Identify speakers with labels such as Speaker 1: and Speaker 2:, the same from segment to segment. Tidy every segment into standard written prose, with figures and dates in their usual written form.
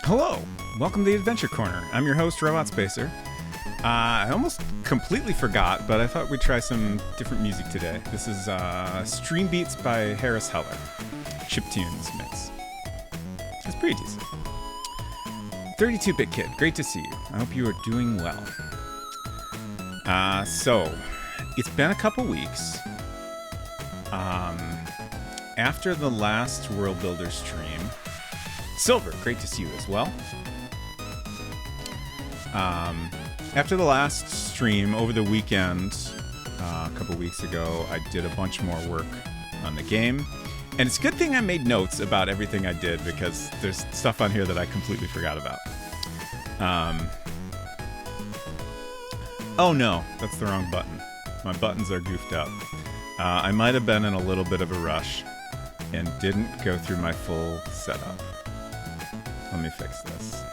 Speaker 1: Hello, welcome to the Adventure Corner. I'm your host, Robot Spacer. I almost completely forgot, but I thought we'd try some different music today. This is Stream Beats by Harris Heller. Chiptunes mix. It's pretty decent. 32-Bit Kid, great to see you. I hope you are doing well. So, it's been a couple weeks. After the last World Builder stream, Silver, great to see you as well. After the last stream over the weekend, a couple weeks ago, I did a bunch more work on the game. And it's a good thing I made notes about everything I did because there's stuff on here that I completely forgot about. Oh no, that's the wrong button. My buttons are goofed up. I might have been in a little bit of a rush and didn't go through my full setup. Let me fix this.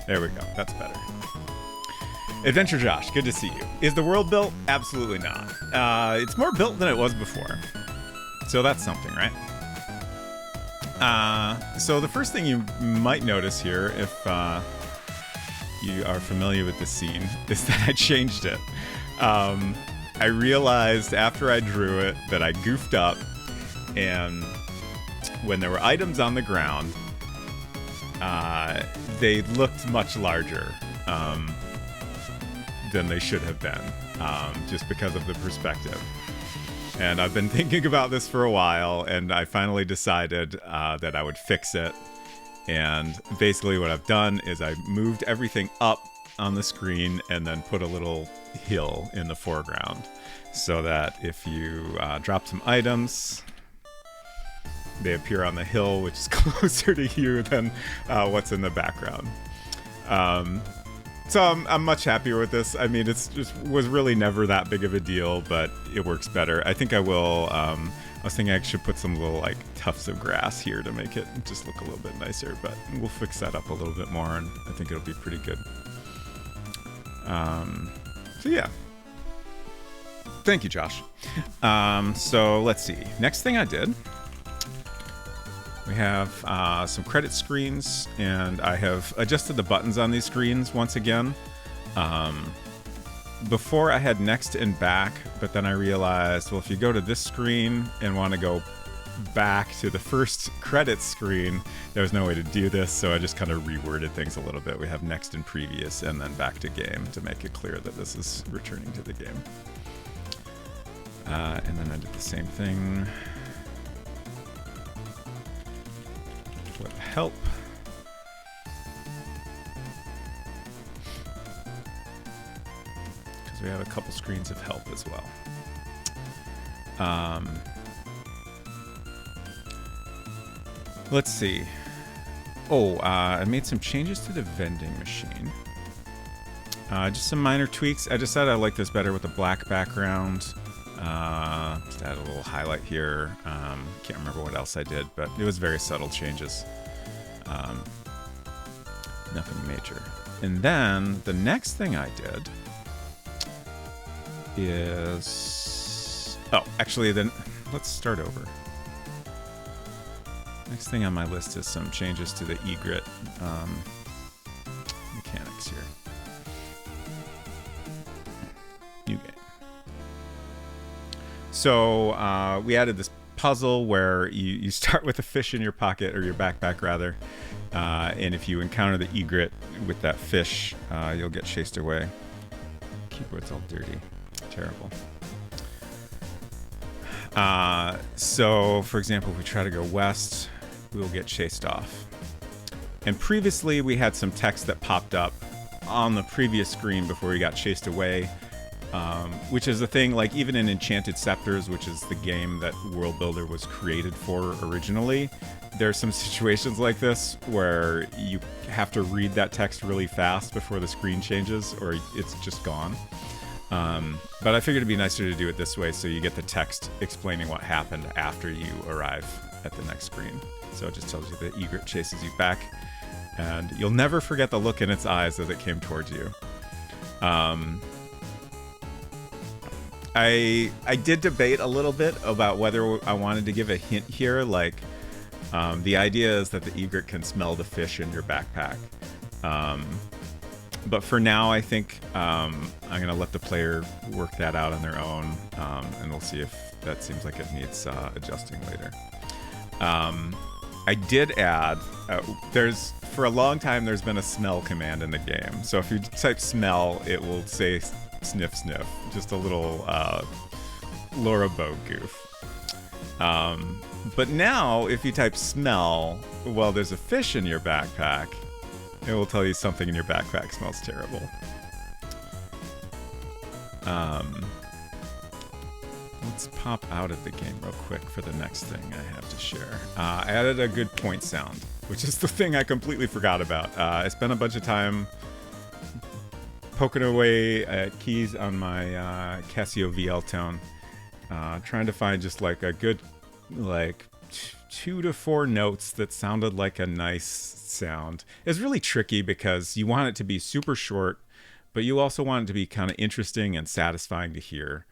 Speaker 1: There we go. That's better. Adventure Josh, good to see you. Is the world built? Absolutely not. It's more built than it was before. So that's something, right? So the first thing you might notice here, if you are familiar with the scene, is that I changed it. I realized after I drew it that I goofed up, and when there were items on the ground, they looked much larger than they should have been, just because of the perspective. And I've been thinking about this for a while, and I finally decided that I would fix it. And basically what I've done is I moved everything up on the screen and then put a little hill in the foreground so that if you drop some items, they appear on the hill, which is closer to you than what's in the background. So I'm much happier with this. I mean, it's just was really never that big of a deal, but it works better. I think I will. I was thinking I should put some little like tufts of grass here to make it just look a little bit nicer, but we'll fix that up a little bit more, and I think it'll be pretty good. So yeah. Thank you, Josh. So let's see. Next thing I did. We have some credit screens, and I have adjusted the buttons on these screens once again. Before I had next and back, but then I realized, well, if you go to this screen and want to go back to the first credit screen, there's no way to do this, so I just kind of reworded things a little bit. We have next and previous, and then back to game to make it clear that this is returning to the game. And then I did the same thing with help. Because we have a couple screens of help as well. Let's see. Oh, I made some changes to the vending machine. Just some minor tweaks. I decided I like this better with a black background. Just add a little highlight here. Can't remember what else I did, but it was very subtle changes. Nothing major. And then the next thing I did is... Oh, actually, then let's start over. Next thing on my list is some changes to the egret mechanics here. New game. So we added this puzzle where you start with a fish in your pocket, or your backpack rather, and if you encounter the egret with that fish, you'll get chased away. Keyboard's all dirty. Terrible. So, for example, if we try to go west, we'll get chased off. And previously, we had some text that popped up on the previous screen before we got chased away. Which is the thing, like even in Enchanted Scepters, which is the game that World Builder was created for originally, there's some situations like this where you have to read that text really fast before the screen changes, or it's just gone. But I figured it'd be nicer to do it this way, so you get the text explaining what happened after you arrive at the next screen. So it just tells you that egret chases you back, and you'll never forget the look in its eyes as it came towards you. I did debate a little bit about whether I wanted to give a hint here, like The idea is that the egret can smell the fish in your backpack. But for now, I think I'm going to let the player work that out on their own, and we'll see if that seems like it needs adjusting later. I did add, for a long time, there's been a smell command in the game. So if you type smell, it will say sniff sniff, just a little Laura Bow goof. But now, if you type smell, well, there's a fish in your backpack, it will tell you something in your backpack smells terrible. Let's pop out of the game real quick for the next thing I have to share. I added a good point sound, which is the thing I completely forgot about. I spent a bunch of time poking away at keys on my Casio VL Tone, trying to find just like a good, like 2 to 4 notes that sounded like a nice sound. It's really tricky because you want it to be super short, but you also want it to be kind of interesting and satisfying to hear.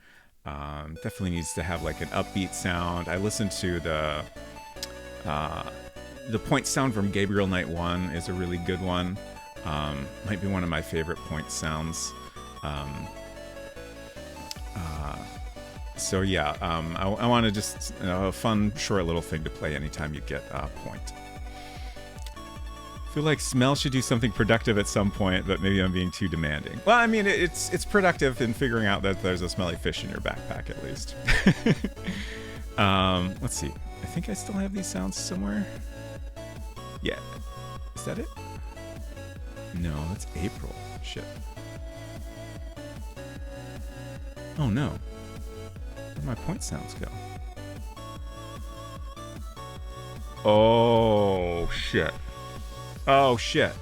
Speaker 1: Definitely needs to have like an upbeat sound. I listened to the point sound from Gabriel Knight 1 is a really good one. Might be one of my favorite point sounds. So yeah, I want to just a fun, short little thing to play anytime you get a point. I feel like smell should do something productive at some point, but maybe I'm being too demanding. Well, I mean, it's productive in figuring out that there's a smelly fish in your backpack, at least. Let's see. I think I still have these sounds somewhere. Yeah. Is that it? No, that's April. Shit. Oh, no. Where'd my point sounds go? Oh, shit. Oh, shit.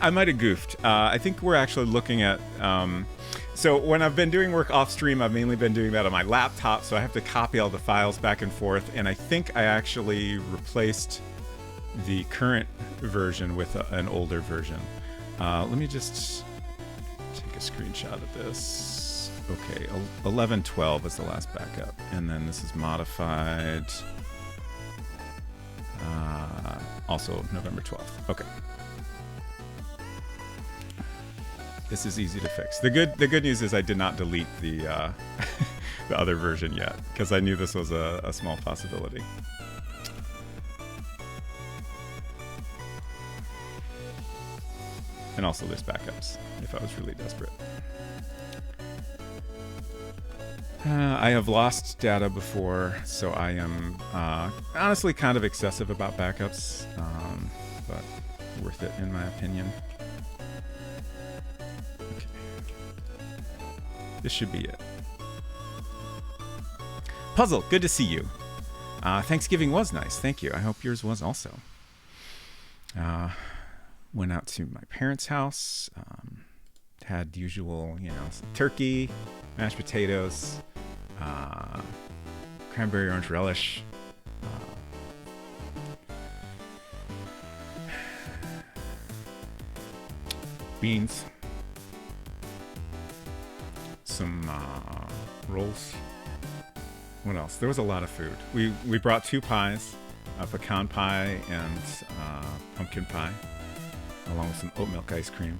Speaker 1: I might have goofed. I think we're actually looking at... so when I've been doing work off stream, I've mainly been doing that on my laptop, so I have to copy all the files back and forth, and I think I actually replaced the current version with an older version. Let me just take a screenshot of this. Okay, 11/12 is the last backup, and then this is modified. Also November 12th. Okay. This is easy to fix. The good news is I did not delete the the other version yet, because I knew this was a small possibility. And also there's backups if I was really desperate. I have lost data before, so I am honestly kind of excessive about backups, but worth it in my opinion. Okay. This should be it. Puzzle, good to see you. Thanksgiving was nice, thank you. I hope yours was also. Went out to my parents' house, had the usual, some turkey, mashed potatoes, cranberry orange relish, beans, some rolls. What else? There was a lot of food. We brought 2 pies, a pecan pie and pumpkin pie, along with some oat milk ice cream.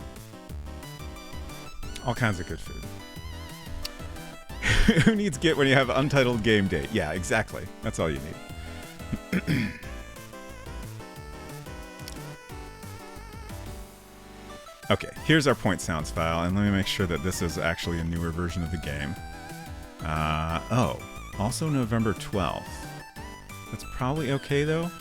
Speaker 1: All kinds of good food. Who needs Git when you have Untitled Game Date? Yeah, exactly. That's all you need. Okay, here's our point sounds file, and let me make sure that this is actually a newer version of the game. Oh, also November 12th. That's probably okay, though.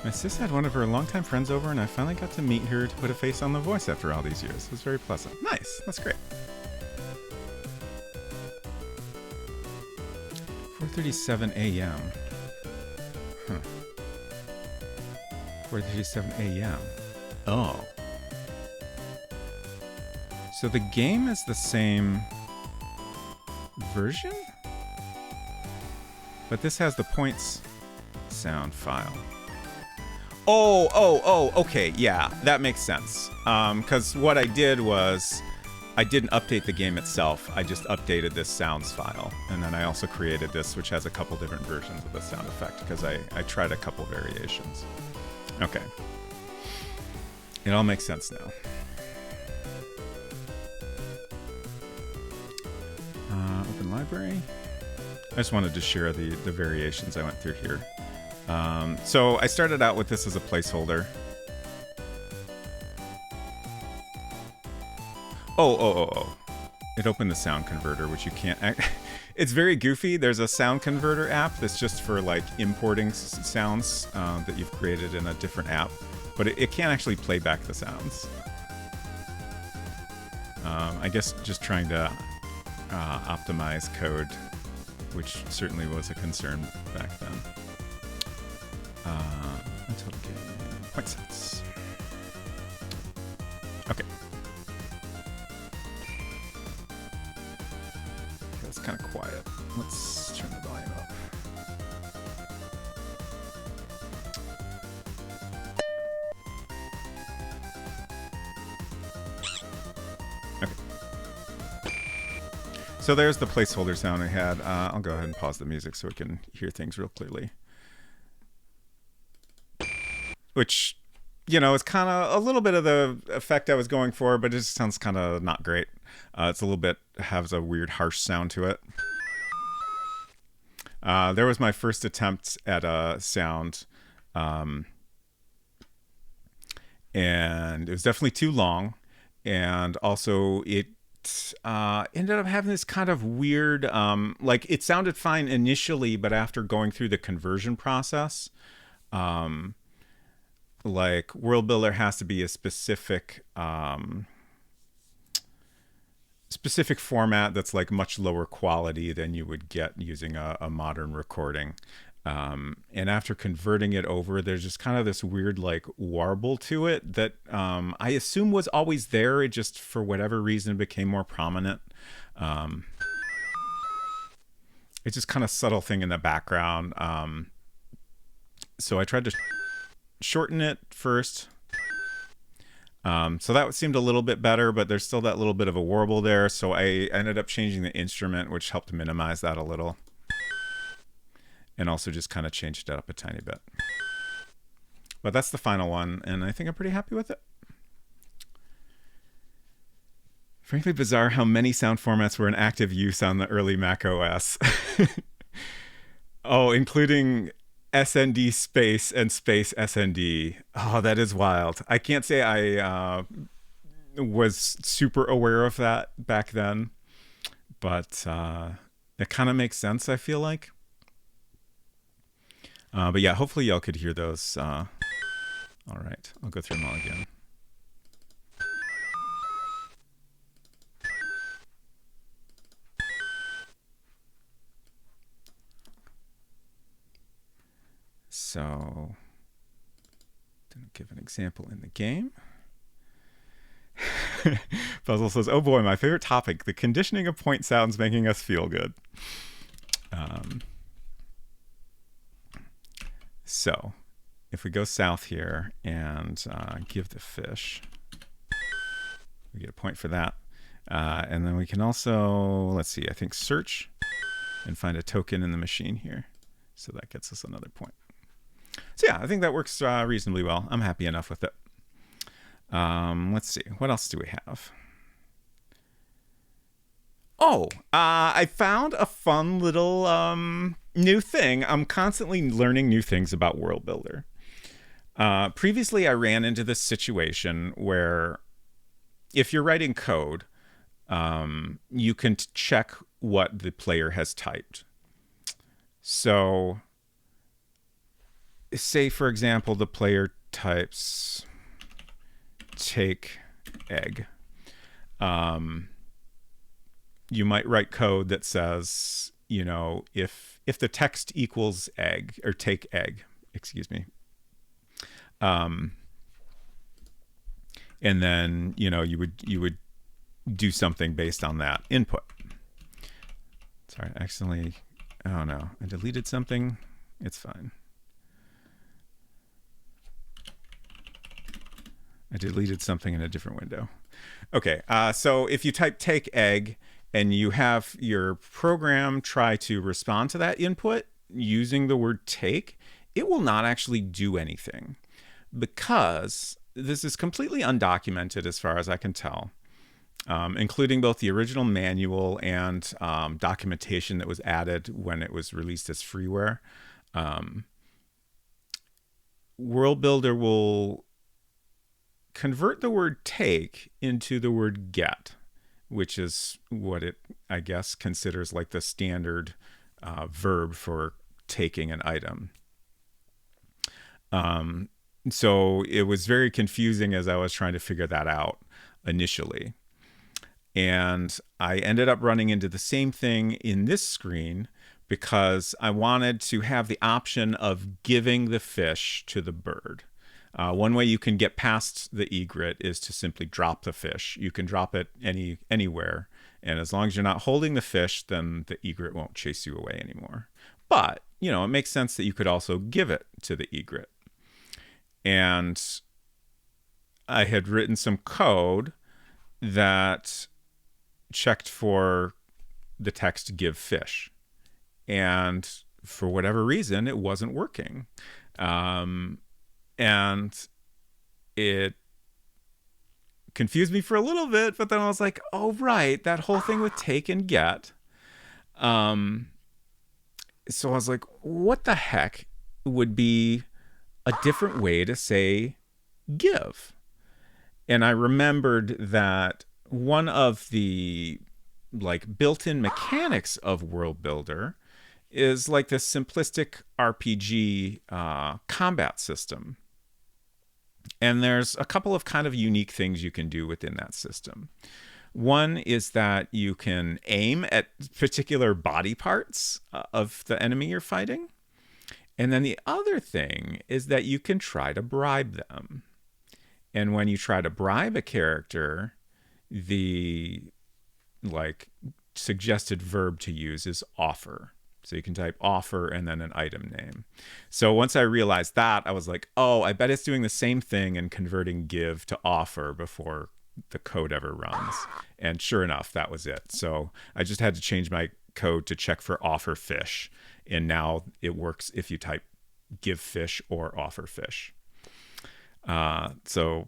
Speaker 1: My sis had one of her longtime friends over, and I finally got to meet her to put a face on the voice after all these years. It was very pleasant. Nice. That's great. 4:37 a.m. Huh. 4:37 a.m. Oh. So the game is the same version? But this has the points sound file. Okay, yeah, that makes sense. Because what I did was I didn't update the game itself. I just updated this sounds file. And then I also created this, which has a couple different versions of the sound effect, because I tried a couple variations. Okay. It all makes sense now. Open library. I just wanted to share the variations I went through here. So I started out with this as a placeholder. Oh. It opened the sound converter, which you can't... It's very goofy. There's a sound converter app that's just for like importing sounds that you've created in a different app, but it can't actually play back the sounds. I guess just trying to optimize code, which certainly was a concern back then. Until point sets. Okay. That's kind of quiet. Let's turn the volume up. Okay. So there's the placeholder sound I had. I'll go ahead and pause the music so we can hear things real clearly. Which, you know, is kind of a little bit of the effect I was going for, but it just sounds kind of not great. It's a little bit, has a weird harsh sound to it. There was my first attempt at a sound. And it was definitely too long. And also it ended up having this kind of weird, like it sounded fine initially, but after going through the conversion process, like World Builder has to be a specific specific format that's like much lower quality than you would get using a modern recording. And after converting it over, there's just kind of this weird like warble to it that I assume was always there. It just for whatever reason became more prominent. It's just kind of subtle thing in the background. So I tried to shorten it first. So that seemed a little bit better, but there's still that little bit of a warble there. So I ended up changing the instrument, which helped minimize that a little. And also just kind of changed it up a tiny bit. But that's the final one, and I think I'm pretty happy with it. Frankly bizarre how many sound formats were in active use on the early Mac OS. Oh, including SND space and space SND. Oh, that is wild. I can't say I was super aware of that back then, but it kind of makes sense, I feel like. But yeah, hopefully y'all could hear those. All right, I'll go through them all again. So, didn't give an example in the game. Puzzle says, oh boy, my favorite topic, the conditioning of point sounds making us feel good. So, if we go south here and give the fish, we get a point for that. And then we can also, let's see, I think search and find a token in the machine here. So that gets us another point. So yeah, I think that works reasonably well. I'm happy enough with it. Let's see, what else do we have? Oh, I found a fun little new thing. I'm constantly learning new things about World Builder. Previously, I ran into this situation where if you're writing code, you can check what the player has typed. So, say, for example, the player types take egg. You might write code that says, you know, if the text equals egg or take egg, excuse me. And then, you know, you would do something based on that input. Sorry, I accidentally, oh no, I deleted something. It's fine. I deleted something in a different window. Okay, so if you type take egg and you have your program try to respond to that input using the word take, it will not actually do anything because this is completely undocumented as far as I can tell, including both the original manual and documentation that was added when it was released as freeware. World Builder will convert the word take into the word get, which is what it, I guess, considers like the standard verb for taking an item. So it was very confusing as I was trying to figure that out initially. And I ended up running into the same thing in this screen because I wanted to have the option of giving the fish to the bird. One way you can get past the egret is to simply drop the fish. You can drop it anywhere, and as long as you're not holding the fish, then the egret won't chase you away anymore. But, you know, it makes sense that you could also give it to the egret. And I had written some code that checked for the text give fish. And for whatever reason, it wasn't working. And it confused me for a little bit, but then I was like, oh, right, that whole thing with take and get. So I was like, what the heck would be a different way to say give? And I remembered that one of the like built-in mechanics of World Builder is like this simplistic RPG combat system. And there's a couple of kind of unique things you can do within that system. One is that you can aim at particular body parts of the enemy you're fighting. And then the other thing is that you can try to bribe them. And when you try to bribe a character, the like suggested verb to use is offer. So you can type offer and then an item name. So once I realized that, I was like, oh, I bet it's doing the same thing and converting give to offer before the code ever runs. And sure enough, that was it. So I just had to change my code to check for offer fish. And now it works if you type give fish or offer fish. So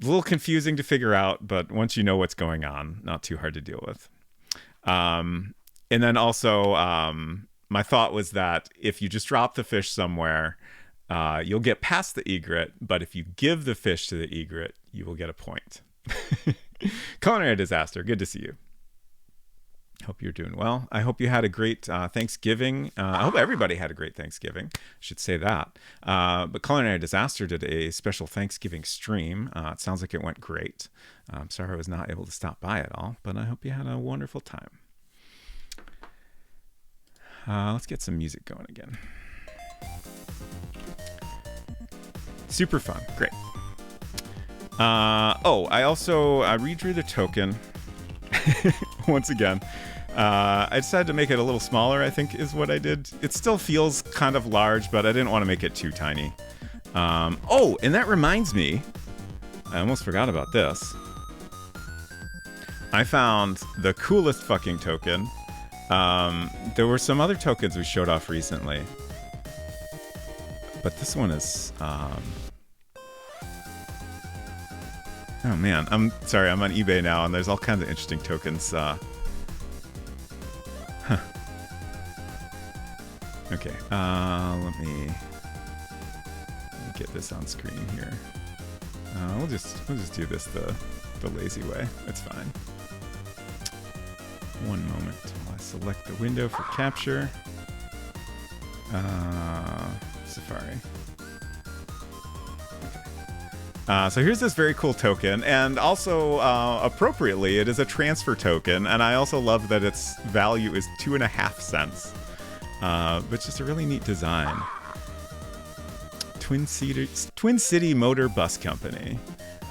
Speaker 1: a little confusing to figure out, but once you know what's going on, not too hard to deal with. And then also, my thought was that if you just drop the fish somewhere, you'll get past the egret, but if you give the fish to the egret, you will get a point. Culinary Disaster, good to see you. Hope you're doing well. I hope you had a great Thanksgiving. I hope everybody had a great Thanksgiving. I should say that. But Culinary Disaster did a special Thanksgiving stream. It sounds like it went great. I'm sorry I was not able to stop by at all, but I hope you had a wonderful time. Let's get some music going again. Super fun. Great. I also redrew the token once again. I decided to make it a little smaller, I think is what I did. It still feels kind of large, but I didn't want to make it too tiny. And that reminds me, I almost forgot about this. I found the coolest fucking token. There were some other tokens we showed off recently, but this one is, oh man, I'm sorry, I'm on eBay now and there's all kinds of interesting tokens. Okay, let me get this on screen here. We'll just do this the lazy way. It's fine. One moment while I select the window for capture. Safari. Okay. So here's this very cool token, and also appropriately, it is a transfer token, and I also love that its value is 2.5 cents. But just a really neat design. Twin City Motor Bus Company.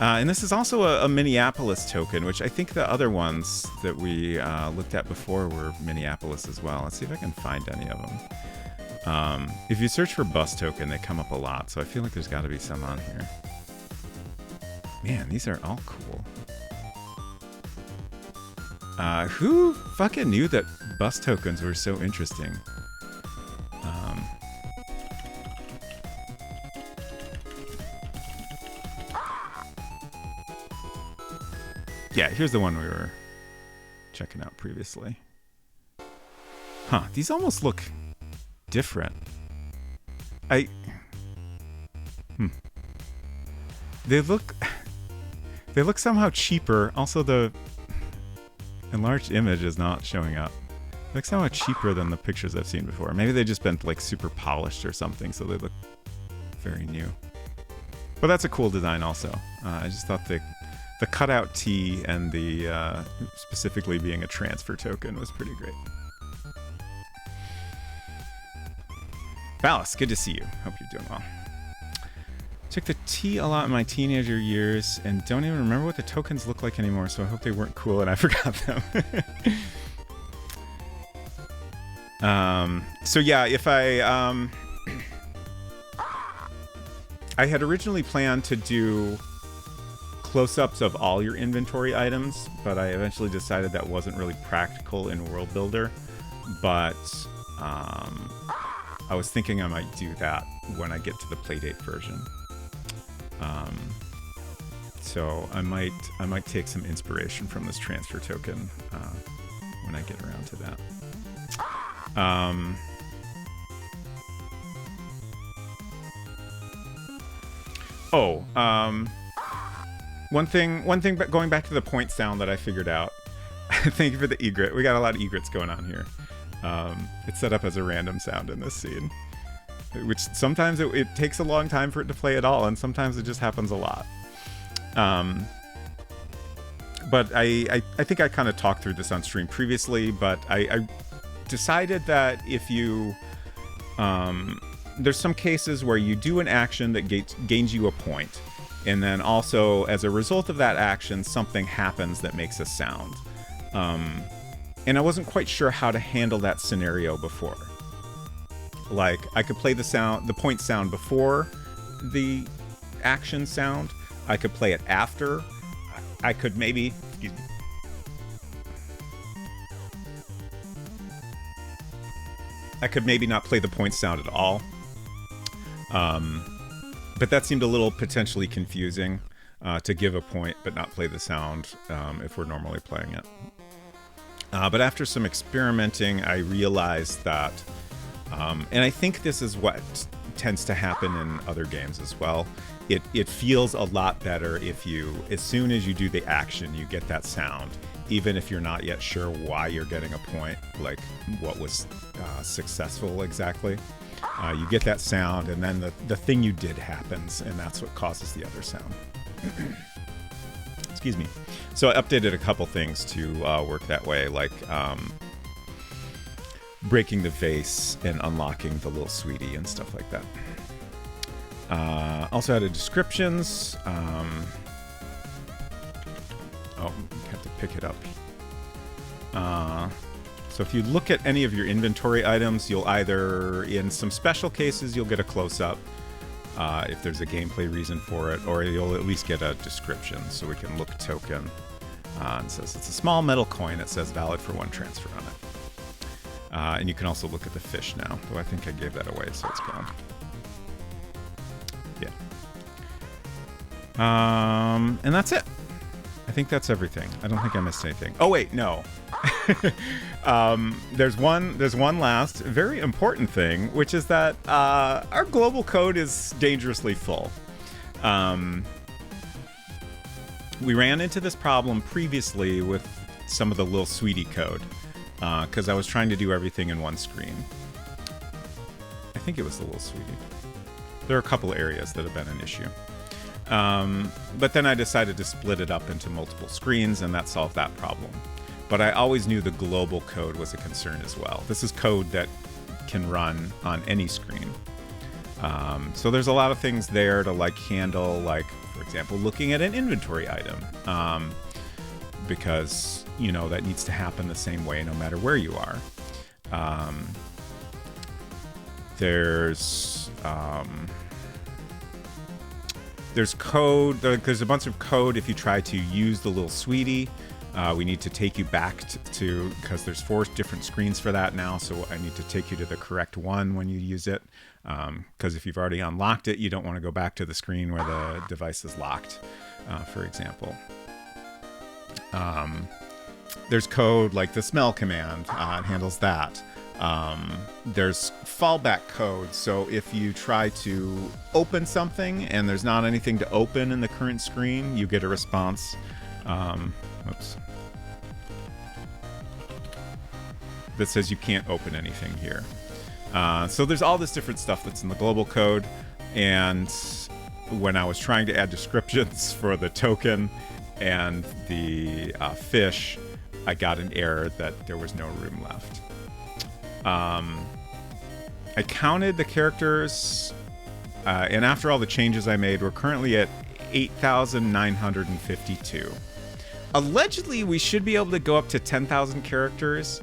Speaker 1: And this is also a Minneapolis token, which I think the other ones that we looked at before were Minneapolis as well. Let's see if I can find any of them. If you search for bus token, they come up a lot, so I feel like there's got to be some on here. Man, these are all cool. Who fucking knew that bus tokens were so interesting? Yeah, here's the one we were checking out previously. Huh, these almost look different. They look somehow cheaper. Also, the enlarged image is not showing up. They look somehow cheaper than the pictures I've seen before. Maybe they've just been like super polished or something, so they look very new. But that's a cool design also. I just thought the cutout T and the specifically being a transfer token was pretty great. Ballas, good to see you. Hope you're doing well. Took the T a lot in my teenager years and don't even remember what the tokens look like anymore, so I hope they weren't cool and I forgot them. So yeah, if I had originally planned to do close-ups of all your inventory items, but I eventually decided that wasn't really practical in World Builder. But I was thinking I might do that when I get to the Playdate version. So I might take some inspiration from this transfer token when I get around to that. One thing, but going back to the point sound that I figured out. Thank you for the egret. We got a lot of egrets going on here. It's set up as a random sound in this scene, which sometimes it takes a long time for it to play at all, and sometimes it just happens a lot. But I think I kind of talked through this on stream previously, but I decided that if you there's some cases where you do an action that gains you a point, and then also as a result of that action something happens that makes a sound. And I wasn't quite sure how to handle that scenario before. Like, I could play the point sound before the action sound. I could play it after. I could maybe... Excuse me. I could maybe not play the point sound at all. But that seemed a little potentially confusing, to give a point but not play the sound if we're normally playing it. But after some experimenting, I realized that, and I think this is what tends to happen in other games as well, it feels a lot better if you, as soon as you do the action, you get that sound, even if you're not yet sure why you're getting a point, like what was successful exactly. You get that sound, and then the thing you did happens, and that's what causes the other sound. Excuse me. So I updated a couple things to work that way, like breaking the vase and unlocking the little sweetie and stuff like that. Also added descriptions. Oh, you have to pick it up. So if you look at any of your inventory items, you'll either, in some special cases, you'll get a close-up if there's a gameplay reason for it, or you'll at least get a description. So we can look token. It says it's a small metal coin. It says valid for one transfer on it. And you can also look at the fish now, though I think I gave that away, so it's gone. Yeah. And that's it. I think that's everything. I don't think I missed anything. Oh wait, no. There's one last very important thing, which is that our global code is dangerously full. We ran into this problem previously with some of the Lil Sweetie code, because I was trying to do everything in one screen. I think it was the Lil Sweetie. There are a couple areas that have been an issue. But then I decided to split it up into multiple screens, and that solved that problem. But I always knew the global code was a concern as well. This is code that can run on any screen. So there's a lot of things there to handle, like, for example, looking at an inventory item. Because, that needs to happen the same way no matter where you are. There's code. There's a bunch of code if you try to use the little sweetie. We need to take you back to because there's 4 different screens for that now. So I need to take you to the correct one when you use it. Because if you've already unlocked it, you don't want to go back to the screen where the device is locked, for example. There's code like the smell command. It handles that. There's fallback code. So if you try to open something and there's not anything to open in the current screen, you get a response. Oops. That says you can't open anything here. So there's all this different stuff that's in the global code. And when I was trying to add descriptions for the token and the fish, I got an error that there was no room left. I counted the characters, and after all the changes I made, we're currently at 8,952. Allegedly, we should be able to go up to 10,000 characters,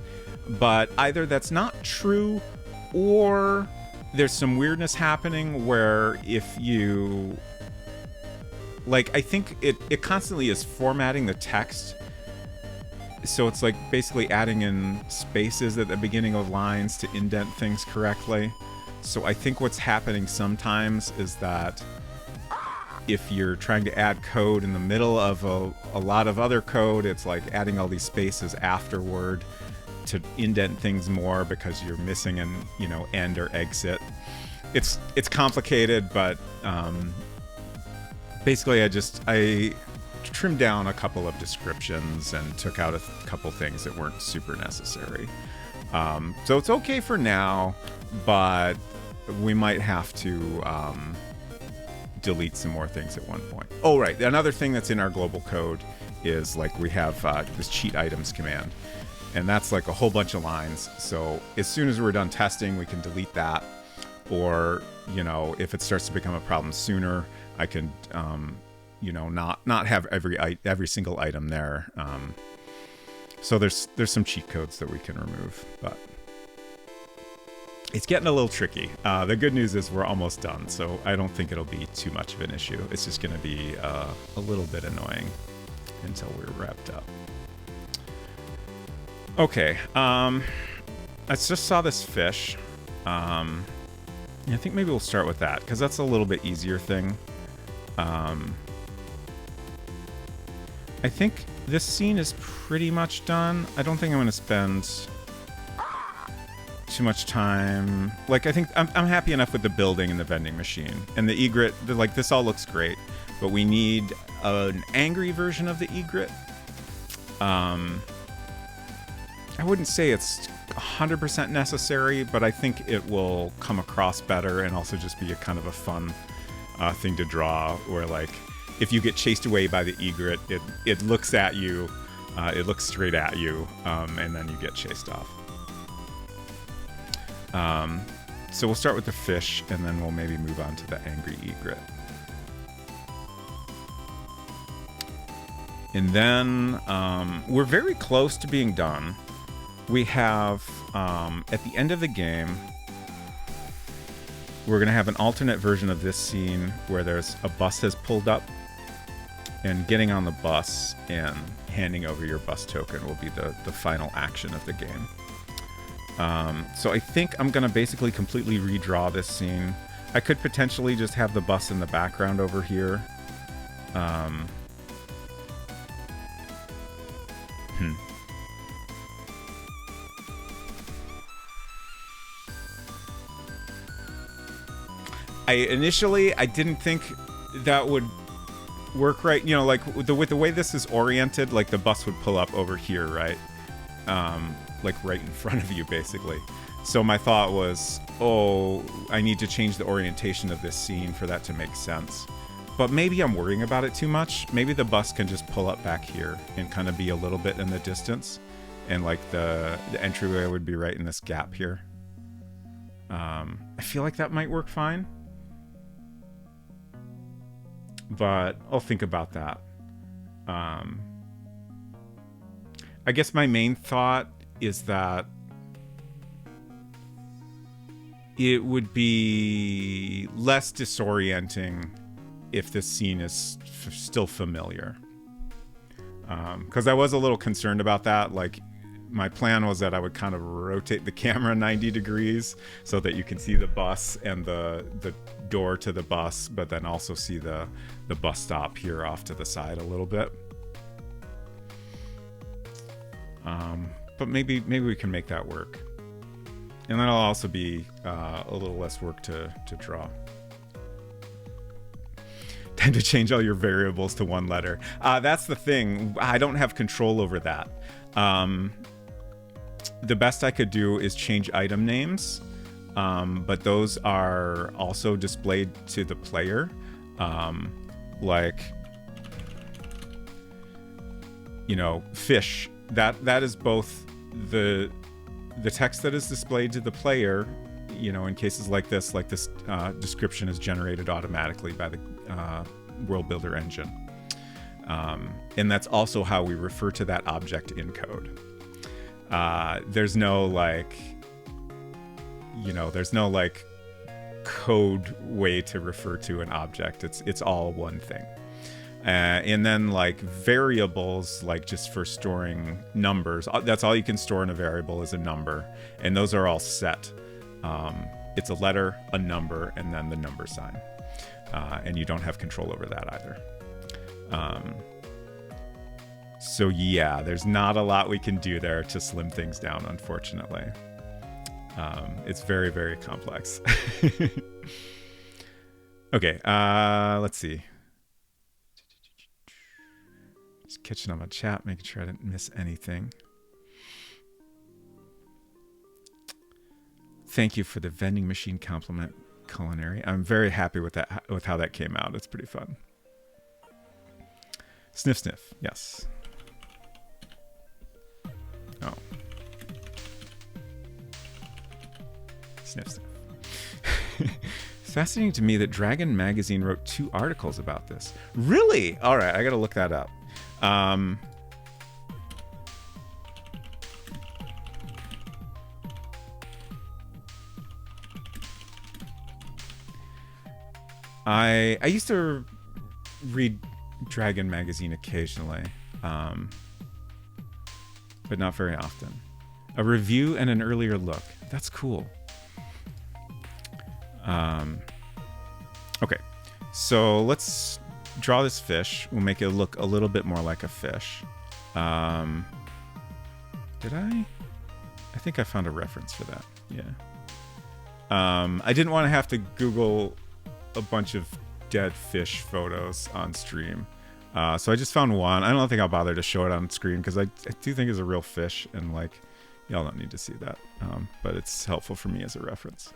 Speaker 1: but either that's not true or there's some weirdness happening where if you... Like, I think it constantly is formatting the text. So it's like basically adding in spaces at the beginning of lines to indent things correctly. So I think what's happening sometimes is that if you're trying to add code in the middle of a lot of other code, it's like adding all these spaces afterward to indent things more because you're missing an, end or exit. It's complicated, but basically I trimmed down a couple of descriptions and took out a couple things that weren't super necessary. So it's okay for now, but we might have to delete some more things at one point. Oh, right. Another thing that's in our global code is like we have this cheat items command, and that's like a whole bunch of lines. So as soon as we're done testing, we can delete that. Or, if it starts to become a problem sooner, I can, not have every single item there. So there's some cheat codes that we can remove, but it's getting a little tricky. The good news is we're almost done, so I don't think it'll be too much of an issue. It's just going to be a little bit annoying until we're wrapped up. Okay, I just saw this fish. I think maybe we'll start with that, because that's a little bit easier thing. I think this scene is pretty much done. I don't think I'm going to spend too much time. Like, I think I'm happy enough with the building and the vending machine. And the egret, this all looks great. But we need an angry version of the egret. I wouldn't say it's 100% necessary, but I think it will come across better and also just be a kind of a fun thing to draw, where like if you get chased away by the egret, it looks at you, it looks straight at you, and then you get chased off. So we'll start with the fish, and then we'll maybe move on to the angry egret. And then we're very close to being done. We have, at the end of the game, we're going to have an alternate version of this scene where there's a bus has pulled up, and getting on the bus and handing over your bus token will be the final action of the game. So I think I'm going to basically completely redraw this scene. I could potentially just have the bus in the background over here. I didn't think that would work right. Like with the way this is oriented, like the bus would pull up over here, right? Like right in front of you, basically. So my thought was, I need to change the orientation of this scene for that to make sense. But maybe I'm worrying about it too much. Maybe the bus can just pull up back here and kind of be a little bit in the distance. And like the entryway would be right in this gap here. I feel like that might work fine. But I'll think about that. I guess my main thought is that it would be less disorienting if this scene is still familiar. Because I was a little concerned about that. Like, my plan was that I would kind of rotate the camera 90 degrees so that you can see the bus and the door to the bus, but then also see the bus stop here off to the side a little bit. But maybe we can make that work. And that'll also be a little less work to draw. Time to change all your variables to one letter. That's the thing. I don't have control over that. The best I could do is change item names, but those are also displayed to the player. Like, you know, fish. That is both the text that is displayed to the player, you know, in cases like this description is generated automatically by the World Builder engine. And that's also how we refer to that object in code. There's no like, you know, there's no like code way to refer to an object. It's all one thing. And then like variables, like just for storing numbers, that's all you can store in a variable is a number. And those are all set. It's a letter, a number, and then the number sign. And you don't have control over that either. So yeah, there's not a lot we can do there to slim things down, unfortunately. It's very, very complex. Okay, let's see. Just catching up on chat, making sure I didn't miss anything. Thank you for the vending machine compliment, Culinary. I'm very happy with that, with how that came out. It's pretty fun. Sniff, sniff. Yes. Oh. Sniff, sniff. It's fascinating to me that Dragon Magazine wrote 2 articles about this. Really? All right, I gotta look that up. I used to read Dragon Magazine occasionally, but not very often. A review and an earlier look. That's cool. Okay, so let's draw this fish. We'll make it look a little bit more like a fish. Did I? I think I found a reference for that. Yeah. I didn't want to have to Google a bunch of dead fish photos on stream. So I just found one. I don't think I'll bother to show it on screen because I do think it's a real fish, and like, y'all don't need to see that. But it's helpful for me as a reference.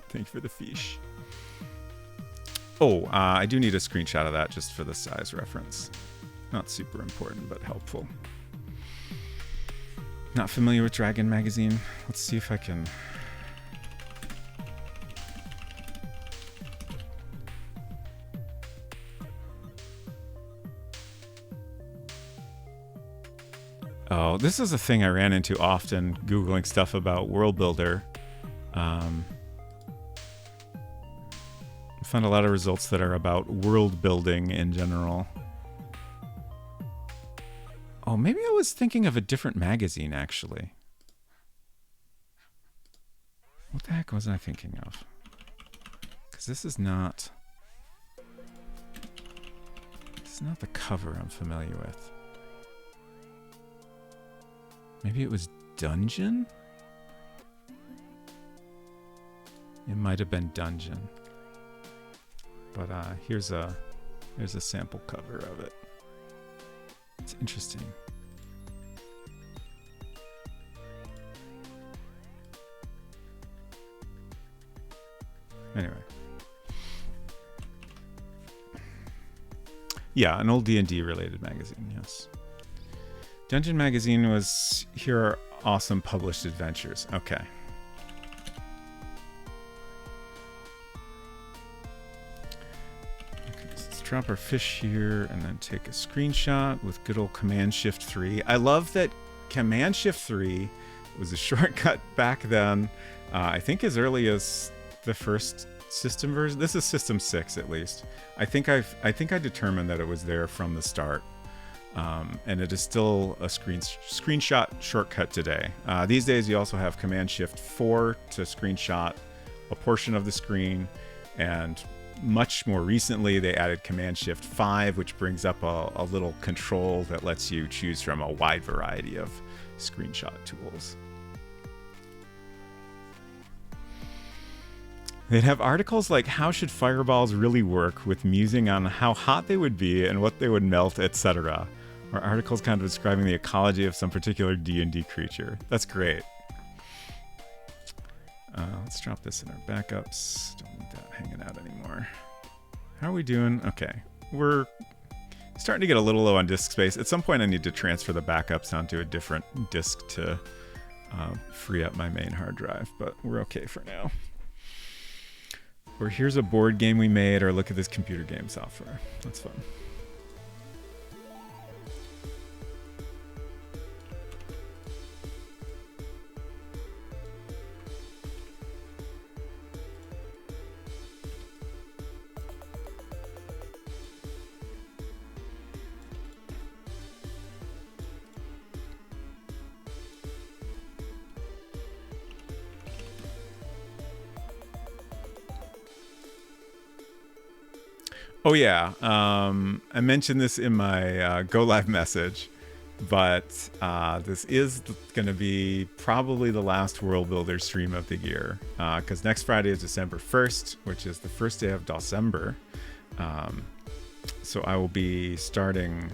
Speaker 1: Thank you for the fish. Oh, I do need a screenshot of that just for the size reference. Not super important, but helpful. Not familiar with Dragon Magazine. Let's see if I can... Oh, this is a thing I ran into often, Googling stuff about World Builder. I found a lot of results that are about world building in general. Oh, maybe I was thinking of a different magazine, actually. What the heck was I thinking of? Because this is not... This is not the cover I'm familiar with. Maybe it was Dungeon? It might have been Dungeon. But here's a sample cover of it. It's interesting. Anyway. Yeah, an old D&D related magazine, yes. Dungeon Magazine was Here Are Awesome Published Adventures. Okay. Drop our fish here and then take a screenshot with good old Command Shift 3. I love that Command Shift 3 was a shortcut back then. I think as early as the first system version. This is System 6 at least. I think I determined that it was there from the start. And it is still a screenshot shortcut today. These days, you also have Command Shift 4 to screenshot a portion of the screen, and much more recently, they added Command Shift 5, which brings up a little control that lets you choose from a wide variety of screenshot tools. They'd have articles like how should fireballs really work, with musing on how hot they would be and what they would melt, etc. Or articles kind of describing the ecology of some particular D&D creature. That's great. Let's drop this in our backups. Don't need that hanging out anymore. How are we doing? Okay. We're starting to get a little low on disk space. At some point I need to transfer the backups onto a different disk to free up my main hard drive, but we're okay for now. Or here's a board game we made, or look at this computer game software. That's fun. Oh yeah, I mentioned this in my Go Live message, but this is going to be probably the last World Builder stream of the year, because next Friday is December 1st, which is the first day of December. So I will be starting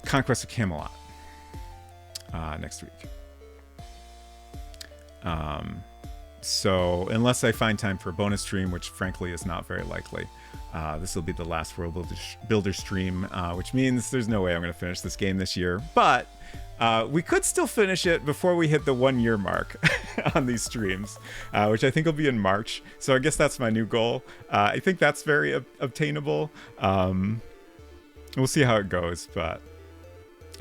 Speaker 1: Conquest of Camelot next week. So unless I find time for a bonus stream, which frankly is not very likely, this will be the last World Builder stream, which means there's no way I'm going to finish this game this year. But we could still finish it before we hit the 1 year mark on these streams, which I think will be in March. So I guess that's my new goal. I think that's very obtainable. We'll see how it goes, but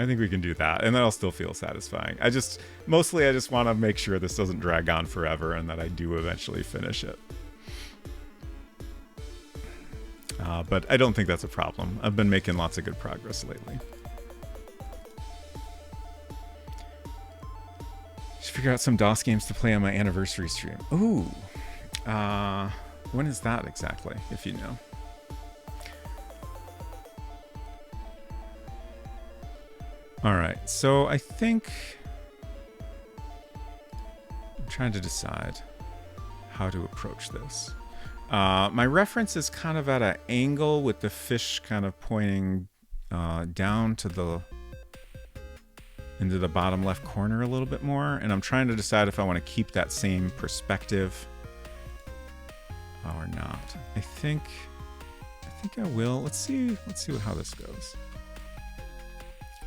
Speaker 1: I think we can do that, and that'll still feel satisfying. I just want to make sure this doesn't drag on forever and that I do eventually finish it. But I don't think that's a problem. I've been making lots of good progress lately. Should figure out some DOS games to play on my anniversary stream. Ooh. When is that exactly, if you know? All right, so I think I'm trying to decide how to approach this. My reference is kind of at an angle with the fish kind of pointing down to into the bottom left corner a little bit more, and I'm trying to decide if I want to keep that same perspective or not. I think I will. Let's see how this goes.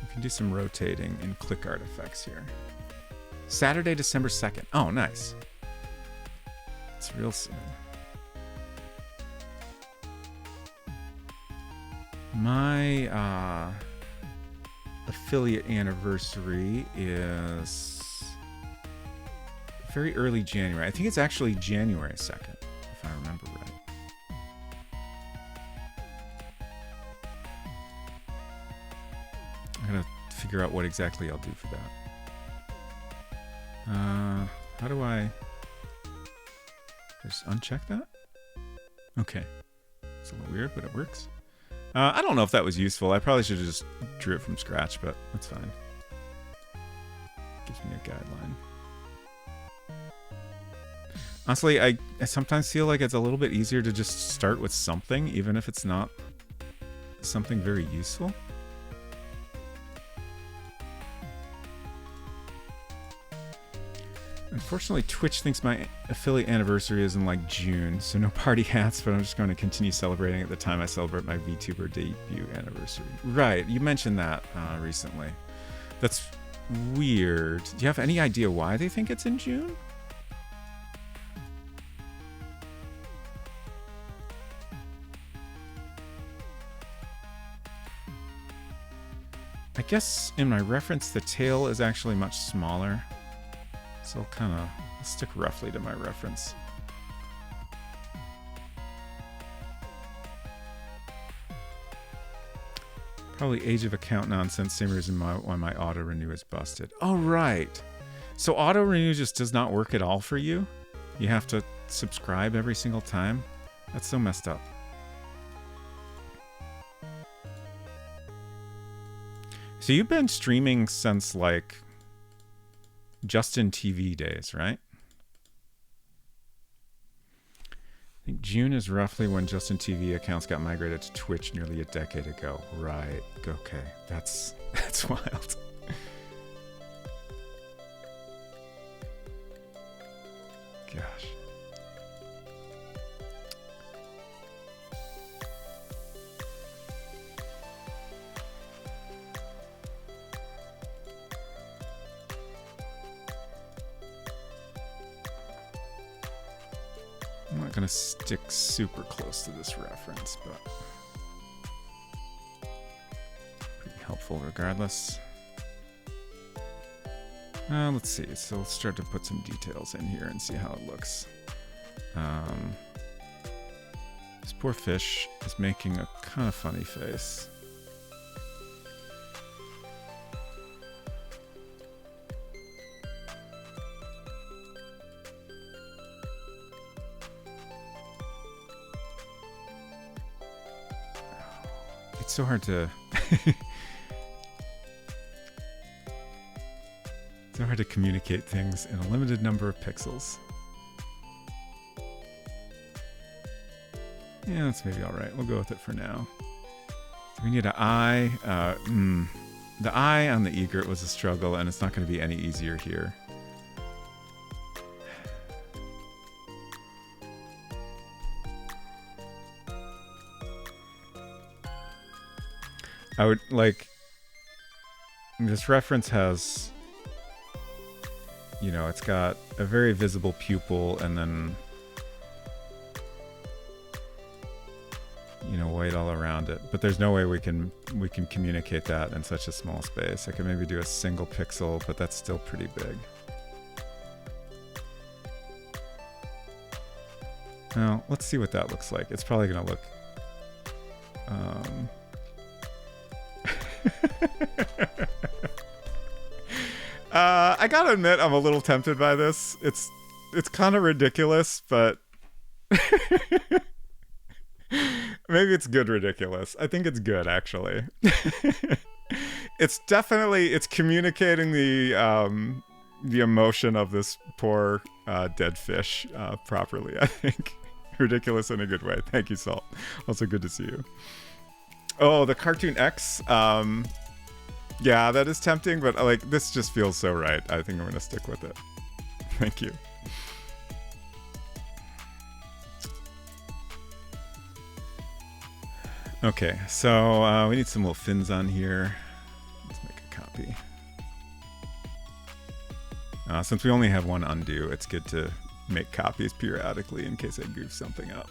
Speaker 1: We can do some rotating in click art effects here. Saturday, December 2nd. Oh, nice. It's real soon. My affiliate anniversary is very early January. I think it's actually January 2nd, if I remember right. I gotta figure out what exactly I'll do for that. How do I just uncheck that? Okay. It's a little weird, but it works. I don't know if that was useful. I probably should have just drew it from scratch, but that's fine. Gives me a guideline. Honestly, I sometimes feel like it's a little bit easier to just start with something, even if it's not something very useful. Unfortunately, Twitch thinks my affiliate anniversary is in like June, so no party hats, but I'm just going to continue celebrating at the time I celebrate my VTuber debut anniversary. Right, you mentioned that recently. That's weird. Do you have any idea why they think it's in June? I guess in my reference, the tail is actually much smaller. So I'll stick roughly to my reference. Probably age of account nonsense, same reason why my auto renew is busted. Oh, right. So auto renew just does not work at all for you? You have to subscribe every single time? That's so messed up. So you've been streaming since like Justin TV days, right? I think June is roughly when Justin TV accounts got migrated to Twitch nearly a decade ago. Right. Okay. That's wild. Gosh. I'm not going to stick super close to this reference, but pretty helpful regardless. Let's see. So let's start to put some details in here and see how it looks. This poor fish is making a kind of funny face. It's so hard to so hard to communicate things in a limited number of pixels. Yeah, that's maybe all right. We'll go with it for now. We need an eye. The eye on the egret was a struggle, and it's not going to be any easier here. I would like, this reference has, you know, it's got a very visible pupil and then, you know, white all around it. But there's no way we can communicate that in such a small space. I could maybe do a single pixel, but that's still pretty big. Now, let's see what that looks like. It's probably going to look... I gotta admit, I'm a little tempted by this. It's kind of ridiculous, but maybe it's good ridiculous. I think it's good, actually. It's communicating the emotion of this poor dead fish properly, I think. Ridiculous in a good way. Thank you, Salt. Also good to see you. Oh, the Cartoon X. Yeah, that is tempting, but like this just feels so right. I think I'm gonna stick with it. Thank you. Okay, so we need some little fins on here. Let's make a copy. Since we only have one undo, it's good to make copies periodically in case I goof something up.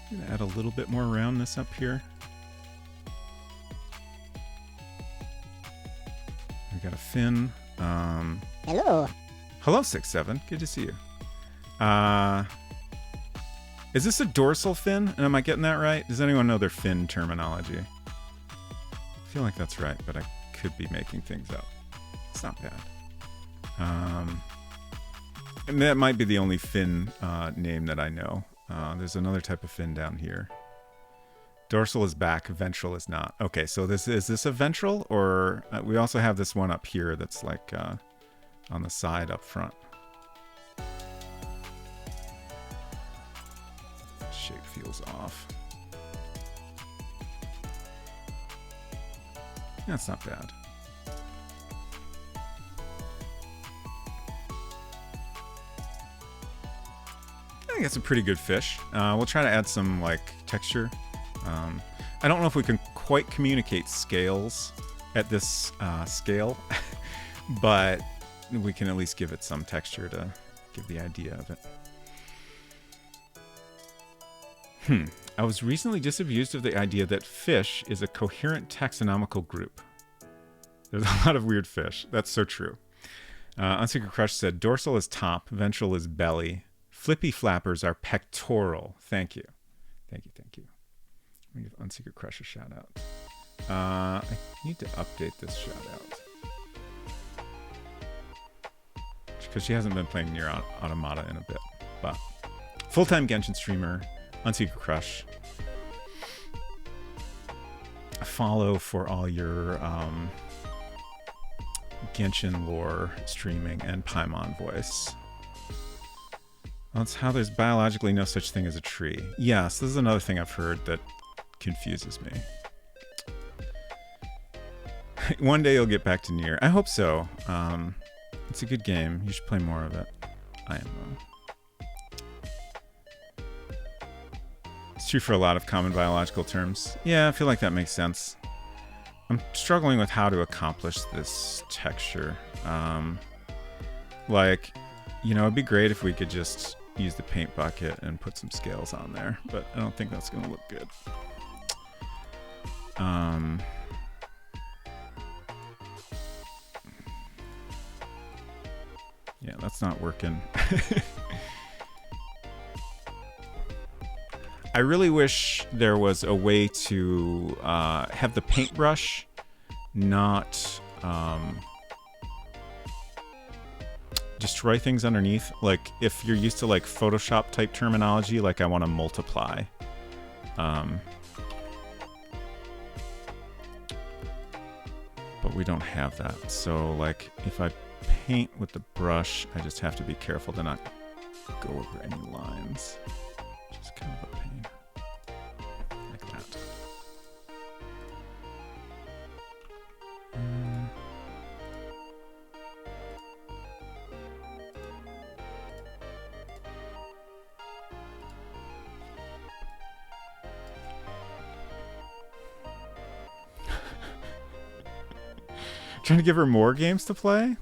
Speaker 1: I'm gonna add a little bit more roundness up here. We got a fin.
Speaker 2: Hello.
Speaker 1: Hello, 6-7. Good to see you. Is this a dorsal fin? And am I getting that right? Does anyone know their fin terminology? I feel like that's right, but I could be making things up. It's not bad. And that might be the only fin name that I know. There's another type of fin down here. Dorsal is back, ventral is not. Okay, so is this a ventral, or we also have this one up here that's like on the side up front. Shape feels off. That's not bad. I think it's a pretty good fish. We'll try to add some like texture. I don't know if we can quite communicate scales at this scale, but we can at least give it some texture to give the idea of it. I was recently disabused of the idea that fish is a coherent taxonomical group. There's a lot of weird fish. That's so true. Unsecret Crush said, dorsal is top, ventral is belly. Flippy flappers are pectoral. Thank you. Thank you. Let me give Unsecret Crush a shout out. I need to update this shout out. Because she hasn't been playing Nier Automata in a bit. But full-time Genshin streamer, Unsecret Crush. Follow for all your Genshin lore streaming and Paimon voice. That's how there's biologically no such thing as a tree. Yes, this is another thing I've heard that confuses me. One day you'll get back to Nier. I hope so. It's a good game. You should play more of it. IMO. It's true for a lot of common biological terms. Yeah, I feel like that makes sense. I'm struggling with how to accomplish this texture. Like, you know, it'd be great if we could just use the paint bucket and put some scales on there, but I don't think that's going to look good. Yeah, that's not working. I really wish there was a way to have the paintbrush not destroy things underneath. Like if you're used to like Photoshop type terminology, like I want to multiply. But we don't have that. So like if I paint with the brush, I just have to be careful to not go over any lines. Just kind of a pain. Like that. Trying to give her more games to play?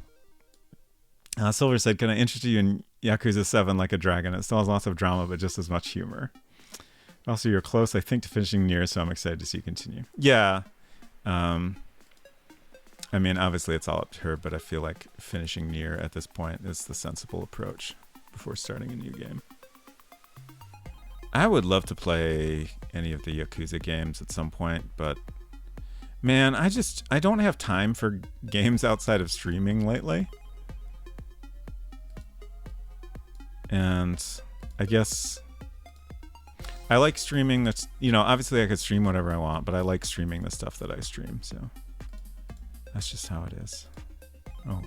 Speaker 1: Silver said, can I interest you in Yakuza 7 like a dragon? It still has lots of drama, but just as much humor. Also, you're close, I think, to finishing Nier, so I'm excited to see you continue. Yeah. I mean, obviously it's all up to her, but I feel like finishing Nier at this point is the sensible approach before starting a new game. I would love to play any of the Yakuza games at some point, but man, I don't have time for games outside of streaming lately. And I guess I like streaming. That's, you know, obviously I could stream whatever I want, but I like streaming the stuff that I stream. So that's just how it is. Oh,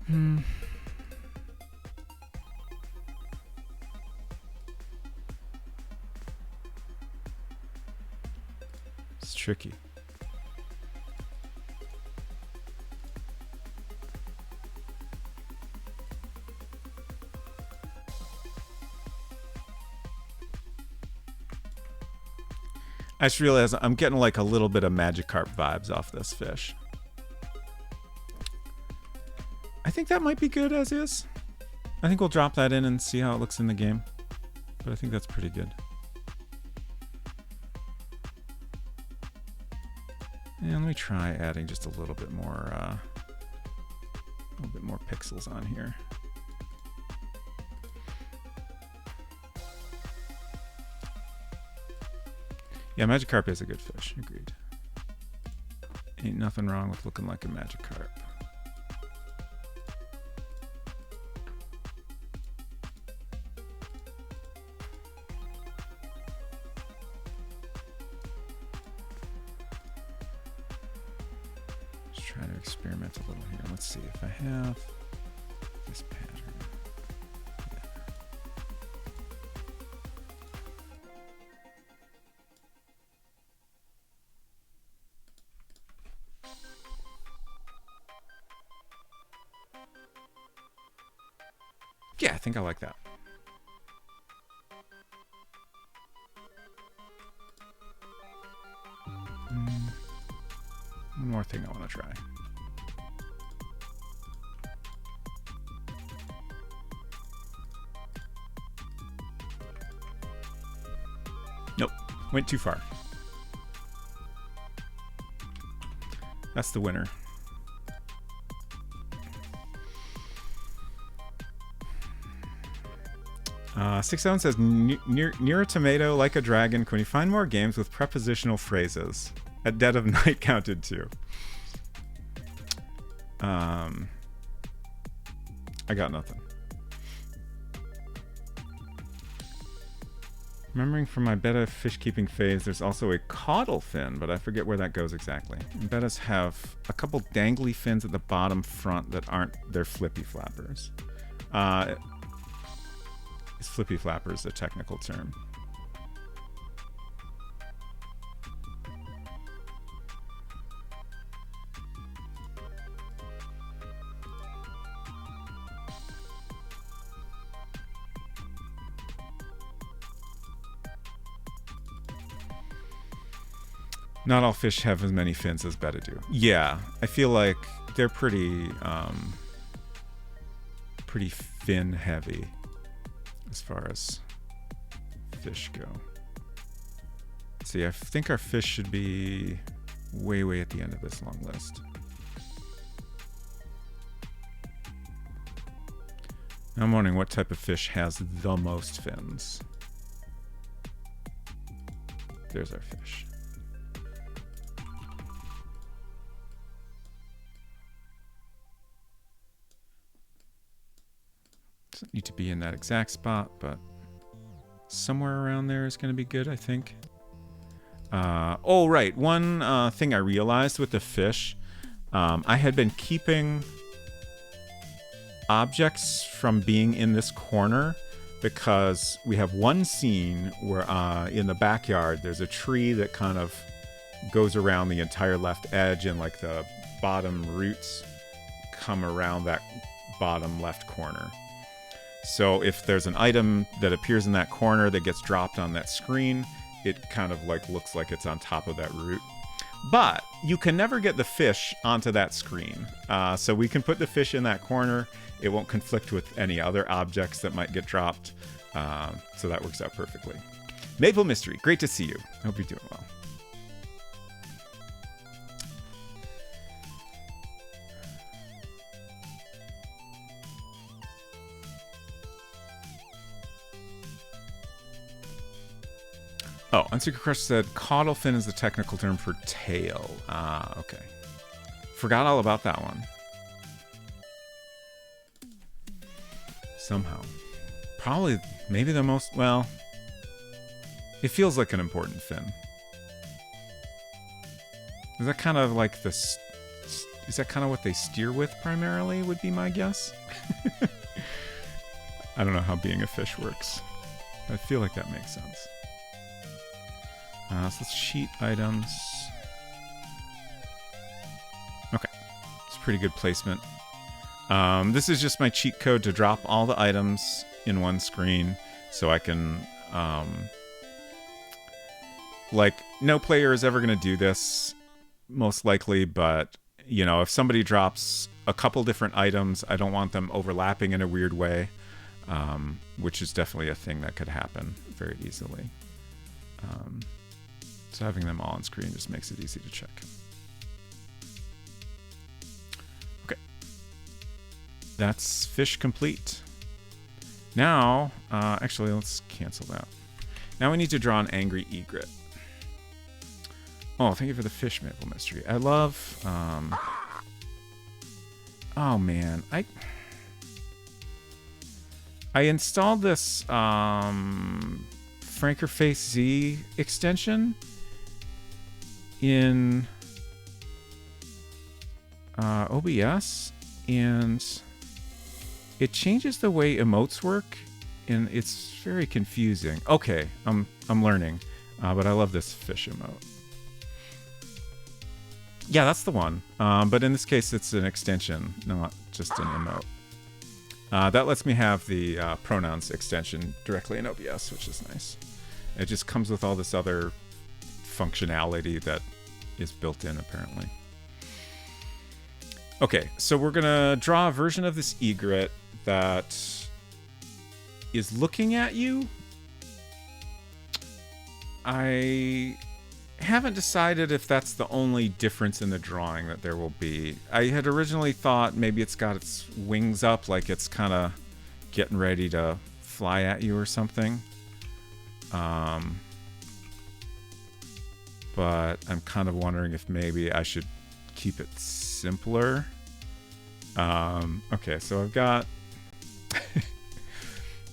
Speaker 1: well. It's tricky. I just realized I'm getting like a little bit of Magikarp vibes off this fish. I think that might be good as is. I think we'll drop that in and see how it looks in the game. But I think that's pretty good. And let me try adding just a little bit more pixels on here. Yeah, Magikarp is a good fish. Agreed. Ain't nothing wrong with looking like a Magikarp. Just try to experiment a little here. Let's see if I have this pattern. Yeah, I think I like that. One more thing I want to try. Went too far. That's the winner. Six Owen says, near a tomato, like a dragon. Can you find more games with prepositional phrases? At dead of night counted too. I got nothing. Remembering from my betta fish keeping phase, there's also a caudal fin, but I forget where that goes exactly. And bettas have a couple dangly fins at the bottom front that aren't, they're flippy flappers. Is flippy flappers a technical term? Not all fish have as many fins as betta do. Yeah, I feel like they're pretty fin heavy as far as fish go. See, I think our fish should be way at the end of this long list. Now I'm wondering what type of fish has the most fins. There's our fish. Doesn't need to be in that exact spot, but somewhere around there is going to be good, I think. Oh, right. One thing I realized with the fish, I had been keeping objects from being in this corner because we have one scene where in the backyard there's a tree that kind of goes around the entire left edge, and like the bottom roots come around that bottom left corner. So if there's an item that appears in that corner that gets dropped on that screen, it kind of like looks like it's on top of that root. But you can never get the fish onto that screen. So we can put the fish in that corner. It won't conflict with any other objects that might get dropped. So that works out perfectly. Maple Mystery, great to see you. I hope you're doing well. Oh, Unsecret Crush said caudal fin is the technical term for tail. Okay. Forgot all about that one. Somehow. Probably, maybe the most, well, it feels like an important fin. Is that kind of like is that kind of what they steer with primarily, would be my guess? I don't know how being a fish works. I feel like that makes sense. So let's cheat items. Okay, it's pretty good placement. This is just my cheat code to drop all the items in one screen, so I can, like, no player is ever going to do this, most likely, but, you know, if somebody drops a couple different items, I don't want them overlapping in a weird way, which is definitely a thing that could happen very easily. So having them all on screen just makes it easy to check. Okay. That's fish complete. Now, actually, let's cancel that. Now we need to draw an angry egret. Oh, thank you for the fish, Maple Mystery. I love, oh man, I installed this, Frankerface Z extension in OBS, and it changes the way emotes work, and it's very confusing. Okay, I'm learning, but I love this fish emote. Yeah, that's the one. But in this case, it's an extension, not just an emote. That lets me have the pronouns extension directly in OBS, which is nice. It just comes with all this other functionality that is built in, apparently. Okay, so we're gonna draw a version of this egret that is looking at you. I haven't decided if that's the only difference in the drawing that there will be. I had originally thought maybe it's got its wings up, like it's kind of getting ready to fly at you or something. But I'm kind of wondering if maybe I should keep it simpler. Okay, so I've got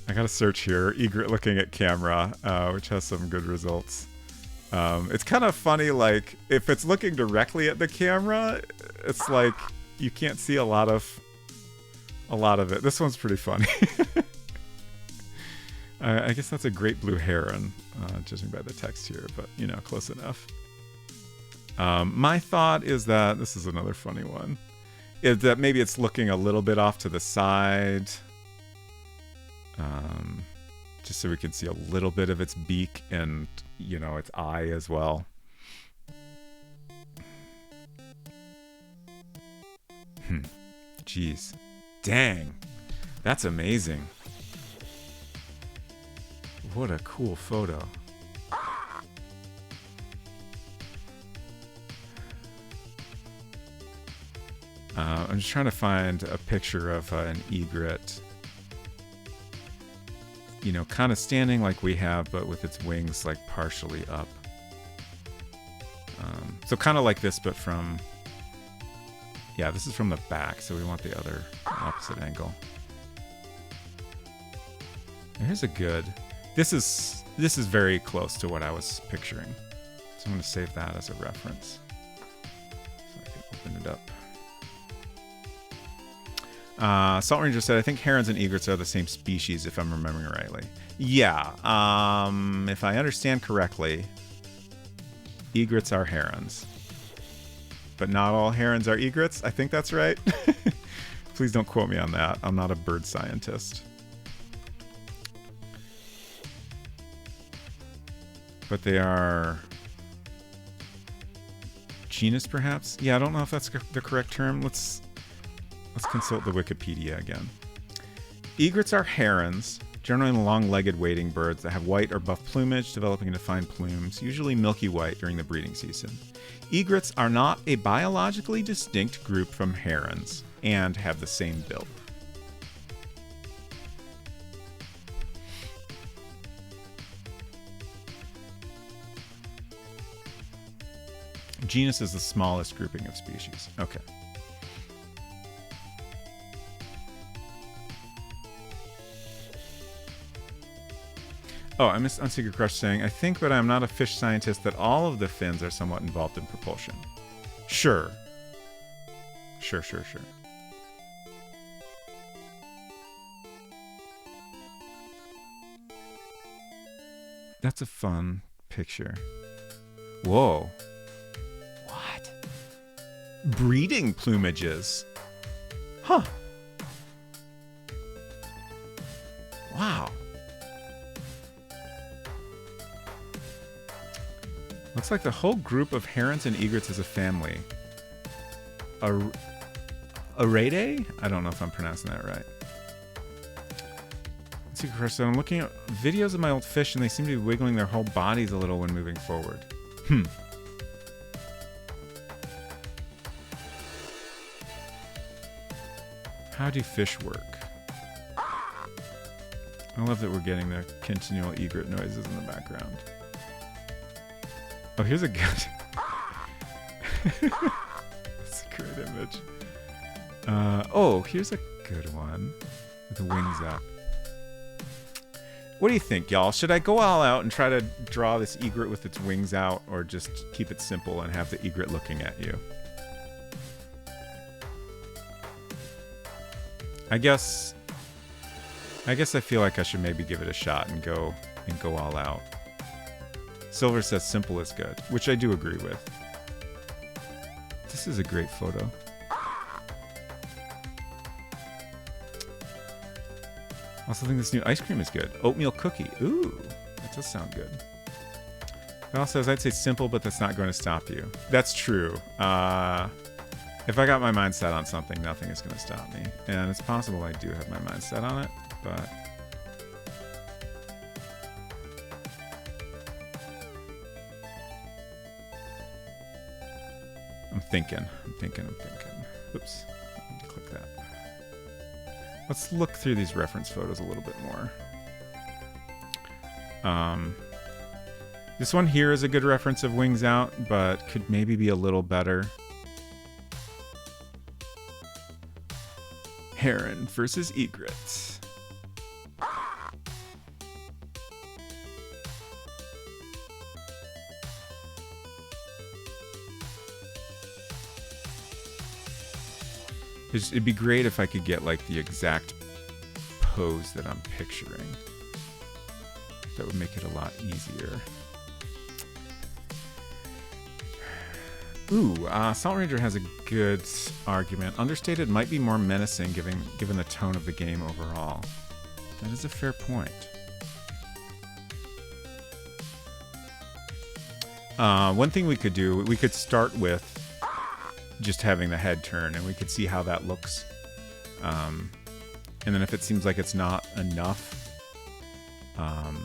Speaker 1: I got a search here, egret looking at camera, which has some good results. It's kind of funny, like if it's looking directly at the camera, it's like you can't see a lot of it. This one's pretty funny. I guess that's a great blue heron, judging by the text here, but you know, close enough. My thought is that this is another funny one. Is that maybe it's looking a little bit off to the side, just so we can see a little bit of its beak and, you know, its eye as well. Jeez. Dang. That's amazing. What a cool photo. I'm just trying to find a picture of an egret. You know, kind of standing like we have, but with its wings like partially up. So kind of like this, but from... Yeah, this is from the back, so we want the other opposite angle. Here's a good... This is very close to what I was picturing. So I'm going to save that as a reference. So I can open it up. Salt Ranger said, I think herons and egrets are the same species, if I'm remembering rightly. Yeah, if I understand correctly, egrets are herons. But not all herons are egrets. I think that's right. Please don't quote me on that. I'm not a bird scientist. But they are... genus, perhaps? Yeah, I don't know if that's the correct term. Let's consult the Wikipedia again. Egrets are herons, generally long-legged wading birds that have white or buff plumage, developing into fine plumes, usually milky white during the breeding season. Egrets are not a biologically distinct group from herons and have the same build. Genus is the smallest grouping of species. Okay. Oh, I missed Unsecret Crush saying, I think, but I'm not a fish scientist, that all of the fins are somewhat involved in propulsion. Sure. Sure. That's a fun picture. Whoa. What? Breeding plumages. Huh. Wow. Looks like the whole group of herons and egrets is a family. Araidae? I don't know if I'm pronouncing that right. So I'm looking at videos of my old fish and they seem to be wiggling their whole bodies a little when moving forward. How do fish work? I love that we're getting the continual egret noises in the background. Oh, here's a good... That's a great image. Oh, here's a good one. With the wings up. What do you think, y'all? Should I go all out and try to draw this egret with its wings out, or just keep it simple and have the egret looking at you? I guess I feel like I should maybe give it a shot and go all out. Silver says simple is good, which I do agree with. This is a great photo. I also think this new ice cream is good. Oatmeal cookie. Ooh, that does sound good. Val says, I'd say simple, but that's not going to stop you. That's true. If I got my mind set on something, nothing is going to stop me. And it's possible I do have my mind set on it, but... thinking. Oops. I need to click that. Let's look through these reference photos a little bit more. This one here is a good reference of Wings Out, but could maybe be a little better. Heron versus Egret. It'd be great if I could get like the exact pose that I'm picturing. That would make it a lot easier. Ooh, Salt Ranger has a good argument. Understated might be more menacing given the tone of the game overall. That is a fair point. One thing we could do, we could start with just having the head turn, and we could see how that looks. And then if it seems like it's not enough, then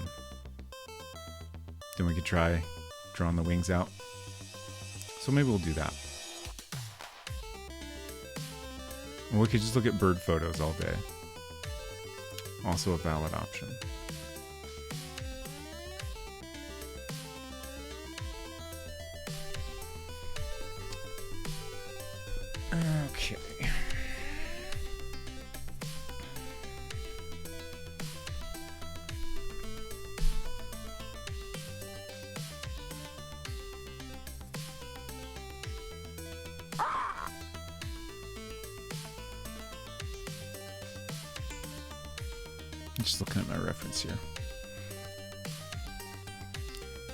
Speaker 1: we could try drawing the wings out. So maybe we'll do that. Or we could just look at bird photos all day. Also a valid option. Okay. Just looking at my reference here.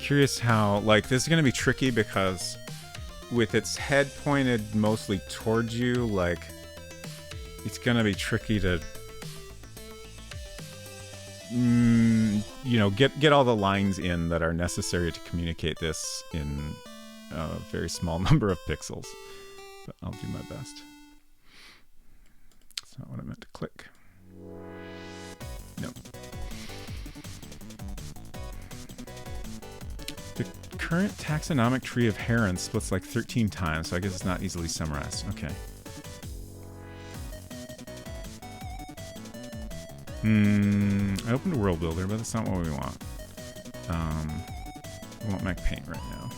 Speaker 1: Curious how, like, this is going to be tricky because with its head pointed mostly towards you, like, it's going to be tricky to, you know, get all the lines in that are necessary to communicate this in a very small number of pixels. But I'll do my best. That's not what I meant to click. No. The current taxonomic tree of herons splits like 13 times, so I guess it's not easily summarized. Okay. I opened a world builder, but that's not what we want. We want Mac Paint right now.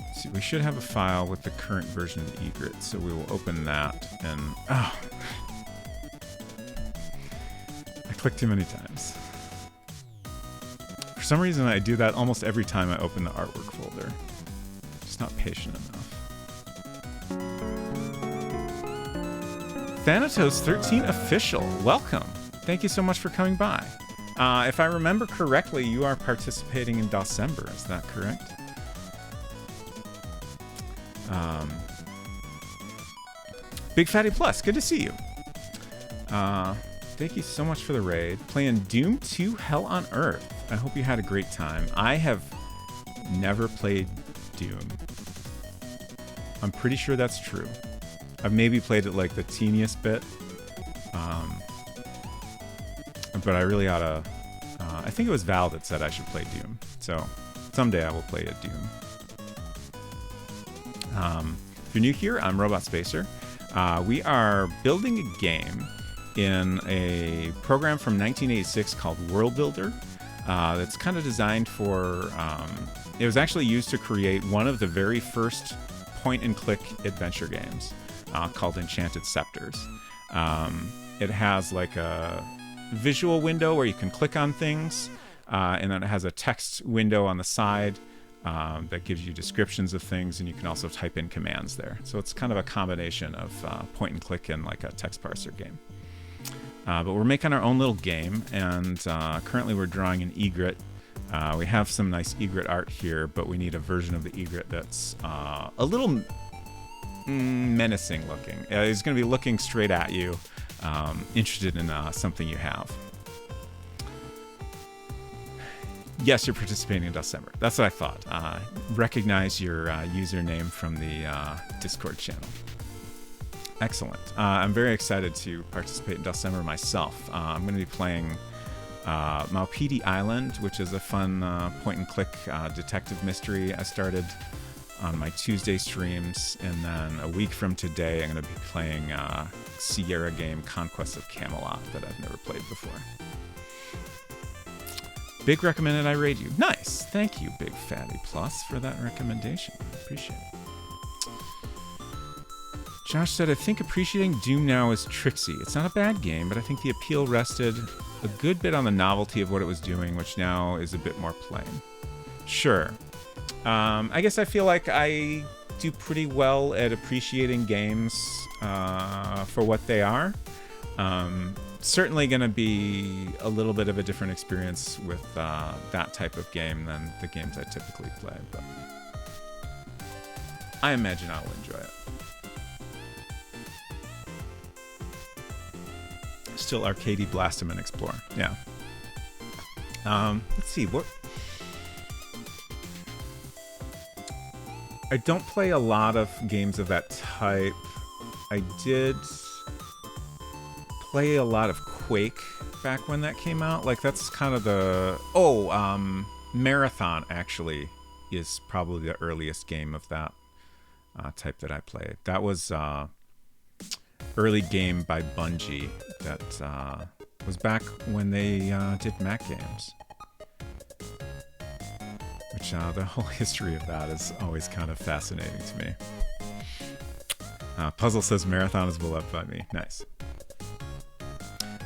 Speaker 1: Let's see, we should have a file with the current version of the Egret, so we will open that and... Oh! I clicked too many times. For some reason, I do that almost every time I open the artwork folder. Just not patient enough. Thanatos13 official, welcome. Thank you so much for coming by. If I remember correctly, you are participating in December, is that correct? Big Fatty Plus, good to see you. Thank you so much for the raid. Playing Doom 2 Hell on Earth. I hope you had a great time. I have never played Doom. I'm pretty sure that's true. I've maybe played it like the teeniest bit. But I really ought to... I think it was Val that said I should play Doom. So someday I will play a Doom. If you're new here, I'm Robot Spacer. We are building a game in a program from 1986 called World Builder. That's kind of designed for... it was actually used to create one of the very first point-and-click adventure games called Enchanted Scepters. It has like a visual window where you can click on things, and then it has a text window on the side that gives you descriptions of things, and you can also type in commands there. So it's kind of a combination of point-and-click and like a text parser game. But we're making our own little game, and currently we're drawing an egret. We have some nice egret art here, but we need a version of the egret that's a little menacing looking. He's going to be looking straight at you, interested in something you have. Yes, you're participating in December. That's what I thought. Recognize your username from the Discord channel. Excellent. I'm very excited to participate in December myself. I'm going to be playing Maupiti Island, which is a fun point-and-click detective mystery I started on my Tuesday streams. And then a week from today, I'm going to be playing Sierra game Conquest of Camelot that I've never played before. Big recommended I raid you. Nice. Thank you, Big Fatty Plus, for that recommendation. Appreciate it. Josh said, I think appreciating Doom now is tricksy. It's not a bad game, but I think the appeal rested a good bit on the novelty of what it was doing, which now is a bit more plain. Sure. I guess I feel like I do pretty well at appreciating games for what they are. Certainly going to be a little bit of a different experience with that type of game than the games I typically play, but I imagine I'll enjoy it. Still Arcady, Blast 'em and Explore. Yeah. Let's see what. I don't play a lot of games of that type. I did play a lot of Quake back when that came out. Like that's kind of the Marathon actually is probably the earliest game of that type that I played. That was early game by Bungie that was back when they did Mac games. Which the whole history of that is always kind of fascinating to me. Puzzle says Marathon is beloved by me. Nice.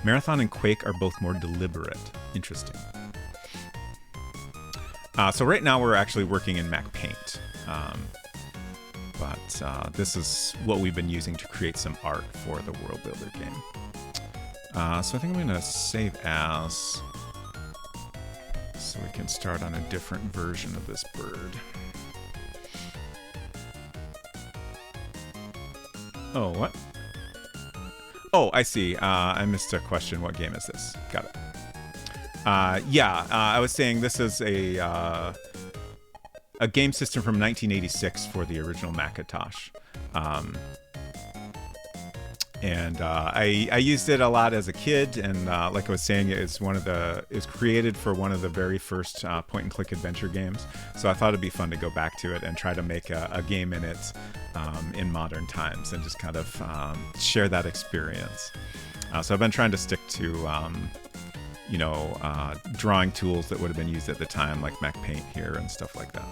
Speaker 1: Marathon and Quake are both more deliberate. Interesting. So right now we're actually working in Mac Paint. But this is what we've been using to create some art for the World Builder game. So I think I'm going to save as, so we can start on a different version of this bird. Oh, what? Oh, I see. I missed a question. What game is this? Got it. I was saying this is a game system from 1986 for the original Macintosh. I used it a lot as a kid, and like I was saying, it's created for one of the very first point-and-click adventure games. So I thought it'd be fun to go back to it and try to make a game in it in modern times, and just kind of share that experience. So I've been trying to stick to drawing tools that would have been used at the time, like Mac Paint here and stuff like that.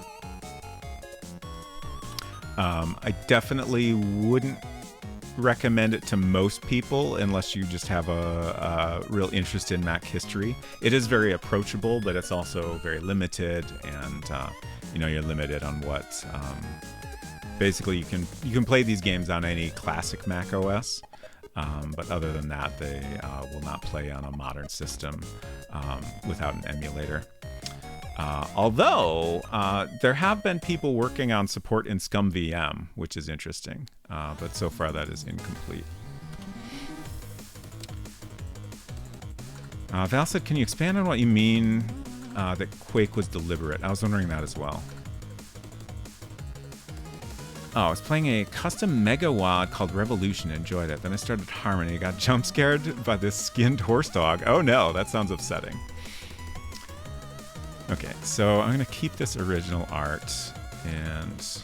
Speaker 1: I definitely wouldn't recommend it to most people unless you just have a real interest in Mac history. It is very approachable, but it's also very limited, and you're limited on what. Basically, you can play these games on any classic Mac OS, but other than that, they will not play on a modern system without an emulator. Although there have been people working on support in ScumVM, which is interesting, but so far that is incomplete. Val said, can you expand on what you mean that Quake was deliberate? I was wondering that as well. Oh, I was playing a custom Mega WAD called Revolution. Enjoyed it. Then I started Harmony. Got jump scared by this skinned horse dog. Oh no, that sounds upsetting. Okay, so I'm going to keep this original art and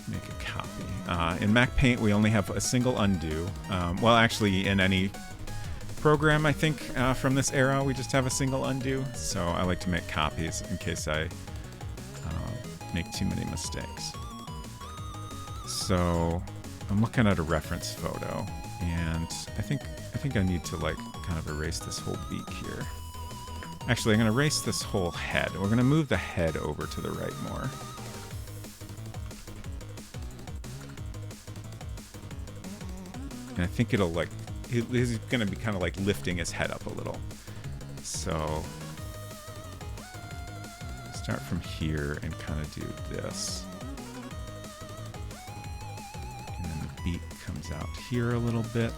Speaker 1: make a copy. In Mac Paint, we only have a single undo. Well, actually, in any program, I think, from this era, we just have a single undo. So I like to make copies in case I make too many mistakes. So I'm looking at a reference photo, and I think I need to kind of erase this whole beak here. Actually, I'm going to erase this whole head. We're going to move the head over to the right more. And I think it'll he's going to be kind of lifting his head up a little. So start from here and kind of do this. And then the beak comes out here a little bit.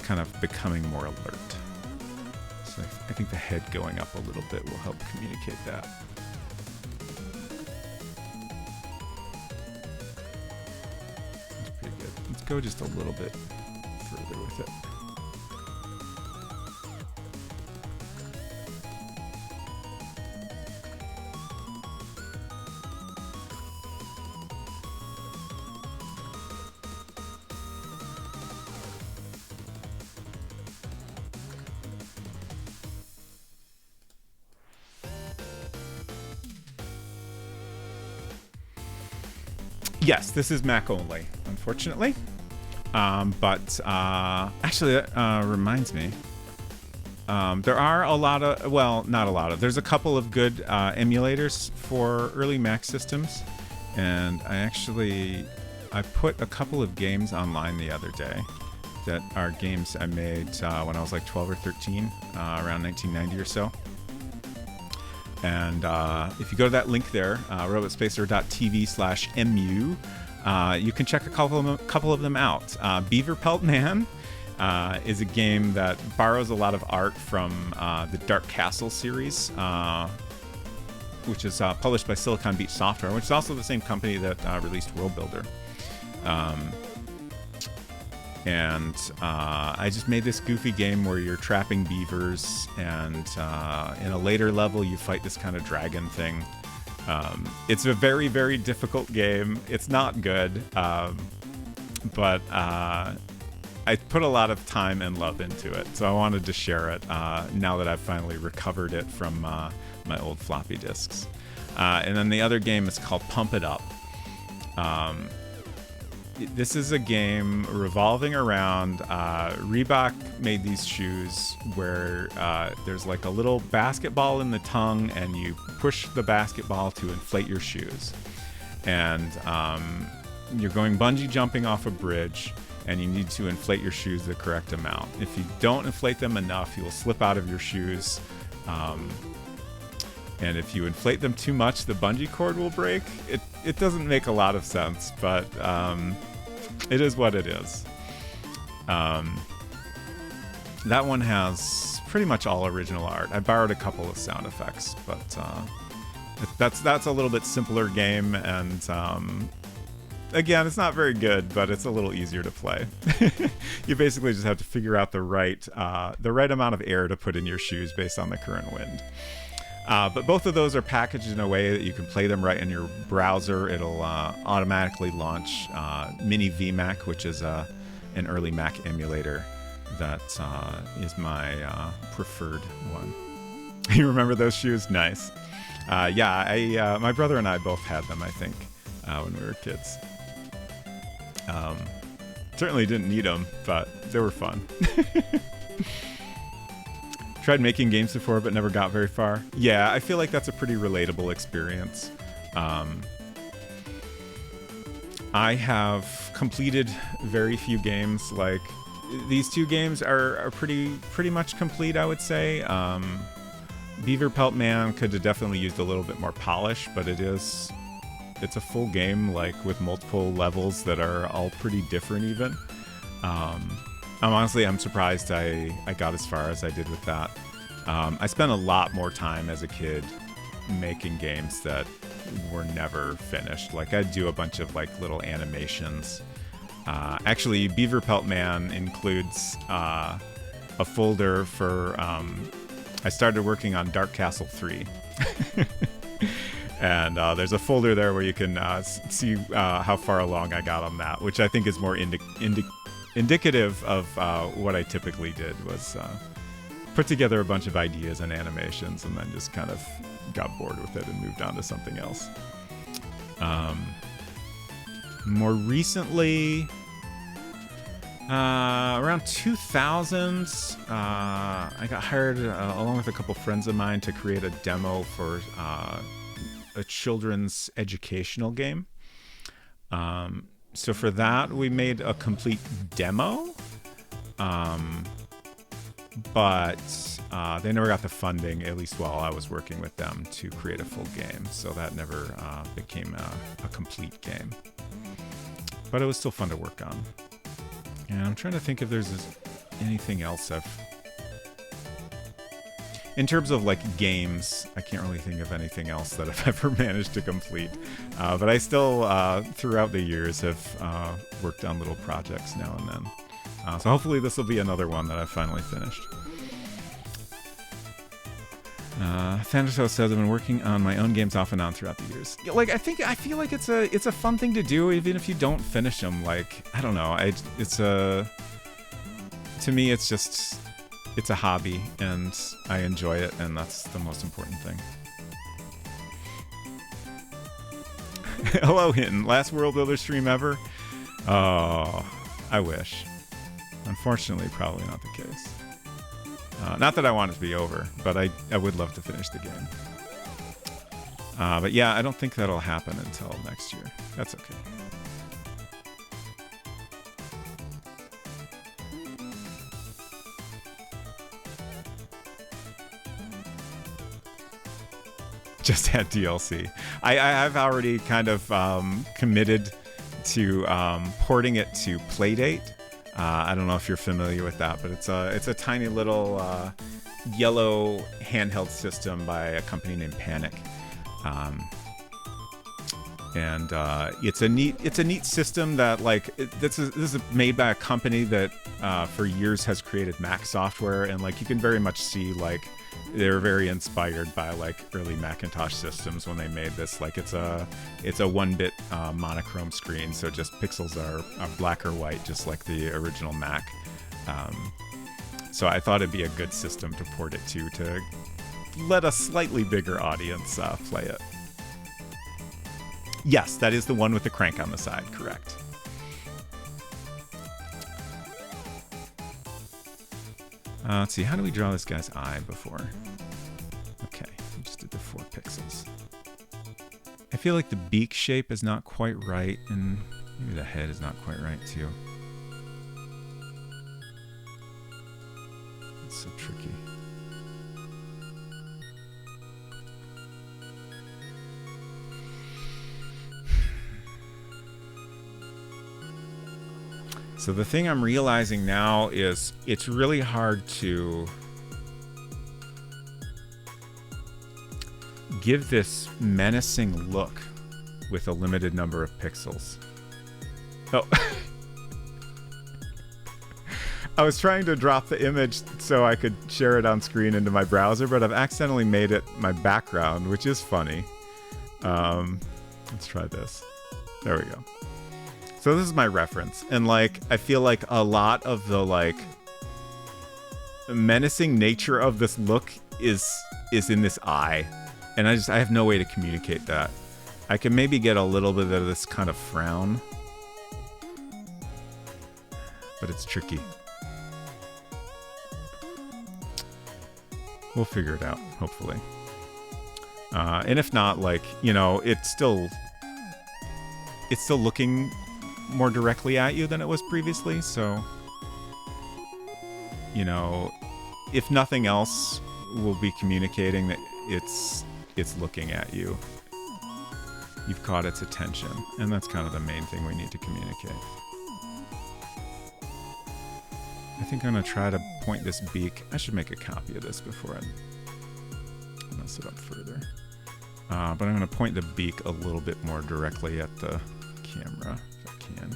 Speaker 1: Kind of becoming more alert. So I think the head going up a little bit will help communicate that. That's pretty good. Let's go just a little bit further with it. Yes, this is Mac only, unfortunately. But actually, that reminds me. There are a lot of, well, not a lot of, there's a couple of good emulators for early Mac systems. And I put a couple of games online the other day that are games I made when I was like 12 or 13, around 1990 or so. And if you go to that link there, robotspacer.tv/mu, you can check a couple of them out. Beaver Pelt Man is a game that borrows a lot of art from the Dark Castle series, which is published by Silicon Beach Software, which is also the same company that released World Builder. And I just made this goofy game where you're trapping beavers, and in a later level you fight this kind of dragon thing. It's a very, very difficult game. It's not good, but I put a lot of time and love into it, so I wanted to share it now that I've finally recovered it from my old floppy disks. And then the other game is called Pump It Up. This is a game revolving around Reebok made these shoes where there's like a little basketball in the tongue, and you push the basketball to inflate your shoes. And you're going bungee jumping off a bridge, and you need to inflate your shoes the correct amount. If you don't inflate them enough, you will slip out of your shoes. And if you inflate them too much, the bungee cord will break. It doesn't make a lot of sense, but it is what it is. That one has pretty much all original art. I borrowed a couple of sound effects, but that's a little bit simpler game, and again, it's not very good, but it's a little easier to play. You basically just have to figure out the right amount of air to put in your shoes based on the current wind. But both of those are packaged in a way that you can play them right in your browser. It'll automatically launch Mini VMac, which is an early Mac emulator that is my preferred one. You remember those shoes? Nice. Yeah, my brother and I both had them, I think, when we were kids. Certainly didn't need them, but they were fun. Tried making games before, but never got very far. Yeah, I feel like that's a pretty relatable experience. I have completed very few games. Like, these two games are pretty much complete, I would say. Beaver Pelt Man could have definitely used a little bit more polish, but it's a full game, like, with multiple levels that are all pretty different even. I'm surprised I got as far as I did with that. I spent a lot more time as a kid making games that were never finished. Like, I'd do a bunch of like little animations. Actually, Beaver Pelt Man includes a folder for. I started working on Dark Castle 3. And there's a folder there where you can see how far along I got on that, which I think is more indicative of what I typically did, was put together a bunch of ideas and animations and then just kind of got bored with it and moved on to something else. More recently, around 2000, I got hired along with a couple friends of mine to create a demo for a children's educational game. So for that, we made a complete demo, but they never got the funding, at least while I was working with them, to create a full game. So that never became a complete game. But it was still fun to work on. And I'm trying to think if there's anything else in terms of like games, I can't really think of anything else that I've ever managed to complete. But I still, throughout the years, have worked on little projects now and then. So hopefully this will be another one that I've finally finished. Thanatos says, I've been working on my own games off and on throughout the years. Like, I feel like it's a fun thing to do, even if you don't finish them. Like, I don't know. To me, it's a hobby, and I enjoy it, and that's the most important thing. Hello, Hinton. Last World Builder stream ever? Oh, I wish. Unfortunately, probably not the case. Not that I want it to be over, but I would love to finish the game. But yeah, I don't think that'll happen until next year. That's okay. Just had DLC. I've already kind of committed to porting it to Playdate. I don't know if you're familiar with that, but it's a tiny little yellow handheld system by a company named Panic, and it's a neat system that this is made by a company that for years has created Mac software, and you can very much see they're very inspired by early Macintosh systems when they made this. It's a 1-bit monochrome screen, so just pixels are black or white, just like the original Mac. So I thought it'd be a good system to port it to let a slightly bigger audience play it. Yes, that is the one with the crank on the side, correct. Let's see, how do we draw this guy's eye before? Okay, we just did the 4 pixels. I feel like the beak shape is not quite right, and maybe the head is not quite right too. It's so tricky. So the thing I'm realizing now is it's really hard to give this menacing look with a limited number of pixels. Oh. I was trying to drop the image so I could share it on screen into my browser, but I've accidentally made it my background, which is funny. Let's try this. There we go. So this is my reference, and I feel like a lot of the menacing nature of this look is in this eye, and I have no way to communicate that. I can maybe get a little bit of this kind of frown, but it's tricky. We'll figure it out, hopefully. And if not, it's still looking more directly at you than it was previously, so if nothing else, we'll be communicating that it's looking at you. You've caught its attention, and that's kind of the main thing we need to communicate. I think I'm gonna try to point this beak. I should make a copy of this before I mess it up further. But I'm gonna point the beak a little bit more directly at the camera. Can.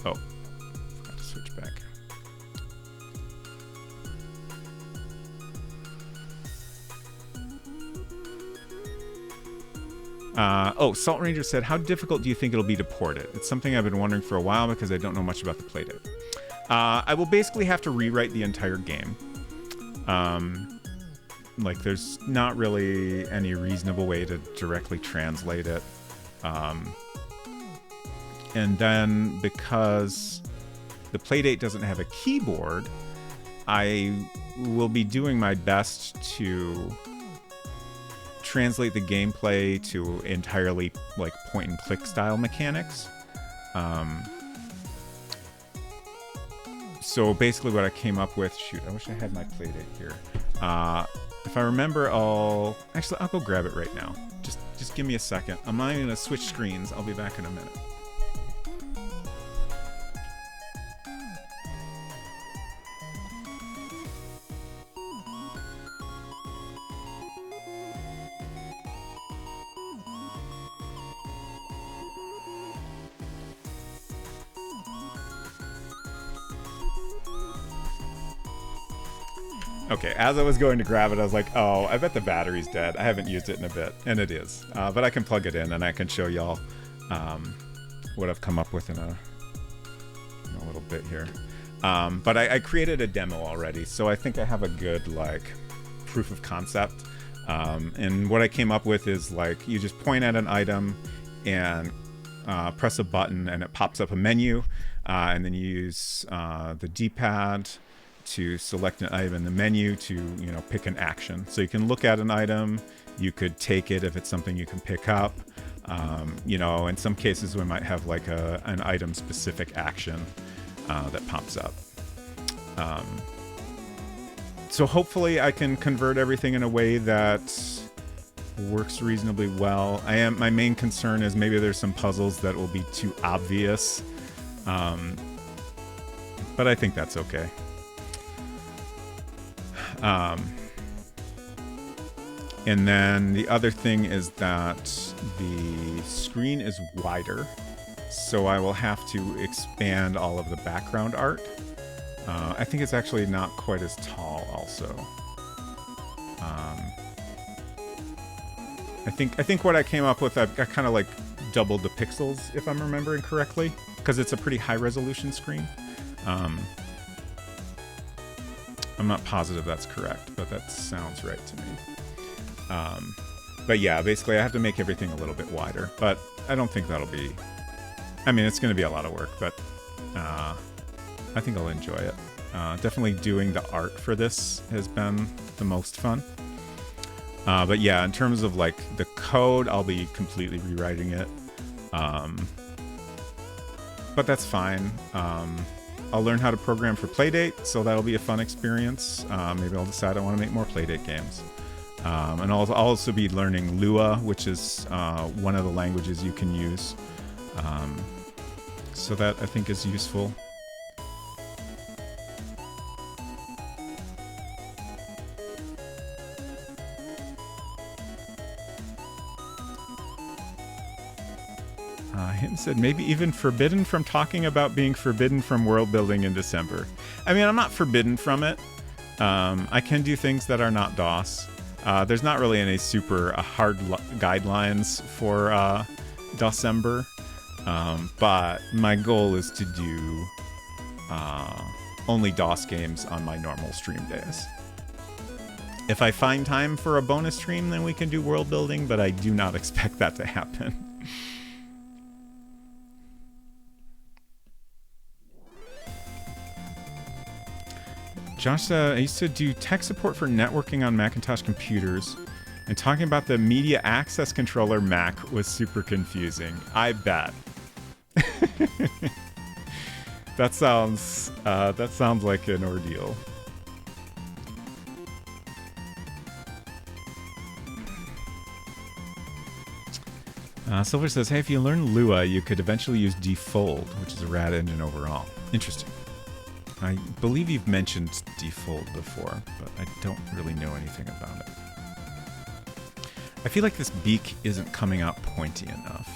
Speaker 1: Oh, forgot to switch back. Salt Ranger said, how difficult do you think it'll be to port it? It's something I've been wondering for a while because I don't know much about the Playdate. I will basically have to rewrite the entire game. There's not really any reasonable way to directly translate it. And then because the Playdate doesn't have a keyboard, I will be doing my best to translate the gameplay to entirely point and click style mechanics. So basically what I came up with, shoot, I wish I had my Playdate here. If I remember, I'll go grab it right now. Just give me a second. I'm not going to switch screens. I'll be back in a minute. Okay, as I was going to grab it, I was like, oh, I bet the battery's dead. I haven't used it in a bit, and it is. But I can plug it in, and I can show y'all what I've come up with in a little bit here. But I created a demo already, so I think I have a good, proof of concept. And what I came up with is like you just point at an item and press a button and it pops up a menu, and then you use the D-pad to select an item in the menu to, you know, pick an action. So you can look at an item, you could take it if it's something you can pick up. You know, in some cases we might have like an item specific action that pops up. So hopefully I can convert everything in a way that works reasonably well. My main concern is maybe there's some puzzles that will be too obvious. But I think that's okay. And then the other thing is that the screen is wider, so I will have to expand all of the background art. I think it's actually not quite as tall also. I think what I came up with, I kind of like doubled the pixels, if I'm remembering correctly, because it's a pretty high resolution screen. I'm not positive that's correct, but that sounds right to me. But yeah, basically I have to make everything a little bit wider, but I don't think that'll be... I mean, it's going to be a lot of work, but I think I'll enjoy it. Definitely doing the art for this has been the most fun. But yeah, in terms of like the code, I'll be completely rewriting it. But that's fine. I'll learn how to program for Playdate, so that'll be a fun experience. Maybe I'll decide I want to make more Playdate games. And I'll also be learning Lua, which is one of the languages you can use. So that I think is useful. Him said maybe even forbidden from talking about being forbidden from world building in December. I mean, I'm not forbidden from it. I can do things that are not DOS. There's not really any super hard guidelines for December, but my goal is to do only DOS games on my normal stream days. If I find time for a bonus stream, then we can do world building, but I do not expect that to happen. Josh said, I used to do tech support for networking on Macintosh computers, and talking about the media access controller Mac was super confusing. I bet. That sounds like an ordeal. Silver says, hey, if you learn Lua, you could eventually use Defold, which is a rad engine overall. Interesting. I believe you've mentioned Defold before, but I don't really know anything about it. I feel like this beak isn't coming out pointy enough.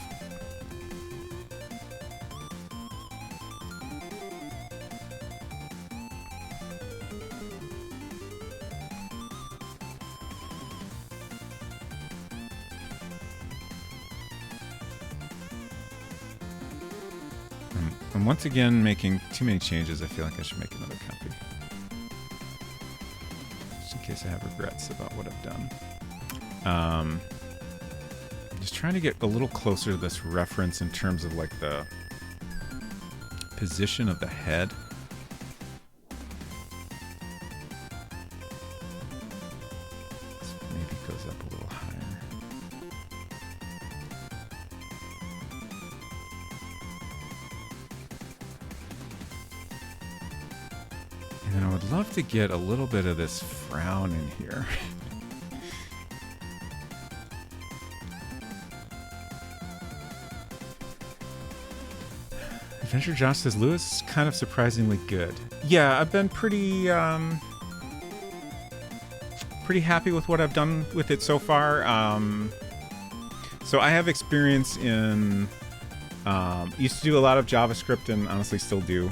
Speaker 1: I'm once again making too many changes. I feel like I should make another copy. Just in case I have regrets about what I've done. I'm just trying to get a little closer to this reference in terms of like the position of the head. This maybe goes up a little higher. And I would love to get a little bit of this frown in here. Adventure Josh says, Lewis is kind of surprisingly good. Yeah, I've been pretty happy with what I've done with it so far. So I have experience in, used to do a lot of JavaScript and honestly still do.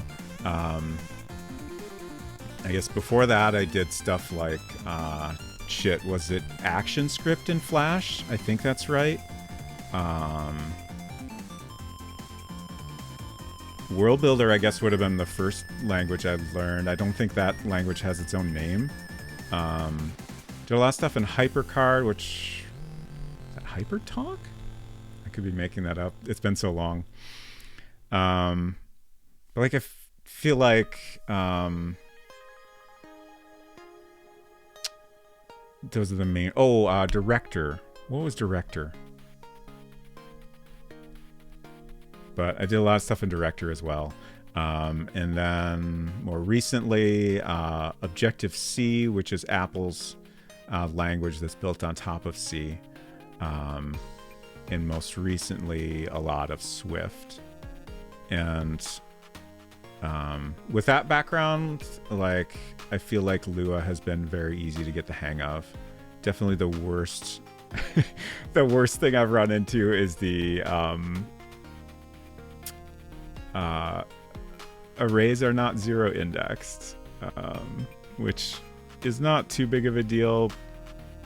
Speaker 1: I guess before that I did stuff like, was it ActionScript in Flash? I think that's right. World Builder, I guess, would have been the first language I'd learned. I don't think that language has its own name. Don't Did a lot of stuff in HyperCard, which... Is that HyperTalk? I could be making that up. It's been so long. But like I feel like those are the main... Oh, Director. What was Director? But I did a lot of stuff in Director as well. And then more recently, Objective-C, which is Apple's language that's built on top of C. And most recently, a lot of Swift. And with that background, like, I feel like Lua has been very easy to get the hang of. Definitely the worst. The worst thing I've run into is the arrays are not zero indexed, which is not too big of a deal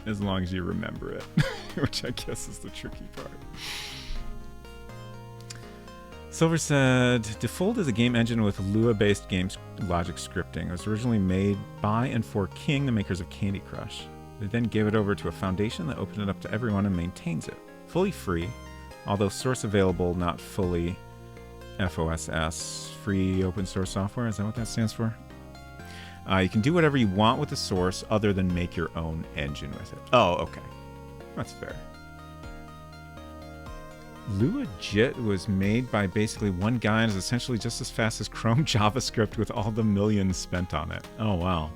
Speaker 1: as long as you remember it, which I guess is the tricky part. Silver said, Default is a game engine with Lua-based game logic scripting. It was originally made by and for King, the makers of Candy Crush. They then gave it over to a foundation that opened it up to everyone and maintains it. Fully free, although source available, not fully FOSS, free open source software. Is that what that stands for? You can do whatever you want with the source other than make your own engine with it. Oh, okay. That's fair. LuaJIT was made by basically one guy and is essentially just as fast as Chrome JavaScript with all the millions spent on it. Oh, wow.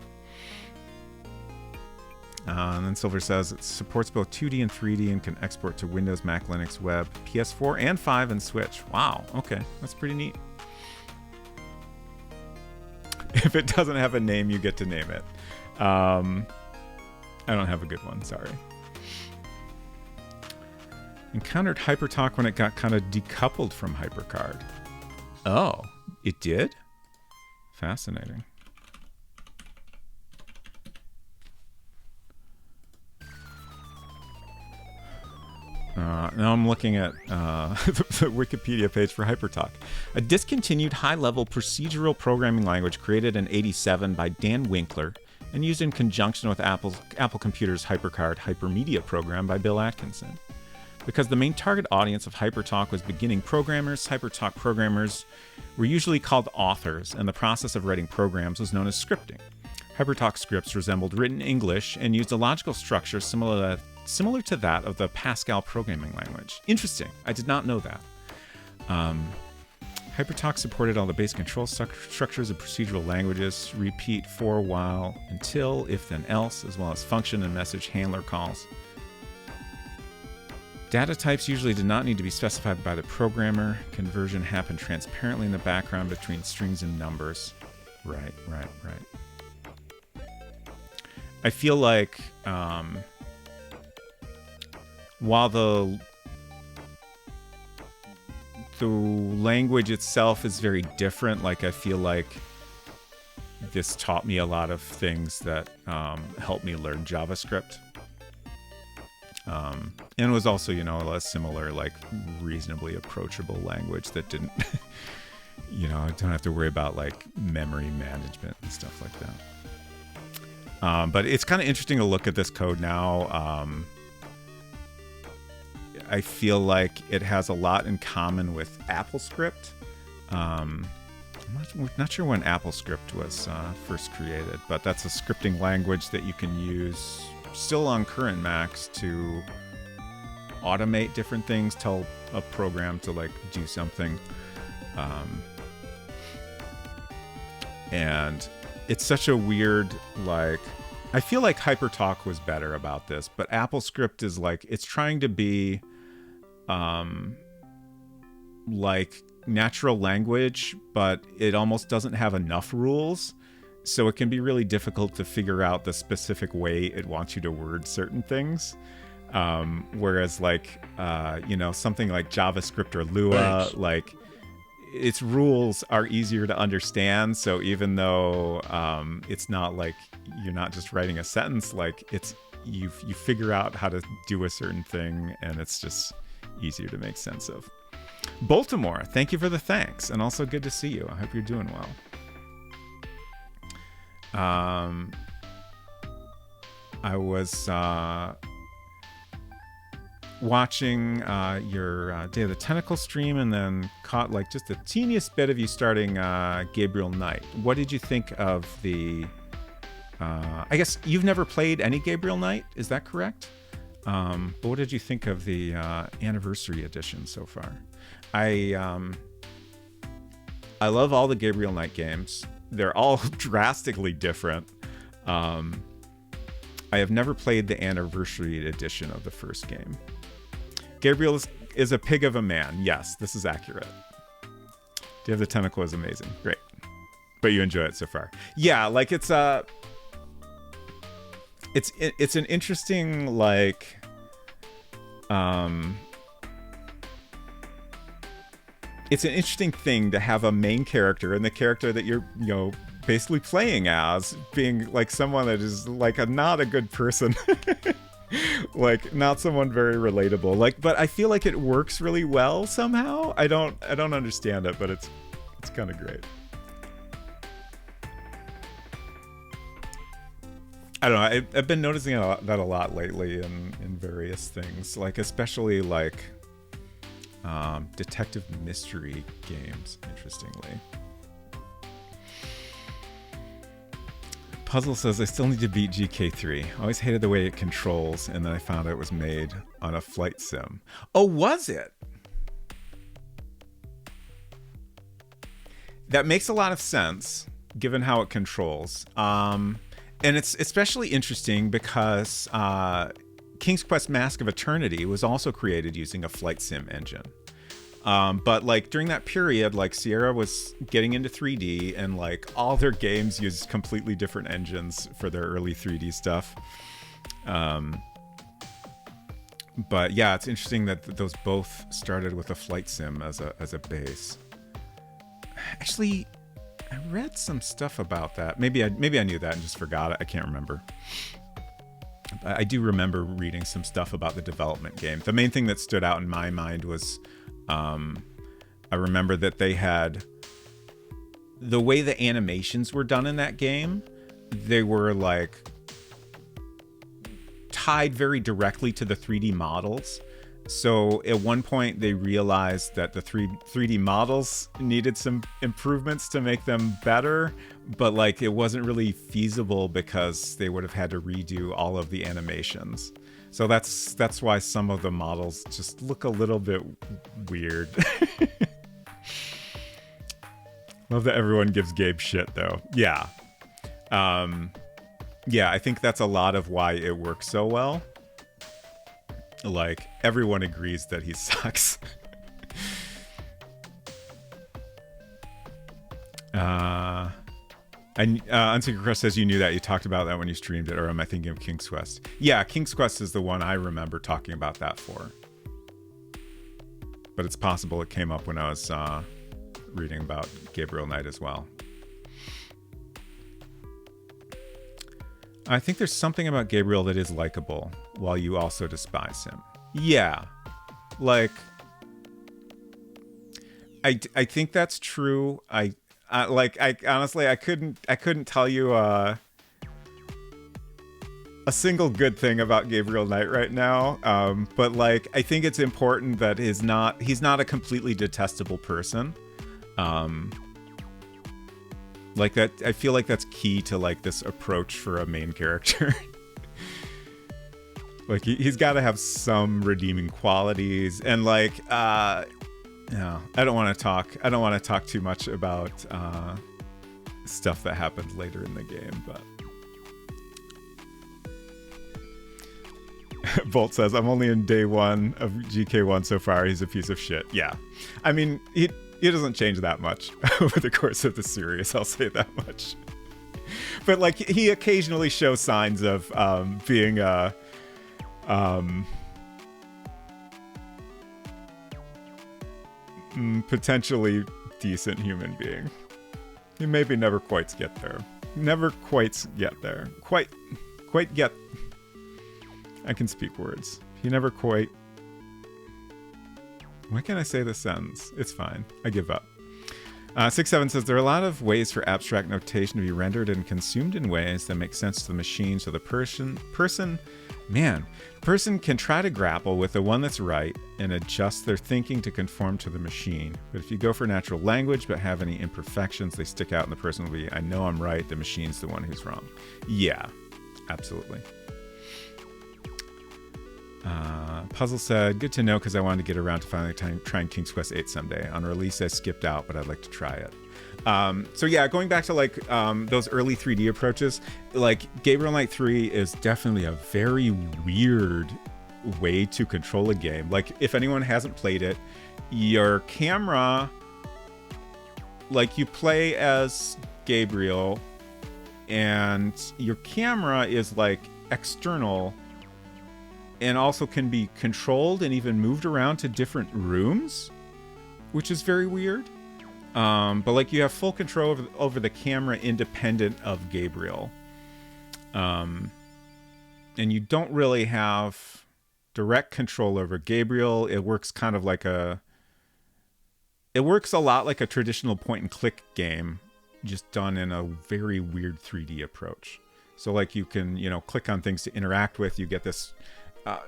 Speaker 1: And then Silver says it supports both 2D and 3D and can export to Windows, Mac, Linux, Web, PS4, and 5, and Switch. Wow. Okay. That's pretty neat. If it doesn't have a name, you get to name it. I don't have a good one. Sorry. Encountered HyperTalk when it got kind of decoupled from HyperCard. Oh, it did? Fascinating. Now I'm looking at the Wikipedia page for HyperTalk. A discontinued high-level procedural programming language created in '87 by Dan Winkler and used in conjunction with Apple Computer's HyperCard Hypermedia program by Bill Atkinson. Because the main target audience of HyperTalk was beginning programmers, HyperTalk programmers were usually called authors, and the process of writing programs was known as scripting. HyperTalk scripts resembled written English and used a logical structure similar to that of the Pascal programming language. Interesting. I did not know that. HyperTalk supported all the base control structures of procedural languages, repeat, for, while, until, if, then, else, as well as function and message handler calls. Data types usually did not need to be specified by the programmer. Conversion happened transparently in the background between strings and numbers. Right. I feel like while the language itself is very different, like I feel like this taught me a lot of things that helped me learn JavaScript. And it was also, a similar, like, reasonably approachable language that didn't, I don't have to worry about, like, memory management and stuff like that. But it's kind of interesting to look at this code now. I feel like it has a lot in common with AppleScript. I'm not sure when AppleScript was first created, but that's a scripting language that you can use still on current Macs to automate different things, tell a program to like do something. And it's such a weird, like, I feel like HyperTalk was better about this, but AppleScript is like, it's trying to be like natural language, but it almost doesn't have enough rules. So it can be really difficult to figure out the specific way it wants you to word certain things. Whereas like, something like JavaScript or Lua, like its rules are easier to understand. So even though it's not like you're not just writing a sentence, like it's you figure out how to do a certain thing, and it's just easier to make sense of. Baltimore, thank you for the thanks, and also good to see you. I hope you're doing well. I was watching your Day of the Tentacle stream and then caught like just the teeniest bit of you starting Gabriel Knight. What did you think of the... I guess you've never played any Gabriel Knight, is that correct? But what did you think of the Anniversary Edition so far? I love all the Gabriel Knight games. They're all drastically different. I have never played the Anniversary Edition of the first game. Gabriel is a pig of a man. Yes, this is accurate. Day of the Tentacle is amazing. Great. But you enjoy it so far. Yeah, like it's an interesting like it's an interesting thing to have a main character and the character that you're, you know, basically playing as being like someone that is like not a good person. Like not someone very relatable. Like, but I feel like it works really well somehow. I don't understand it, but it's kind of great. I don't know. I've been noticing that a lot lately in various things, like especially like detective mystery games, interestingly. Puzzle says, I still need to beat GK3. Always hated the way it controls, and then I found out it was made on a flight sim. Oh, was it? That makes a lot of sense, given how it controls. And it's especially interesting because King's Quest Mask of Eternity was also created using a flight sim engine. But like during that period, like Sierra was getting into 3D and like all their games used completely different engines for their early 3D stuff. But yeah, it's interesting that those both started with a flight sim as a base. Actually, I read some stuff about that. Maybe I knew that and just forgot it. I can't remember. I do remember reading some stuff about the development game. The main thing that stood out in my mind was I remember that they had the way the animations were done in that game. They were like tied very directly to the 3D models. So at one point they realized that the 3D models needed some improvements to make them better, but like it wasn't really feasible because they would have had to redo all of the animations. So that's why some of the models just look a little bit weird. Love that everyone gives Gabe shit though. Yeah. Yeah, I think that's a lot of why it works so well. Like, everyone agrees that he sucks. Unsecret Crust says you knew that. You talked about that when you streamed it, or am I thinking of King's Quest? Yeah, King's Quest is the one I remember talking about that for. But it's possible it came up when I was reading about Gabriel Knight as well. I think there's something about Gabriel that is likable, while you also despise him. Yeah, like I think that's true. I honestly I couldn't tell you a single good thing about Gabriel Knight right now. But like I think it's important that he's not a completely detestable person. Like that, I feel like that's key to like this approach for a main character. Like he's got to have some redeeming qualities, and like, no, I don't want to talk too much about stuff that happened later in the game. But Bolt says, "I'm only in day 1 of GK1 so far. He's a piece of shit." Yeah, I mean he doesn't change that much over the course of the series, I'll say that much. But like he occasionally shows signs of being a potentially decent human being. He maybe never quite get there. Quite get. I can speak words. He never quite. Why can't I say this sentence? It's fine. I give up. 6-7 says there are a lot of ways for abstract notation to be rendered and consumed in ways that make sense to the machine. So the person can try to grapple with the one that's right and adjust their thinking to conform to the machine. But if you go for natural language but have any imperfections, they stick out and the person will be, I know I'm right, the machine's the one who's wrong. Yeah, absolutely. Puzzle said, good to know because I wanted to get around to finally trying King's Quest 8 someday. On release, I skipped out, but I'd like to try it. So yeah, going back to like those early 3D approaches, like Gabriel Knight 3 is definitely a very weird way to control a game. Like if anyone hasn't played it, your camera, like you play as Gabriel and your camera is like external and also can be controlled and even moved around to different rooms, which is very weird. But like you have full control over the camera independent of Gabriel. And you don't really have direct control over Gabriel. It works kind of like it works a lot like a traditional point and click game, just done in a very weird 3D approach. So like you can, click on things to interact with. You get this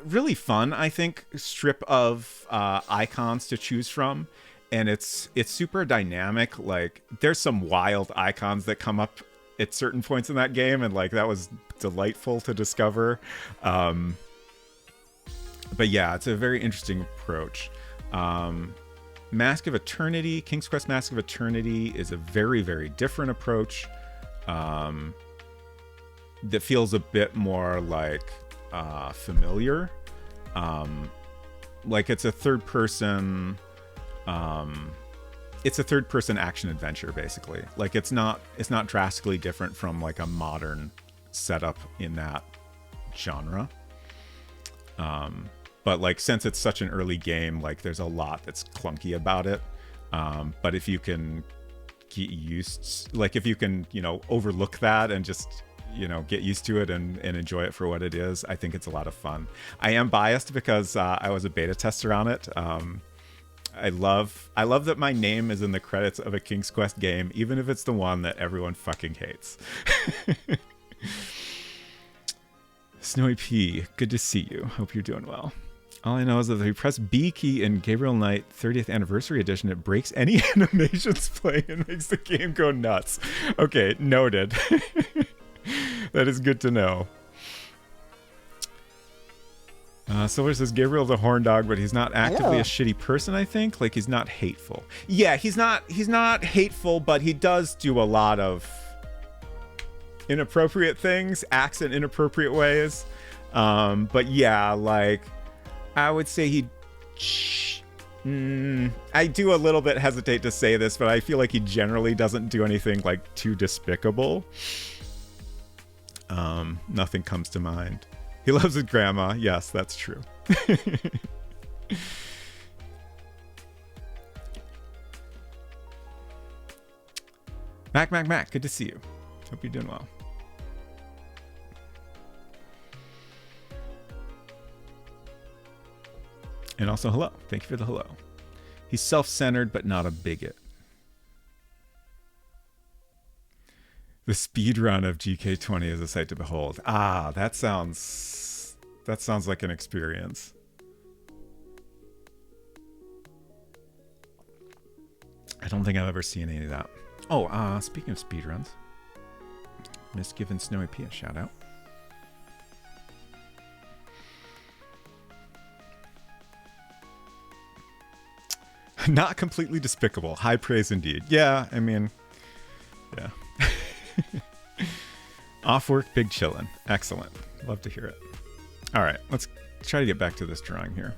Speaker 1: really fun, I think, strip of icons to choose from, and it's super dynamic. Like there's some wild icons that come up at certain points in that game, and like that was delightful to discover. But yeah, it's a very interesting approach. Mask of Eternity, King's Quest Mask of Eternity is a very, very different approach that feels a bit more like familiar. Like it's a third person action adventure, basically. Like it's not drastically different from like a modern setup in that genre. But like since it's such an early game, like there's a lot that's clunky about it. But if you can get used, like if you can, overlook that and just get used to it and enjoy it for what it is, I think it's a lot of fun. I am biased because I was a beta tester on it. I love that my name is in the credits of a King's Quest game, even if it's the one that everyone fucking hates. Snowy P, good to see you. Hope you're doing well. All I know is that if you press B key in Gabriel Knight 30th Anniversary Edition, it breaks any animations playing and makes the game go nuts. Okay, noted. That is good to know. Silver says Gabriel's a horn dog, but he's not actively a shitty person, I think. Like he's not hateful. Yeah, he's not hateful, but he does do a lot of inappropriate things, acts in inappropriate ways. But yeah, like I would say I do a little bit hesitate to say this, but I feel like he generally doesn't do anything like too despicable. Nothing comes to mind. He loves his grandma. Yes, that's true. Mac, good to see you. Hope you're doing well. And also, hello. Thank you for the hello. He's self-centered, but not a bigot. The speedrun of GK20 is a sight to behold. Ah, that sounds like an experience. I don't think I've ever seen any of that. Oh, speaking of speedruns, Miss giving Snowy P a shout out. Not completely despicable. High praise indeed. Yeah, I mean, yeah. Off work, big chillin'. Excellent. Love to hear it. All right, let's try to get back to this drawing here.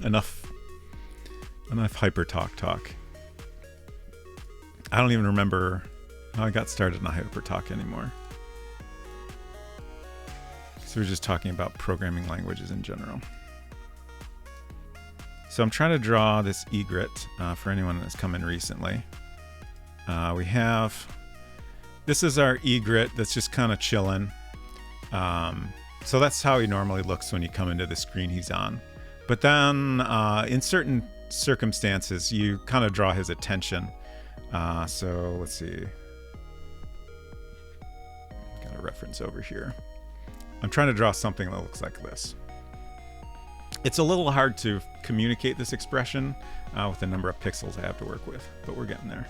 Speaker 1: Enough hyper talk. I don't even remember how I got started on hyper talk anymore. So we're just talking about programming languages in general. So I'm trying to draw this egret for anyone that's come in recently. This is our egret that's just kind of chilling. So that's how he normally looks when you come into the screen he's on. But then in certain circumstances, you kind of draw his attention. So let's see. Got a reference over here. I'm trying to draw something that looks like this. It's a little hard to communicate this expression with the number of pixels I have to work with, but we're getting there.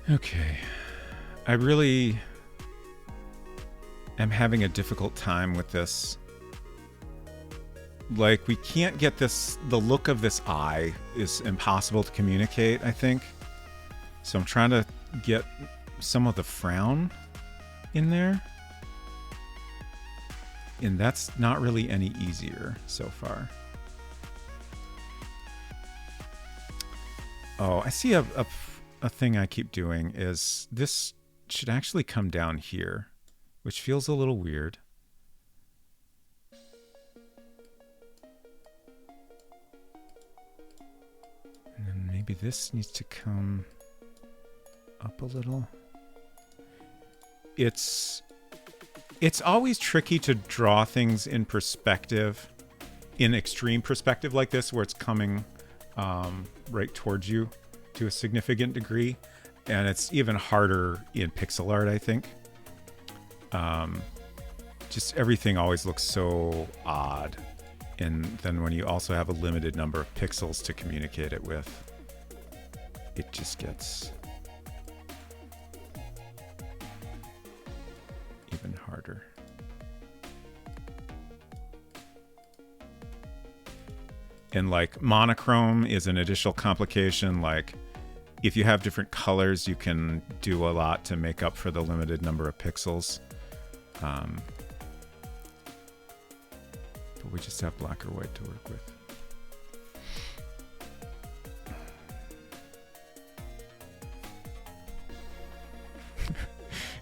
Speaker 1: Okay, I really am having a difficult time with this. Like, we can't get this, the look of this eye is impossible to communicate, I think. So I'm trying to get some of the frown in there. And that's not really any easier so far. Oh, I see a thing I keep doing is this should actually come down here, which feels a little weird. And then maybe this needs to come up a little. It's always tricky to draw things in perspective, in extreme perspective like this, where it's coming right towards you to a significant degree, and it's even harder in pixel art, I think. Just everything always looks so odd, and then when you also have a limited number of pixels to communicate it with, it just gets even harder. And like monochrome is an additional complication. Like, if you have different colors, you can do a lot to make up for the limited number of pixels. But we just have black or white to work with.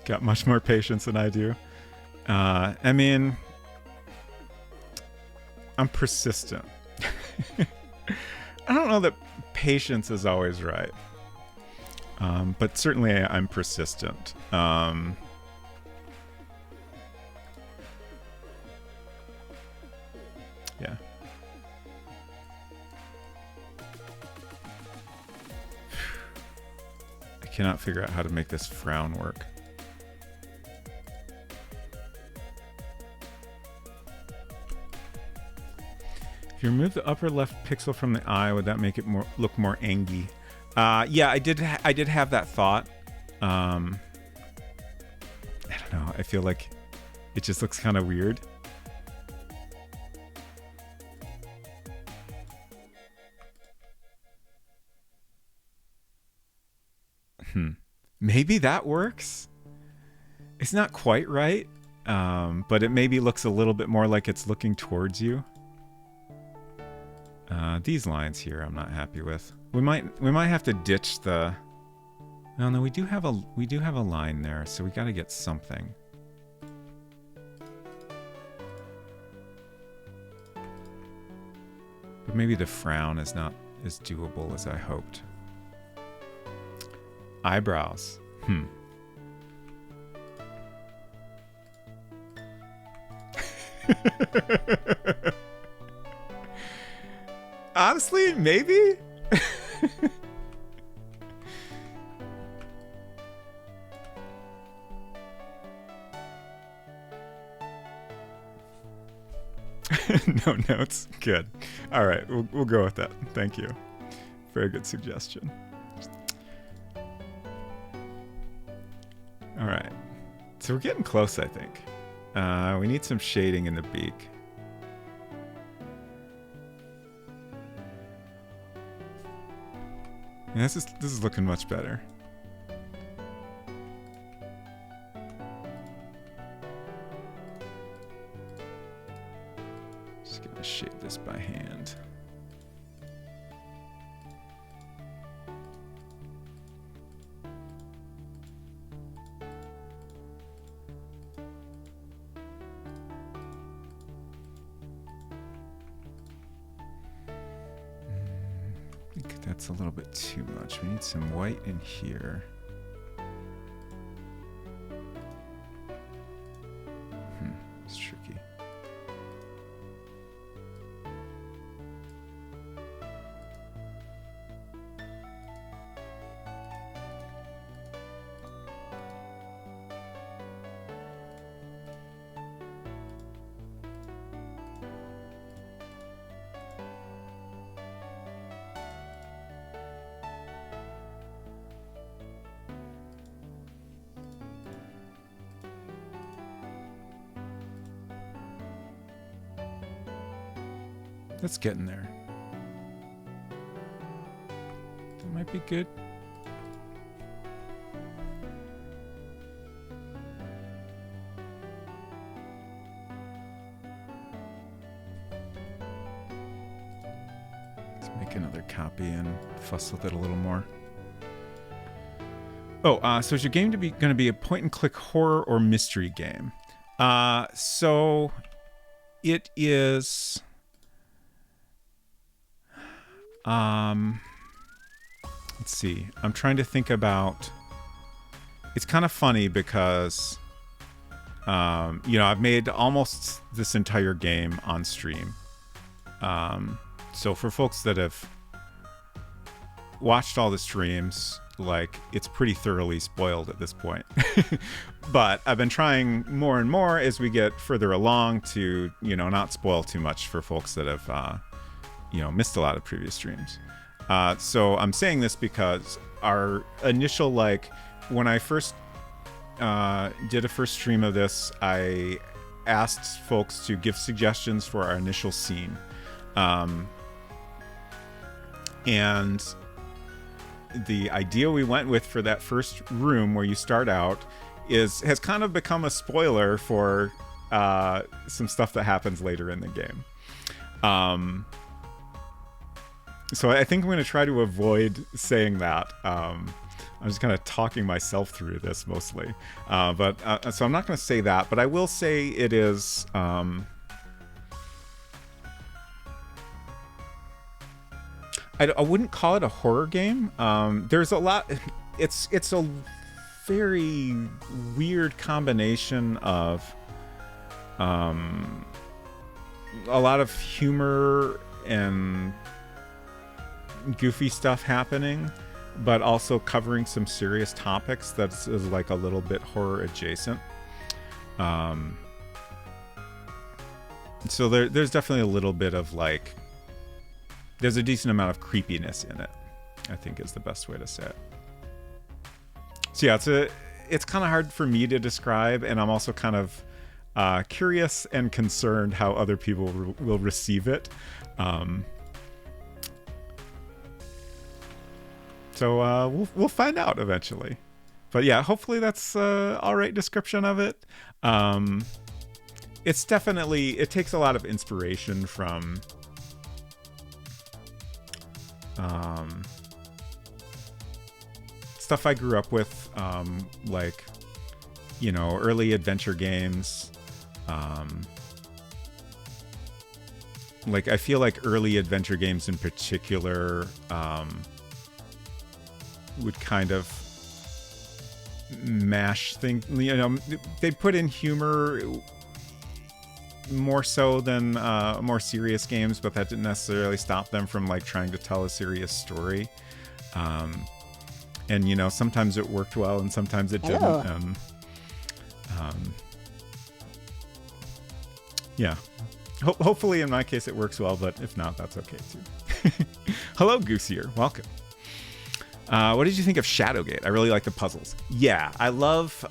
Speaker 1: Got much more patience than I do. I mean, I'm persistent. I don't know that patience is always right. But certainly I'm persistent. Yeah. I cannot figure out how to make this frown work. If you remove the upper left pixel from the eye, would that make it look more angy? Yeah, I did have that thought. I don't know. I feel like it just looks kind of weird. Maybe that works. It's not quite right, but it maybe looks a little bit more like it's looking towards you. These lines here I'm not happy with. We might have to ditch the. Well, no, we do have a line there, so we got to get something. But maybe the frown is not as doable as I hoped. Eyebrows. Honestly, maybe? No notes. Good. All right, we'll go with that. Thank you. Very good suggestion. All right. So we're getting close, I think. We need some shading in the beak. Yeah, this is looking much better. Just gonna shape this by hand. That's a little bit too much. We need some white in here. That's getting there. That might be good. Let's make another copy and fuss with it a little more. Oh, so is your game going to be a point-and-click horror or mystery game? So it is. Let's see. I'm trying to think about. It's kind of funny because, I've made almost this entire game on stream. So for folks that have watched all the streams, like, it's pretty thoroughly spoiled at this point. But I've been trying more and more as we get further along to, not spoil too much for folks that have, missed a lot of previous streams. So I'm saying this because our initial, when I first did a first stream of this, I asked folks to give suggestions for our initial scene. And the idea we went with for that first room where you start out has kind of become a spoiler for some stuff that happens later in the game. So I think I'm going to try to avoid saying that. I'm just kind of talking myself through this mostly. So I'm not going to say that, but I will say it is... I wouldn't call it a horror game. There's a lot... It's a very weird combination of a lot of humor and goofy stuff happening, but also covering some serious topics that's like a little bit horror adjacent. So there's definitely a little bit of there's a decent amount of creepiness in it, I think is the best way to say it. So yeah, it's kind of hard for me to describe, and I'm also kind of curious and concerned how other people will receive it. So we'll find out eventually. But yeah, hopefully that's all right description of it. It's definitely, it takes a lot of inspiration from stuff I grew up with, early adventure games. I feel like early adventure games in particular would kind of mash things. They put in humor more so than more serious games, but that didn't necessarily stop them from trying to tell a serious story. And sometimes it worked well and sometimes it didn't. Yeah. Hopefully in my case it works well, but if not, that's okay too. Hello, Goosier. Welcome. What did you think of Shadowgate? I really like the puzzles. Yeah, I love...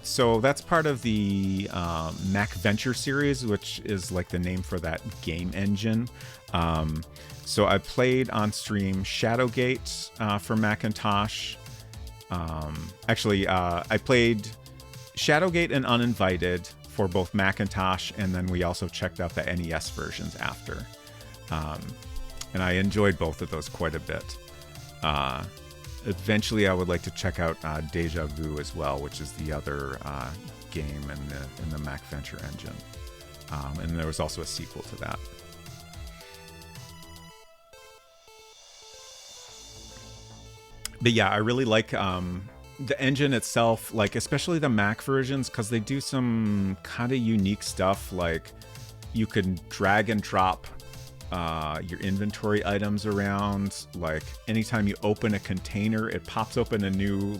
Speaker 1: so that's part of the Mac Venture series, which is the name for that game engine. So I played on stream Shadowgate for Macintosh. I played Shadowgate and Uninvited for both Macintosh, and then we also checked out the NES versions after. And I enjoyed both of those quite a bit. Eventually, I would like to check out Deja Vu as well, which is the other game in the Mac Venture engine. And there was also a sequel to that. But yeah, I really like the engine itself, especially the Mac versions, because they do some kind of unique stuff. You can drag and drop your inventory items around. Anytime you open a container, it pops open a new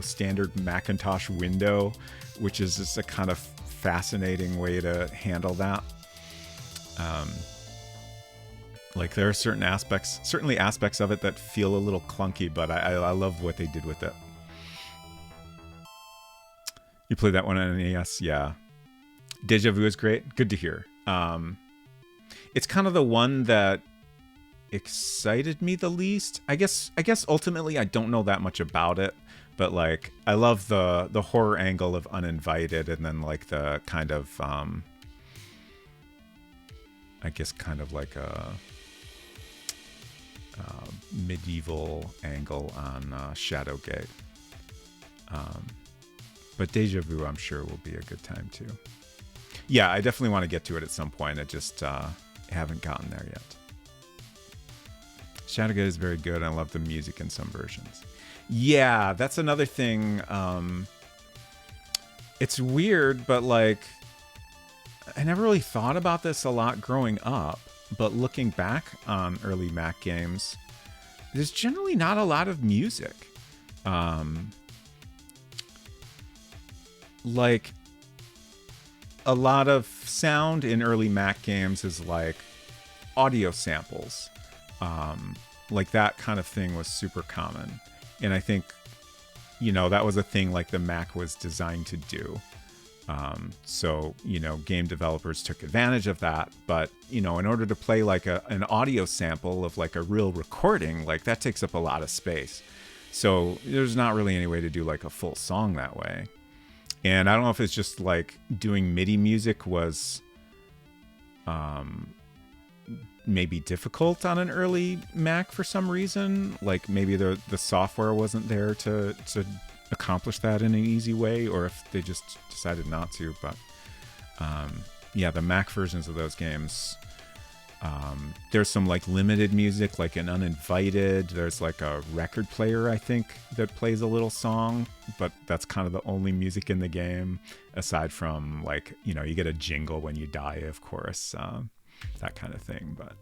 Speaker 1: standard Macintosh window, which is just a kind of fascinating way to handle that. There are certainly aspects of it that feel a little clunky, but I love what they did with it. You played that one on NES? Yeah. Deja Vu is great. Good to hear. it's kind of the one that excited me the least. I guess ultimately I don't know that much about it, but like I love the horror angle of Uninvited, and then like the kind of I guess kind of like a medieval angle on Shadowgate. But Deja Vu, I'm sure, will be a good time too. Yeah, I definitely want to get to it at some point. I just haven't gotten there yet. Shadowgate is very good. I love the music in some versions. Yeah, that's another thing. It's weird, but like, I never really thought about this a lot growing up. But looking back on early Mac games, there's generally not a lot of music. Like, a lot of sound in early Mac games is like audio samples. Like that kind of thing was super common. And I think, you know, that was a thing like the Mac was designed to do. So, you know, game developers took advantage of that. But, you know, in order to play like an audio sample of like a real recording, like that takes up a lot of space. So there's not really any way to do like a full song that way. And I don't know if it's just like doing MIDI music was maybe difficult on an early Mac for some reason. Like maybe the software wasn't there to accomplish that in an easy way, or if they just decided not to. But yeah, the Mac versions of those games, there's some like limited music, like in Uninvited. There's like a record player, I think, that plays a little song, but that's kind of the only music in the game, aside from like, you know, you get a jingle when you die, of course, that kind of thing. But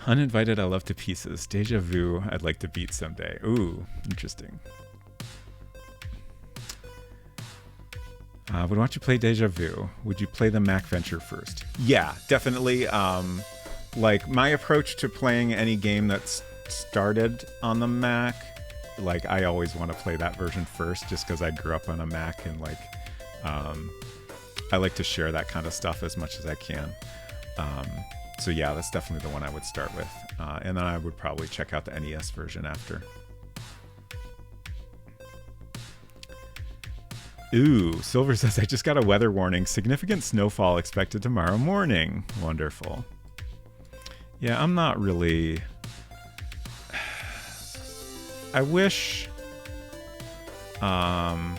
Speaker 1: Uninvited, I love to pieces. Deja Vu, I'd like to beat someday. Ooh, interesting. But why don't you play Deja Vu? Would you play the Mac Venture first? Yeah, definitely. Like my approach to playing any game that's started on the Mac, like I always want to play that version first, just because I grew up on a Mac, and like I like to share that kind of stuff as much as I can. So yeah, that's definitely the one I would start with, and then I would probably check out the NES version after. Ooh, Silver says, I just got a weather warning. Significant snowfall expected tomorrow morning. Wonderful. Yeah, I'm not really... I wish... I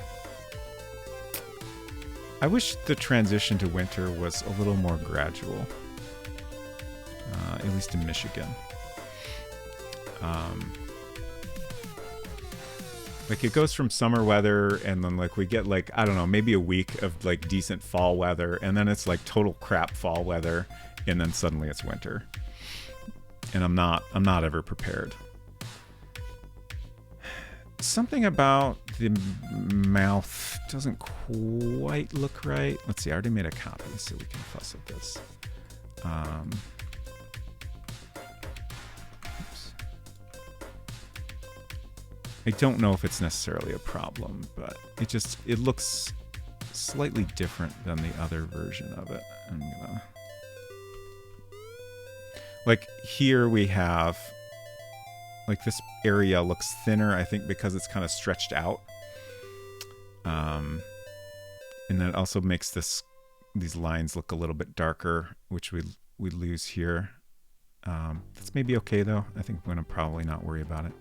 Speaker 1: wish the transition to winter was a little more gradual. At least in Michigan. Like it goes from summer weather, and then like we get like, I don't know, maybe a week of like decent fall weather, and then it's like total crap fall weather, and then suddenly it's winter. And I'm not ever prepared. Something about the mouth doesn't quite look right. Let's see, I already made a copy so we can fuss at this. I don't know if it's necessarily a problem, but it looks slightly different than the other version of it. I'm gonna... Like here we have, like this area looks thinner, I think because it's kind of stretched out. And then it also makes these lines look a little bit darker, which we lose here. That's maybe okay though. I think I'm gonna probably not worry about it.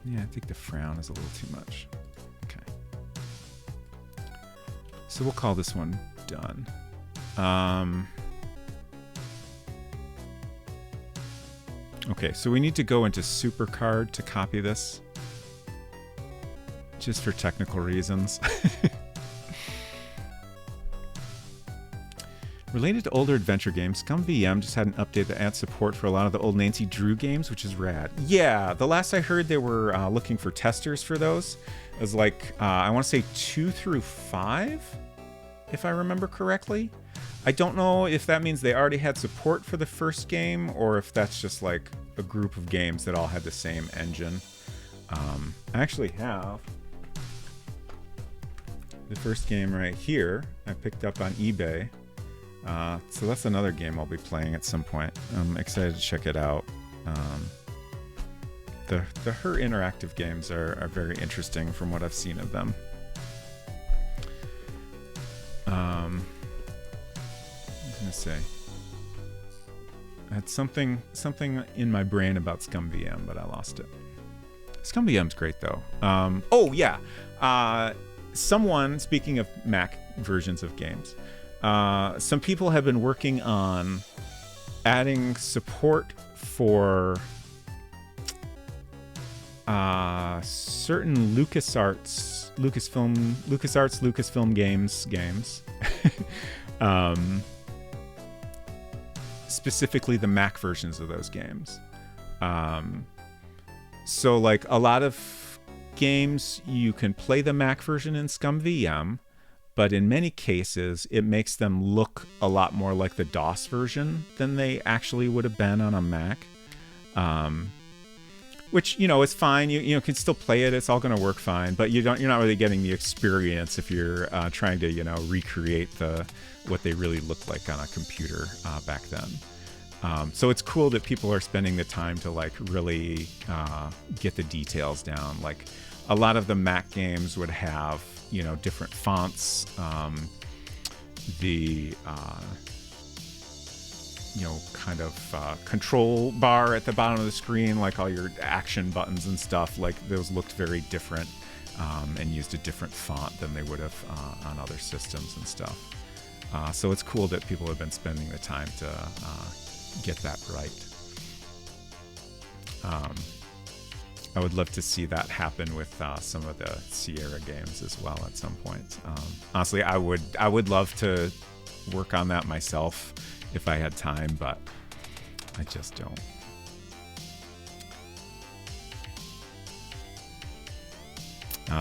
Speaker 1: Yeah, I think the frown is a little too much. Okay. So we'll call this one done. Okay, so we need to go into SuperCard to copy this. Just for technical reasons. Related to older adventure games, ScumVM just had an update that adds support for a lot of the old Nancy Drew games, which is rad. Yeah, the last I heard, they were looking for testers for those. It was like, I want to say 2 through 5, if I remember correctly. I don't know if that means they already had support for the first game, or if that's just like a group of games that all had the same engine. I actually have the first game right here. I picked up on eBay. So that's another game I'll be playing at some point. I'm excited to check it out. The Her interactive games are very interesting from what I've seen of them. I was gonna say, I had something in my brain about ScumVM, but I lost it. ScumVM's great though. Oh yeah, someone, speaking of Mac versions of games, some people have been working on adding support for certain Lucasfilm games, specifically the Mac versions of those games. So like a lot of games, you can play the Mac version in ScumVM, but in many cases, it makes them look a lot more like the DOS version than they actually would have been on a Mac. Which, you know, is fine. You can still play it. It's all going to work fine. But you're not really getting the experience if you're trying to, recreate what they really looked like on a computer back then. So it's cool that people are spending the time to like really get the details down. Like a lot of the Mac games would have, different fonts. Kind of control bar at the bottom of the screen, like all your action buttons and stuff, like those looked very different and used a different font than they would have on other systems and stuff. So it's cool that people have been spending the time to get that right. I would love to see that happen with some of the Sierra games as well at some point. Honestly, I would love to work on that myself if I had time, but I just don't.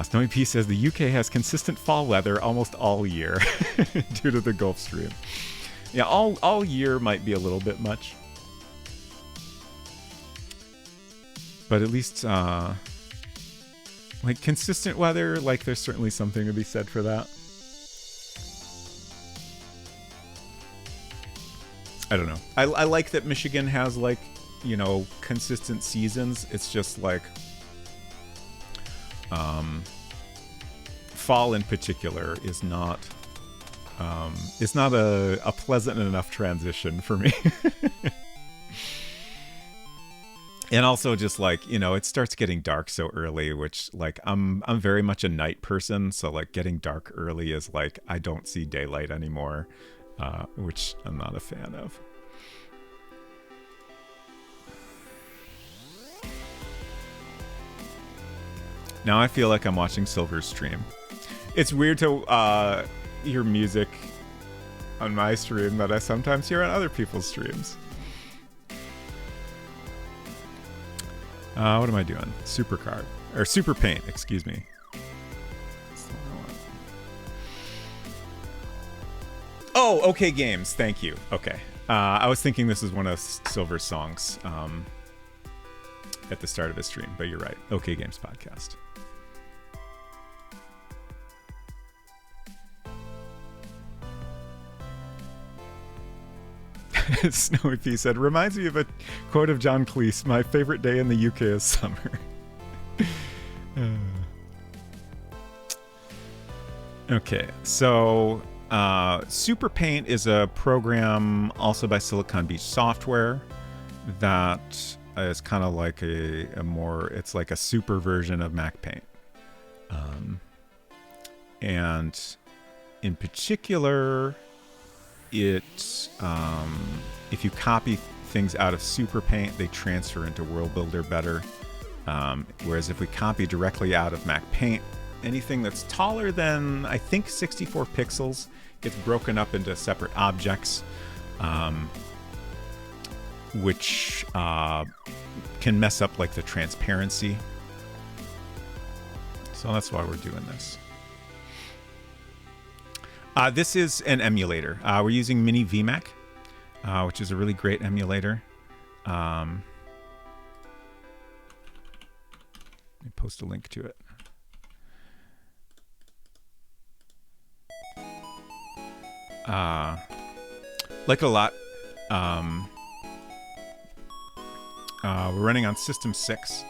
Speaker 1: Snowy P says the UK has consistent fall weather almost all year due to the Gulf Stream. Yeah, all year might be a little bit much, but at least like consistent weather, like there's certainly something to be said for that. I don't know. I like that Michigan has like, consistent seasons. It's just like fall in particular is not a pleasant enough transition for me. And also just like, it starts getting dark so early, which like I'm very much a night person, so like getting dark early is like I don't see daylight anymore. Which I'm not a fan of. Now I feel like I'm watching Silver's stream. It's weird to hear music on my stream that I sometimes hear on other people's streams. What am I doing? Supercard. Or Super Paint, excuse me. Oh, OK Games. Thank you. Okay. I was thinking this is one of Silver's songs at the start of his stream, but you're right. OK Games podcast. Snowy P said, reminds me of a quote of John Cleese, my favorite day in the UK is summer. Okay, so Super Paint is a program also by Silicon Beach Software that is kind of like it's like a super version of Mac Paint. And in particular, if you copy things out of Super Paint, they transfer into World Builder better. Whereas if we copy directly out of Mac Paint, anything that's taller than, I think, 64 pixels gets broken up into separate objects, which can mess up like the transparency. So that's why we're doing this. This is an emulator. We're using Mini VMAC, which is a really great emulator. me post a link to it. Like it a lot. We're running on System 6.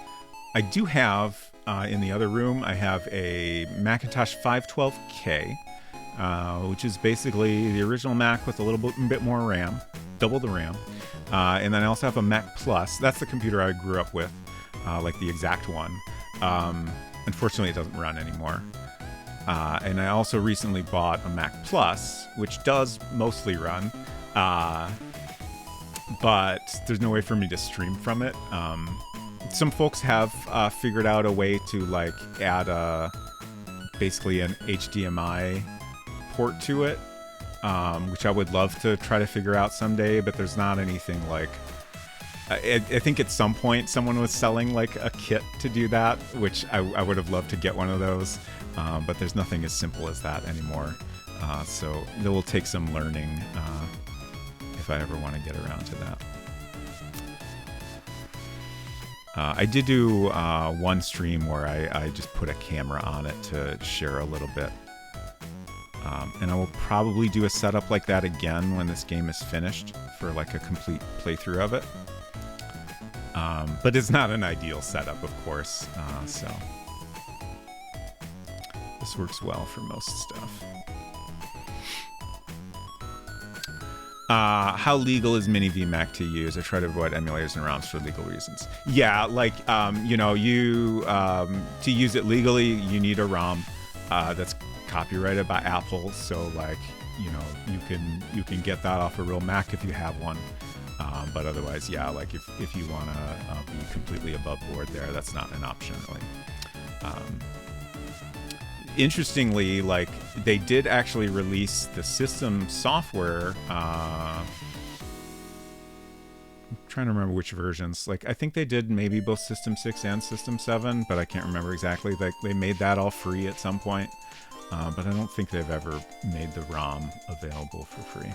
Speaker 1: I do have, in the other room, I have a Macintosh 512K, which is basically the original Mac with a little bit more RAM, double the RAM. And then I also have a Mac Plus. That's the computer I grew up with, like the exact one. Unfortunately, it doesn't run anymore. And I also recently bought a Mac Plus, which does mostly run, but there's no way for me to stream from it. Some folks have figured out a way to like add basically an HDMI port to it, which I would love to try to figure out someday, but there's not anything like... I think at some point someone was selling like a kit to do that, which I would have loved to get one of those, but there's nothing as simple as that anymore. So it will take some learning if I ever want to get around to that. I did do one stream where I just put a camera on it to share a little bit. And I will probably do a setup like that again when this game is finished for like a complete playthrough of it. But it's not an ideal setup, of course, so this works well for most stuff. How legal is Mini VMac to use? I try to avoid emulators and ROMs for legal reasons. Yeah, like, you know, to use it legally, you need a ROM that's copyrighted by Apple. So, like, you know, you can get that off a real Mac if you have one. But otherwise, yeah, like if you want to be completely above board there, that's not an option, really. Interestingly, like, they did actually release the system software. I'm trying to remember which versions. Like, I think they did maybe both System 6 and System 7, but I can't remember exactly. Like, they made that all free at some point, but I don't think they've ever made the ROM available for free.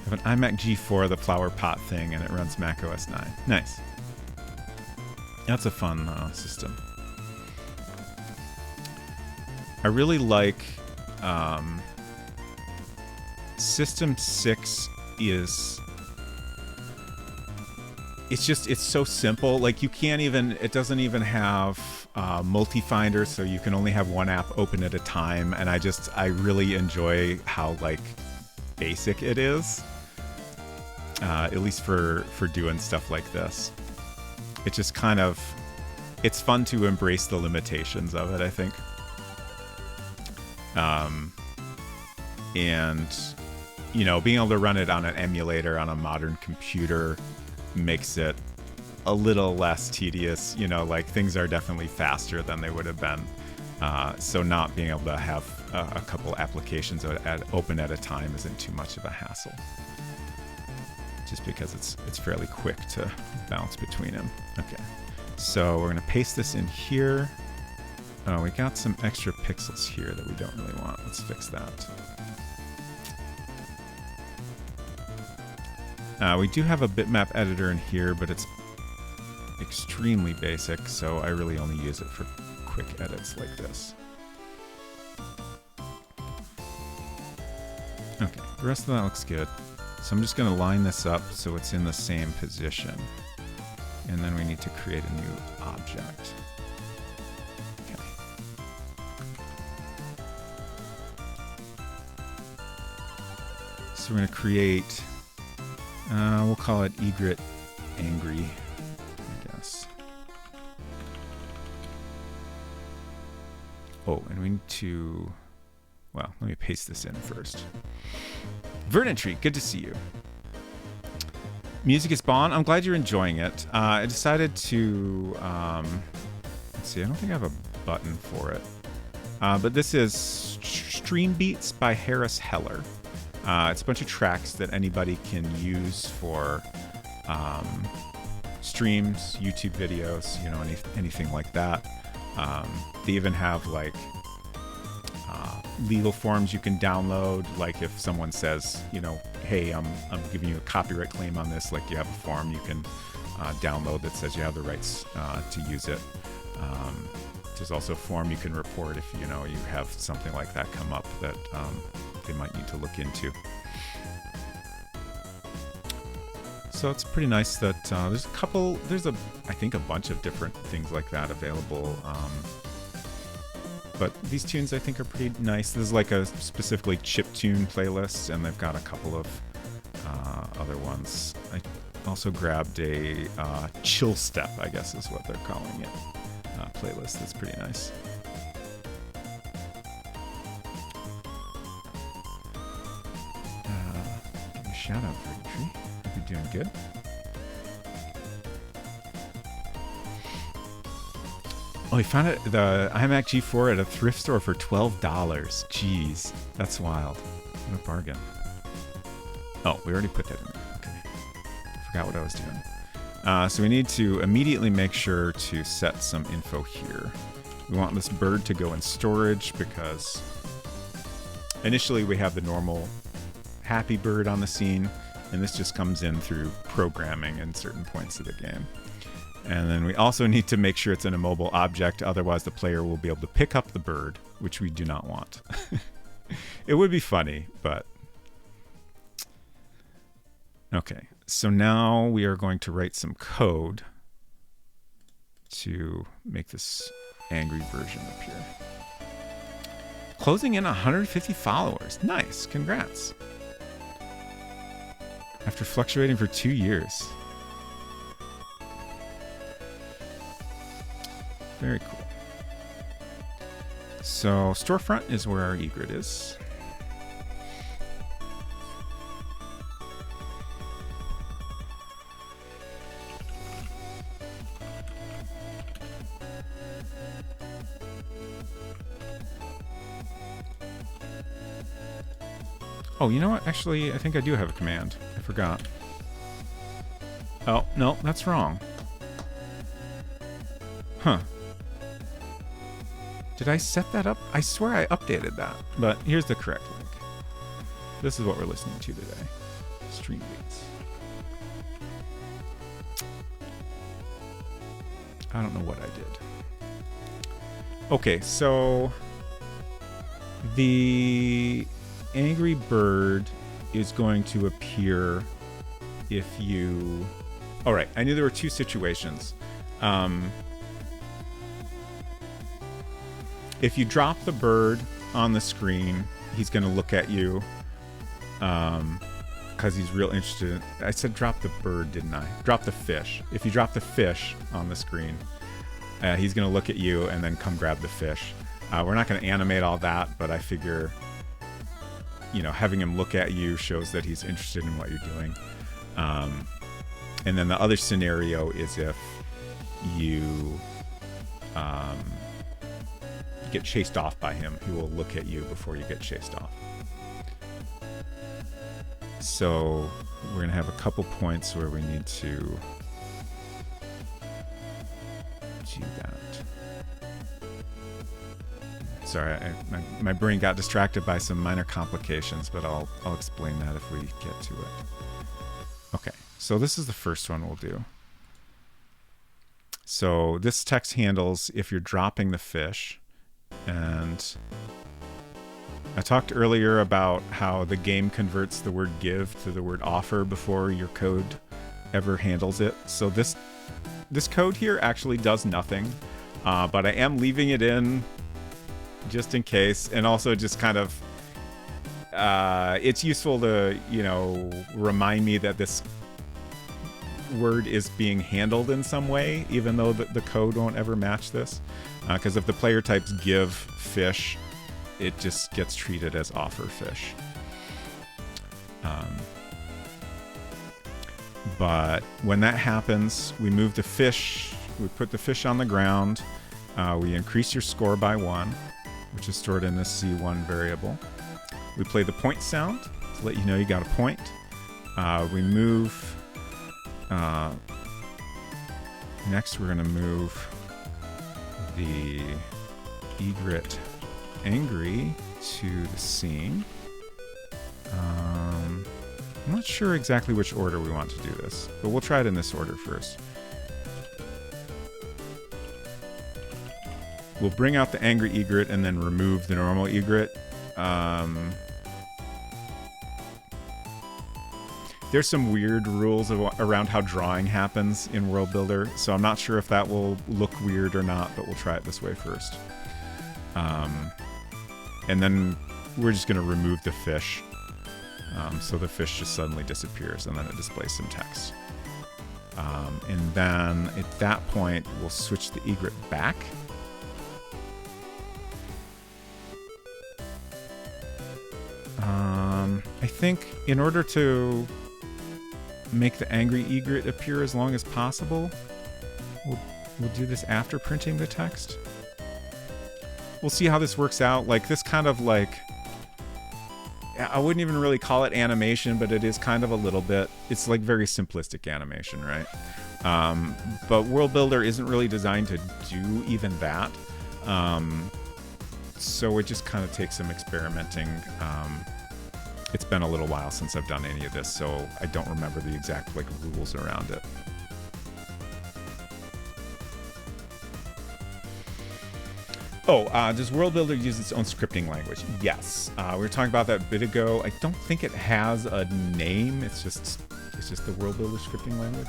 Speaker 1: An iMac G4, the flower pot thing, and it runs Mac OS 9. Nice. That's a fun system. I really like System 6 is... It's so simple. Like, you can't even... It doesn't even have multi-finder, so you can only have one app open at a time, and I really enjoy how, like, basic it is. At least for doing stuff like this. It just kind of... It's fun to embrace the limitations of it, I think. And, you know, being able to run it on an emulator on a modern computer makes it a little less tedious. You know, like, things are definitely faster than they would have been. So not being able to have a couple applications open at a time isn't too much of a hassle. Just because it's fairly quick to bounce between them. Okay, so we're gonna paste this in here. Oh, we got some extra pixels here that we don't really want. Let's fix that. We do have a bitmap editor in here, but it's extremely basic, so I really only use it for quick edits like this. Okay, the rest of that looks good. So I'm just going to line this up so it's in the same position. And then we need to create a new object. Okay. So we're going to create, we'll call it Egret Angry, I guess. Oh, and we need to, well, let me paste this in first. Verdant Tree, good to see you. Music is Spawn. I'm glad you're enjoying it. I decided to, let's see, I don't think I have a button for it. But this is Stream Beats by Harris Heller. It's a bunch of tracks that anybody can use for streams, YouTube videos, you know, anything like that. They even have like legal forms you can download. Like if someone says, you know, hey, I'm giving you a copyright claim on this, like you have a form you can download that says you have the rights to use it. There's also a form you can report if you know you have something like that come up that they might need to look into. So it's pretty nice that there's I think a bunch of different things like that available. But these tunes I think are pretty nice. This is like a specifically chiptune playlist, and they've got a couple of other ones. I also grabbed a chill step, I guess is what they're calling it, playlist. That's pretty nice. Give me a shout out, Pretty Tree. Hope you're doing good. Oh, we found it, the iMac G4 at a thrift store for $12. Jeez, that's wild. What a bargain. Oh, we already put that in there. Okay. Forgot what I was doing. So we need to immediately make sure to set some info here. We want this bird to go in storage because initially we have the normal happy bird on the scene, and this just comes in through programming in certain points of the game. And then we also need to make sure it's an immobile object, otherwise the player will be able to pick up the bird, which we do not want. It would be funny, but... Okay, so now we are going to write some code to make this angry version appear. Closing in 150 followers. Nice, congrats. After fluctuating for 2 years. Very cool. So storefront is where our egret is. Oh, you know what? Actually, I think I do have a command. I forgot. Oh, no, that's wrong. Huh. Did I set that up? I swear I updated that, but here's the correct link. This is what we're listening to today. Stream beats. I don't know what I did. Okay, so the angry bird is going to appear if you... All right, I knew there were two situations. If you drop the bird on the screen, he's going to look at you because he's real interested in... I said drop the bird, didn't I? Drop the fish. If you drop the fish on the screen, he's going to look at you and then come grab the fish. We're not going to animate all that, but I figure, you know, having him look at you shows that he's interested in what you're doing. And then the other scenario is if you... get chased off by him, he will look at you before you get chased off. So we're gonna have a couple points where we need to do that. Sorry, my brain got distracted by some minor complications, but I'll explain that if we get to it. Okay, so this is the first one we'll do. So this text handles if you're dropping the fish. And I talked earlier about how the game converts the word give to the word offer before your code ever handles it. So this code here actually does nothing, but I am leaving it in just in case, and also just kind of it's useful to, you know, remind me that this word is being handled in some way, even though the code won't ever match this. Because if the player types give fish, it just gets treated as offer fish. But when that happens, we move the fish, we put the fish on the ground, we increase your score by 1, which is stored in this C1 variable. We play the point sound to let you know you got a point. We move... next we're going to move the egret angry to the scene. I'm not sure exactly which order we want to do this, but we'll try it in this order first. We'll bring out the angry egret and then remove the normal egret. There's some weird rules around how drawing happens in World Builder, so I'm not sure if that will look weird or not, but we'll try it this way first. And then we're just going to remove the fish. So the fish just suddenly disappears, and then it displays some text. And then at that point, we'll switch the egret back. I think in order to make the angry egret appear as long as possible, we'll do this after printing the text. We'll see how this works out. Like, this kind of like, I wouldn't even really call it animation, but it is kind of a little bit. It's like very simplistic animation, right? But World Builder isn't really designed to do even that. So it just kind of takes some experimenting. It's been a little while since I've done any of this, so I don't remember the exact like rules around it. Oh, does World Builder use its own scripting language? Yes. We were talking about that a bit ago. I don't think it has a name. It's just the World Builder scripting language.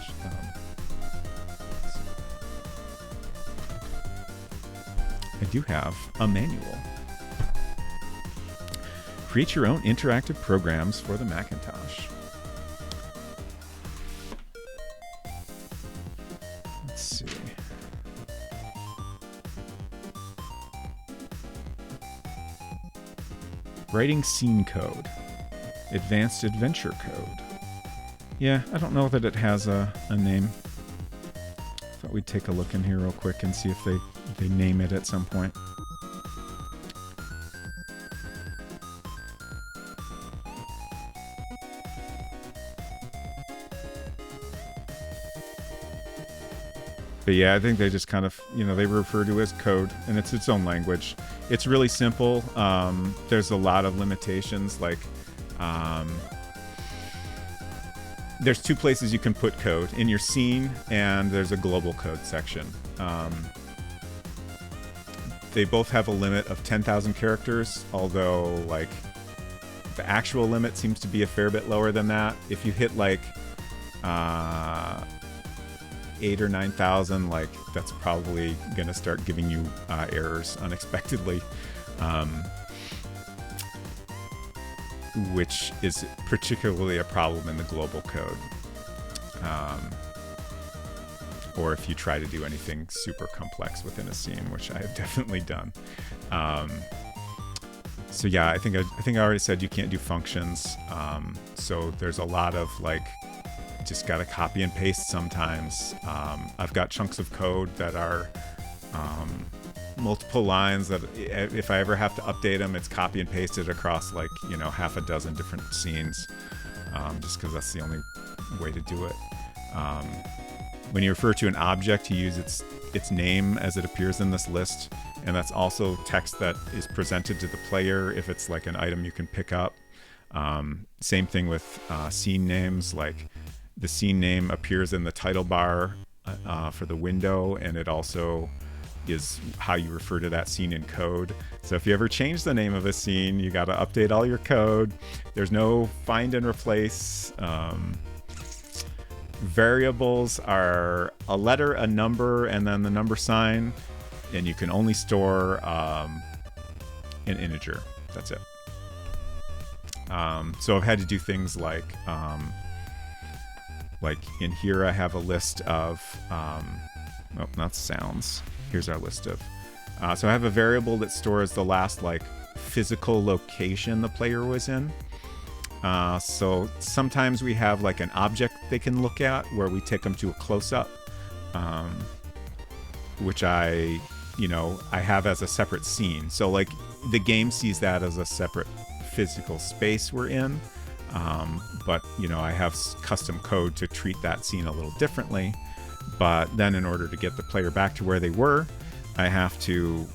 Speaker 1: I do have a manual. Create your own interactive programs for the Macintosh. Let's see. Writing scene code. Advanced adventure code. Yeah, I don't know that it has a name. Thought we'd take a look in here real quick and see if they name it at some point. But yeah, I think they just kind of, they refer to it as code, and it's its own language. It's really simple. There's a lot of limitations, like there's two places you can put code, in your scene, and there's a global code section. They both have a limit of 10,000 characters, although like the actual limit seems to be a fair bit lower than that. If you hit like 8 or 9,000, like that's probably gonna start giving you errors unexpectedly, which is particularly a problem in the global code, or if you try to do anything super complex within a scene, which I have definitely done. So yeah, I think I already said you can't do functions, so there's a lot of like, just gotta copy and paste sometimes. I've got chunks of code that are multiple lines that if I ever have to update them, it's copy and pasted across like, half a dozen different scenes, just because that's the only way to do it. When you refer to an object, you use its name as it appears in this list, and that's also text that is presented to the player if it's like an item you can pick up. Same thing with scene names, like the scene name appears in the title bar for the window, and it also is how you refer to that scene in code. So if you ever change the name of a scene, you got to update all your code. There's no find and replace. Variables are a letter, a number, and then the number sign, and you can only store an integer. That's it. So I've had to do things like in here I have a list of, not sounds. Here's our list of, so I have a variable that stores the last like physical location the player was in. So sometimes we have like an object they can look at where we take them to a close-up, which I have as a separate scene. So like the game sees that as a separate physical space we're in. But I have custom code to treat that scene a little differently. But then in order to get the player back to where they were, I have to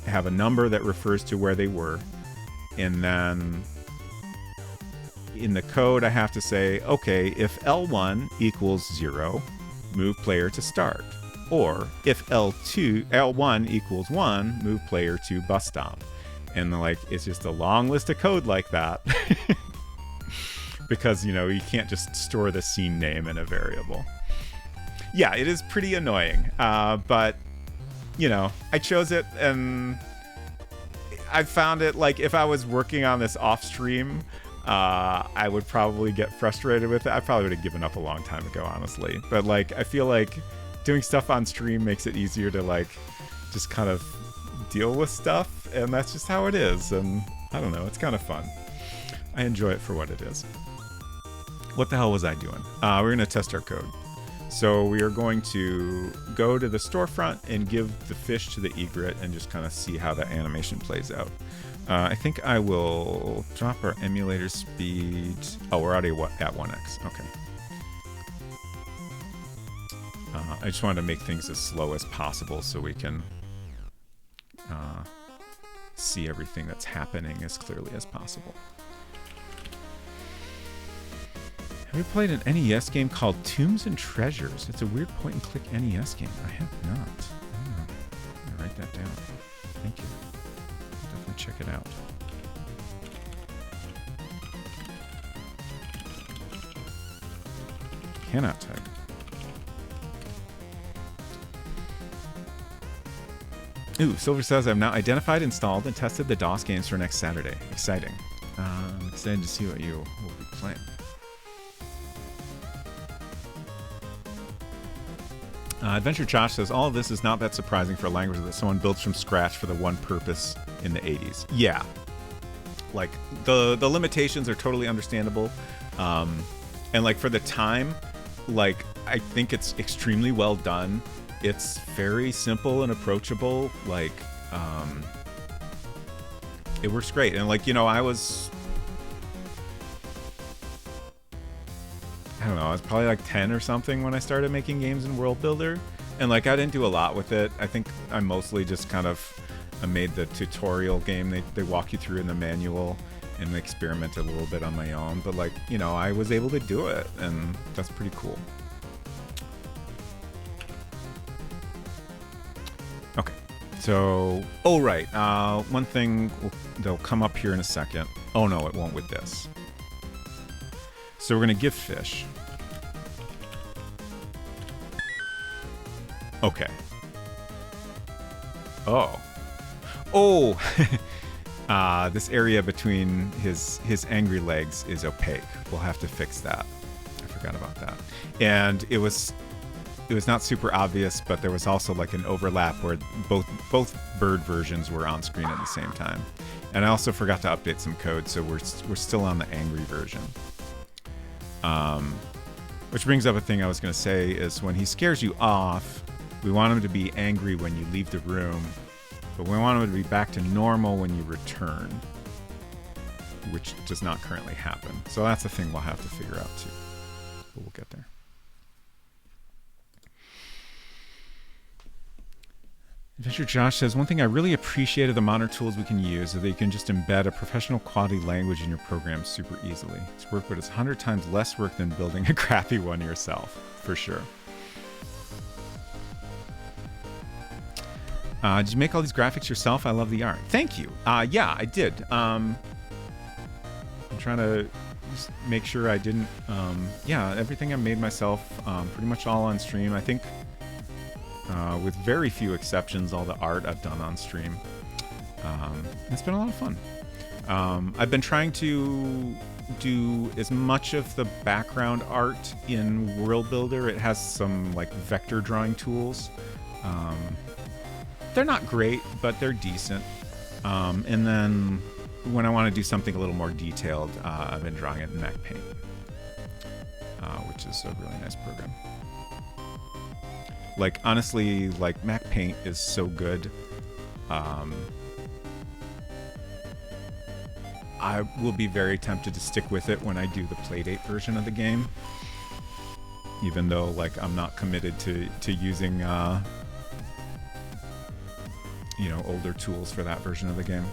Speaker 1: have a number that refers to where they were, and then in the code I have to say, okay, if L1 equals 0, move player to start. Or if L1 equals 1, move player to bus stop. And like, it's just a long list of code like that. Because, you know, you can't just store the scene name in a variable. Yeah, it is pretty annoying. But, you know, I chose it, and I found it, like, if I was working on this off stream, I would probably get frustrated with it. I probably would have given up a long time ago, honestly. But, like, I feel like doing stuff on stream makes it easier to, like, just kind of deal with stuff. And that's just how it is. And I don't know, it's kind of fun. I enjoy it for what it is. What the hell was I doing? We're going to test our code. So we are going to go to the storefront and give the fish to the egret and just kind of see how that animation plays out. I think I will drop our emulator speed. Oh, we're already at 1x. Okay. I just wanted to make things as slow as possible so we can see everything that's happening as clearly as possible. Have you played an NES game called Tombs and Treasures? It's a weird point-and-click NES game. I have not. I'm gonna write that down. Thank you. I'll definitely check it out. Cannot type. Ooh, Silver says, I've now identified, installed, and tested the DOS games for next Saturday. Exciting. I'm excited to see what you will be playing. Adventure Josh says, all of this is not that surprising for a language that someone builds from scratch for the one purpose in the 80s. Yeah. Like, the limitations are totally understandable. And, like, for the time, like, I think it's extremely well done. It's very simple and approachable. Like, it works great. And, like, you know, I don't know, I was probably like 10 or something when I started making games in World Builder. And like, I didn't do a lot with it. I think I mostly just kind of made the tutorial game they walk you through in the manual and experimented a little bit on my own. But like, you know, I was able to do it, and that's pretty cool. Okay, so, oh right, one thing that'll come up here in a second. Oh no, it won't with this. So we're going to give fish. Okay. Oh. Oh! This area between his angry legs is opaque. We'll have to fix that. I forgot about that. And it was not super obvious, but there was also like an overlap where both bird versions were on screen at the same time. And I also forgot to update some code, so we're still on the angry version. Which brings up a thing I was going to say is when he scares you off, we want him to be angry when you leave the room, but we want him to be back to normal when you return, which does not currently happen. So that's a thing we'll have to figure out too, but we'll get there. Adventure Josh says, one thing I really appreciate of the modern tools we can use is that you can just embed a professional quality language in your program super easily. It's work, but it's 100 times less work than building a crappy one yourself, for sure. Did you make all these graphics yourself? I love the art. Thank you. Yeah, I did. I'm trying to just make sure I didn't... yeah, everything I made myself, pretty much all on stream. I think... with very few exceptions, all the art I've done on stream. It's been a lot of fun. I've been trying to do as much of the background art in World Builder. It has some like vector drawing tools. They're not great, but they're decent. And then when I want to do something a little more detailed, I've been drawing it in Mac Paint, which is a really nice program. Like, honestly, like, Mac Paint is so good. I will be very tempted to stick with it when I do the Playdate version of the game. Even though, like, I'm not committed to using older tools for that version of the game.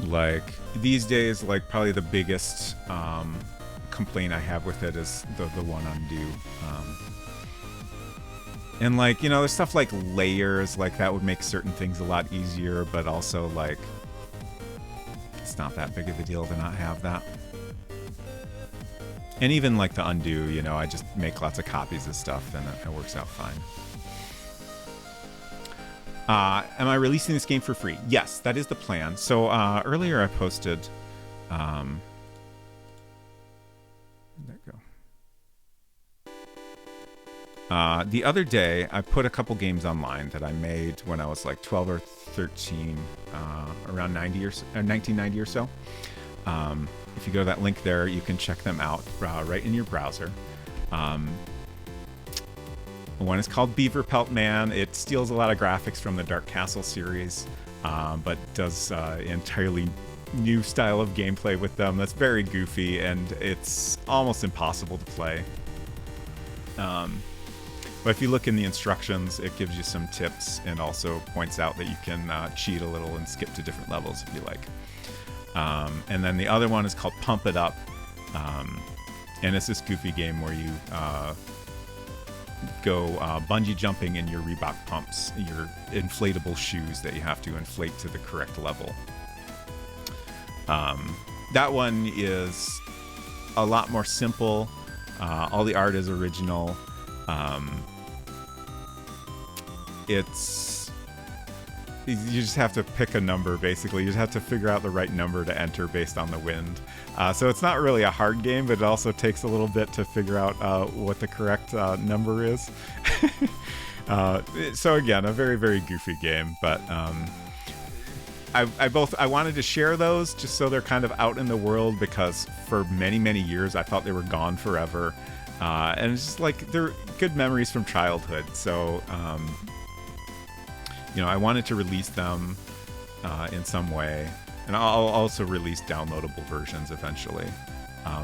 Speaker 1: Like these days, like probably the biggest complaint I have with it is the one undo. And like, there's stuff like layers, like that would make certain things a lot easier, but also like it's not that big of a deal to not have that. And even like the undo, I just make lots of copies of stuff and it works out fine. Am I releasing this game for free? Yes, that is the plan. So earlier I posted... where'd that go? The other day, I put a couple games online that I made when I was like 12 or 13, around 1990 or so. If you go to that link there, you can check them out right in your browser. One is called Beaver Pelt Man. It steals a lot of graphics from the Dark Castle series, but does entirely new style of gameplay with them that's very goofy, and it's almost impossible to play. But if you look in the instructions, it gives you some tips and also points out that you can cheat a little and skip to different levels if you like. And then the other one is called Pump It Up, and it's this goofy game where you go bungee jumping in your Reebok pumps, your inflatable shoes that you have to inflate to the correct level. That one is a lot more simple. All the art is original. You just have to pick a number, basically. You just have to figure out the right number to enter based on the wind. So it's not really a hard game, but it also takes a little bit to figure out what the correct number is. So again, a very, very goofy game, but I wanted to share those just so they're kind of out in the world, because for many, many years I thought they were gone forever. And it's just like, they're good memories from childhood. So, I wanted to release them in some way. And I'll also release downloadable versions eventually.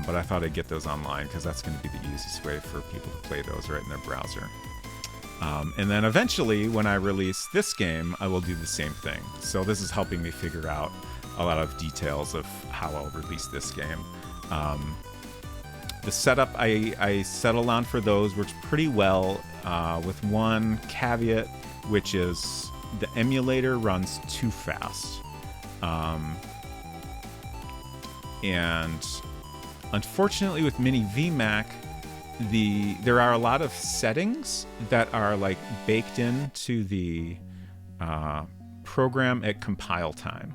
Speaker 1: But I thought I'd get those online because that's going to be the easiest way for people to play those right in their browser. And then eventually, when I release this game, I will do the same thing. So this is helping me figure out a lot of details of how I'll release this game. The setup I settled on for those works pretty well, with one caveat, which is the emulator runs too fast. And unfortunately with Mini VMAC, there are a lot of settings that are like baked into the program at compile time.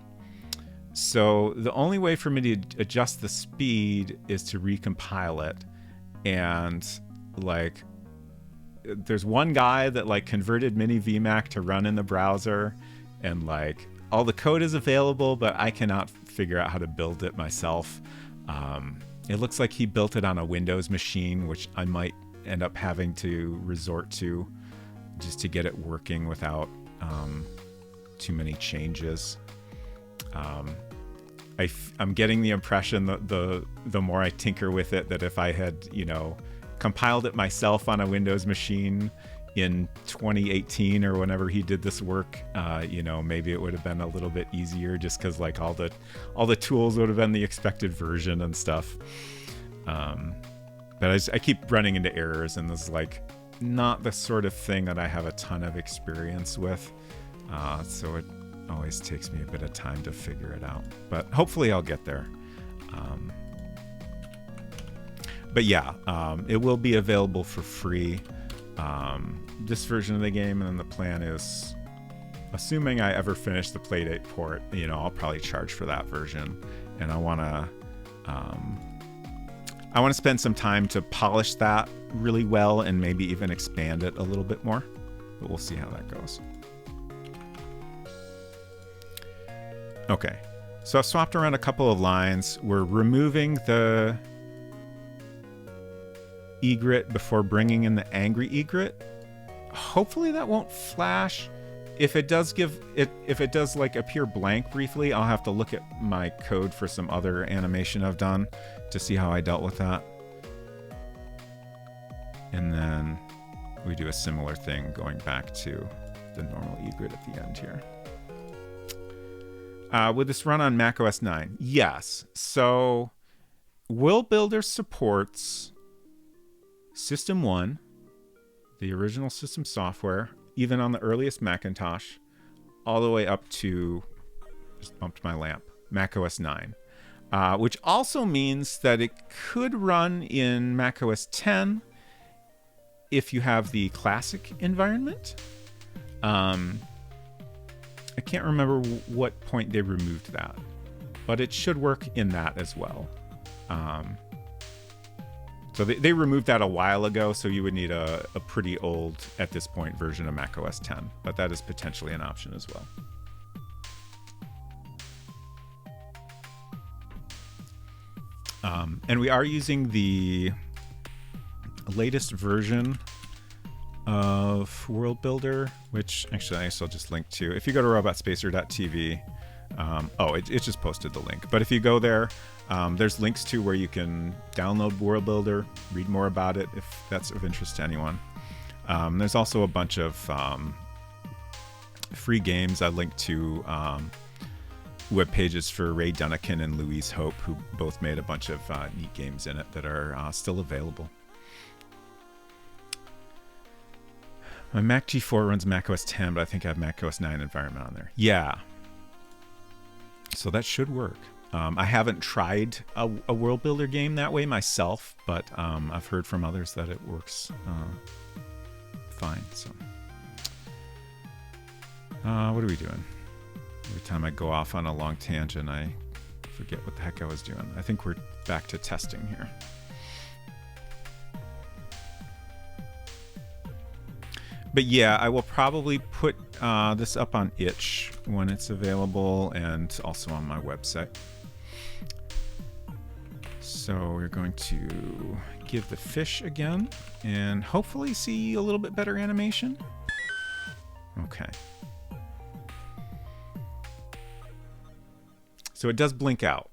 Speaker 1: So the only way for me to adjust the speed is to recompile it. And like, there's one guy that like converted Mini VMAC to run in the browser, and like all the code is available, but I cannot figure out how to build it myself. It looks like he built it on a Windows machine, which I might end up having to resort to just to get it working without too many changes. I'm getting the impression that the more I tinker with it, that if I had, compiled it myself on a Windows machine in 2018 or whenever he did this work, maybe it would have been a little bit easier, just because like all the tools would have been the expected version and stuff. But I keep running into errors, and this is like not the sort of thing that I have a ton of experience with. So it always takes me a bit of time to figure it out, but hopefully I'll get there. But yeah, it will be available for free, this version of the game, and then the plan is, assuming I ever finish the Playdate port, I'll probably charge for that version, and I want to spend some time to polish that really well and maybe even expand it a little bit more, but we'll see how that goes. Okay, so I've swapped around a couple of lines. We're removing the egret before bringing in the angry egret. Hopefully that won't flash. if it does like appear blank briefly, I'll have to look at my code for some other animation I've done to see how I dealt with that. And then we do a similar thing going back to the normal egrid at the end here. Would this run on Mac OS 9? Yes. So World Builder supports System 1, the original system software, even on the earliest Macintosh, all the way up to, just bumped my lamp, Mac OS 9. Which also means that it could run in Mac OS 10 if you have the classic environment. I can't remember what point they removed that, but it should work in that as well. So they removed that a while ago, so you would need a pretty old, at this point, version of Mac OS 10, but that is potentially an option as well. And we are using the latest version of World Builder, which actually I guess I'll just link to. If you go to robotspacer.tv, it just posted the link. But if you go there, there's links to where you can download World Builder, read more about it if that's of interest to anyone. There's also a bunch of free games. I linked to web pages for Ray Dunnican and Louise Hope, who both made a bunch of neat games in it that are still available. My Mac G4 runs Mac OS 10, but I think I have Mac OS 9 environment on there. Yeah. So that should work. I haven't tried a World Builder game that way myself, but I've heard from others that it works fine. So, what are we doing? Every time I go off on a long tangent, I forget what the heck I was doing. I think we're back to testing here. But yeah, I will probably put this up on Itch when it's available, and also on my website. So we're going to give the fish again, and hopefully see a little bit better animation. Okay. So it does blink out.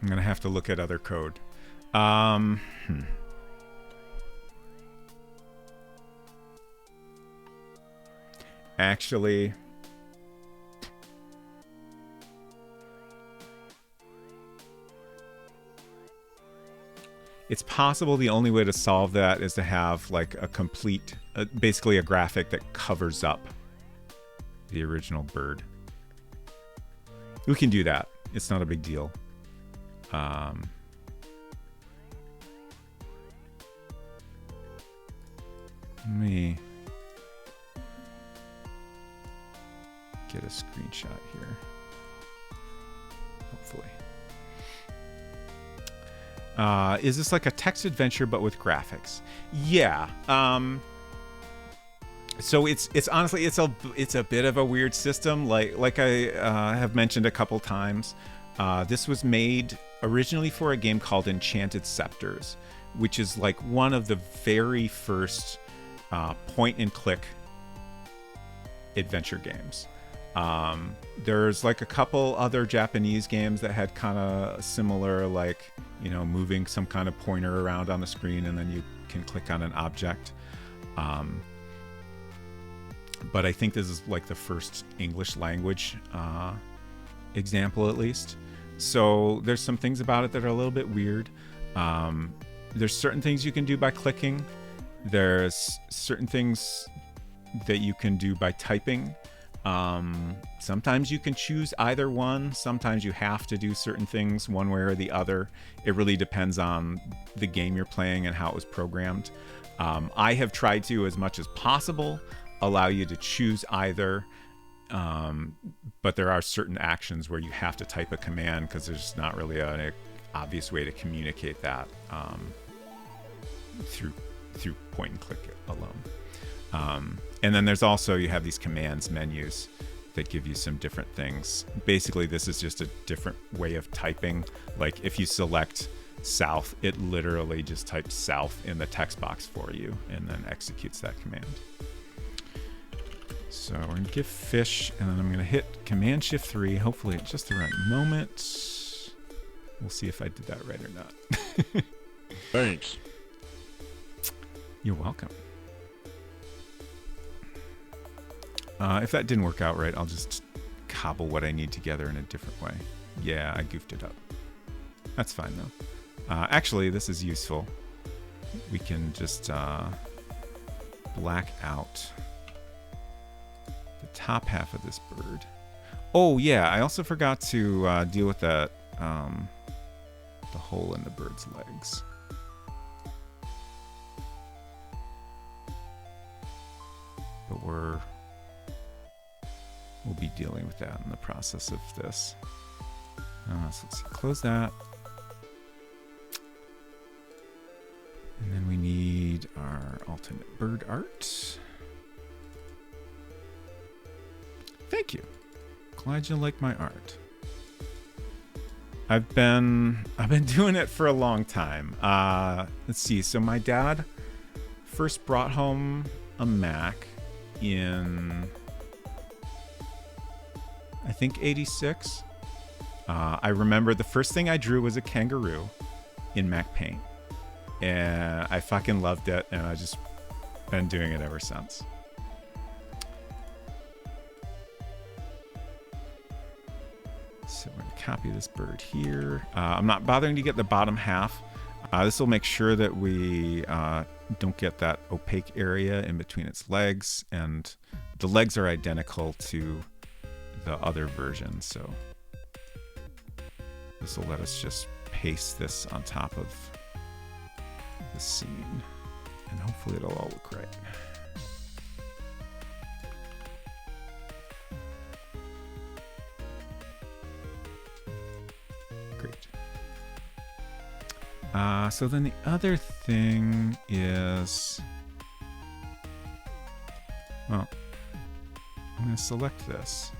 Speaker 1: I'm going to have to look at other code. Actually, it's possible the only way to solve that is to have like a complete, basically a graphic that covers up the original bird. We can do that. It's not a big deal. Let me get a screenshot here. Hopefully. Is this like a text adventure but with graphics? Yeah. So it's honestly it's a bit of a weird system. Like I have mentioned a couple times. This was made originally for a game called Enchanted Scepters, which is like one of the very first point and click adventure games. There's like a couple other Japanese games that had kind of similar, like, you know, moving some kind of pointer around on the screen and then you can click on an object. But I think this is like the first English language example, at least. So there's some things about it that are a little bit weird. There's certain things you can do by clicking. There's certain things that you can do by typing. Sometimes you can choose either one. Sometimes you have to do certain things one way or the other. It really depends on the game you're playing and how it was programmed. I have tried to, as much as possible, allow you to choose either. But there are certain actions where you have to type a command because there's not really an obvious way to communicate that through point and click alone. And then there's also, you have these commands menus that give you some different things. Basically, this is just a different way of typing. Like if you select south, it literally just types south in the text box for you and then executes that command. So we're going to give fish, and then I'm going to hit Command-Shift-3, hopefully at just the right moment. We'll see if I did that right or not.
Speaker 3: Thanks.
Speaker 1: You're welcome. If that didn't work out right, I'll just cobble what I need together in a different way. Yeah, I goofed it up. That's fine, though. Actually, this is useful. We can just black out the top half of this bird. Oh, yeah, I also forgot to deal with that, the hole in the bird's legs. But we'll be dealing with that in the process of this. So let's see, close that. And then we need our alternate bird art. Thank you. Glad you like my art. I've been doing it for a long time. Let's see. So my dad first brought home a Mac in, I think, 86. I remember the first thing I drew was a kangaroo in Mac Paint. And I fucking loved it, and I've just been doing it ever since. So we're going to copy this bird here. I'm not bothering to get the bottom half. This will make sure that we don't get that opaque area in between its legs, and the legs are identical to the other version, so this will let us just paste this on top of the scene, and hopefully it'll all look right. Great. So then the other thing is, well, I'm going to select this.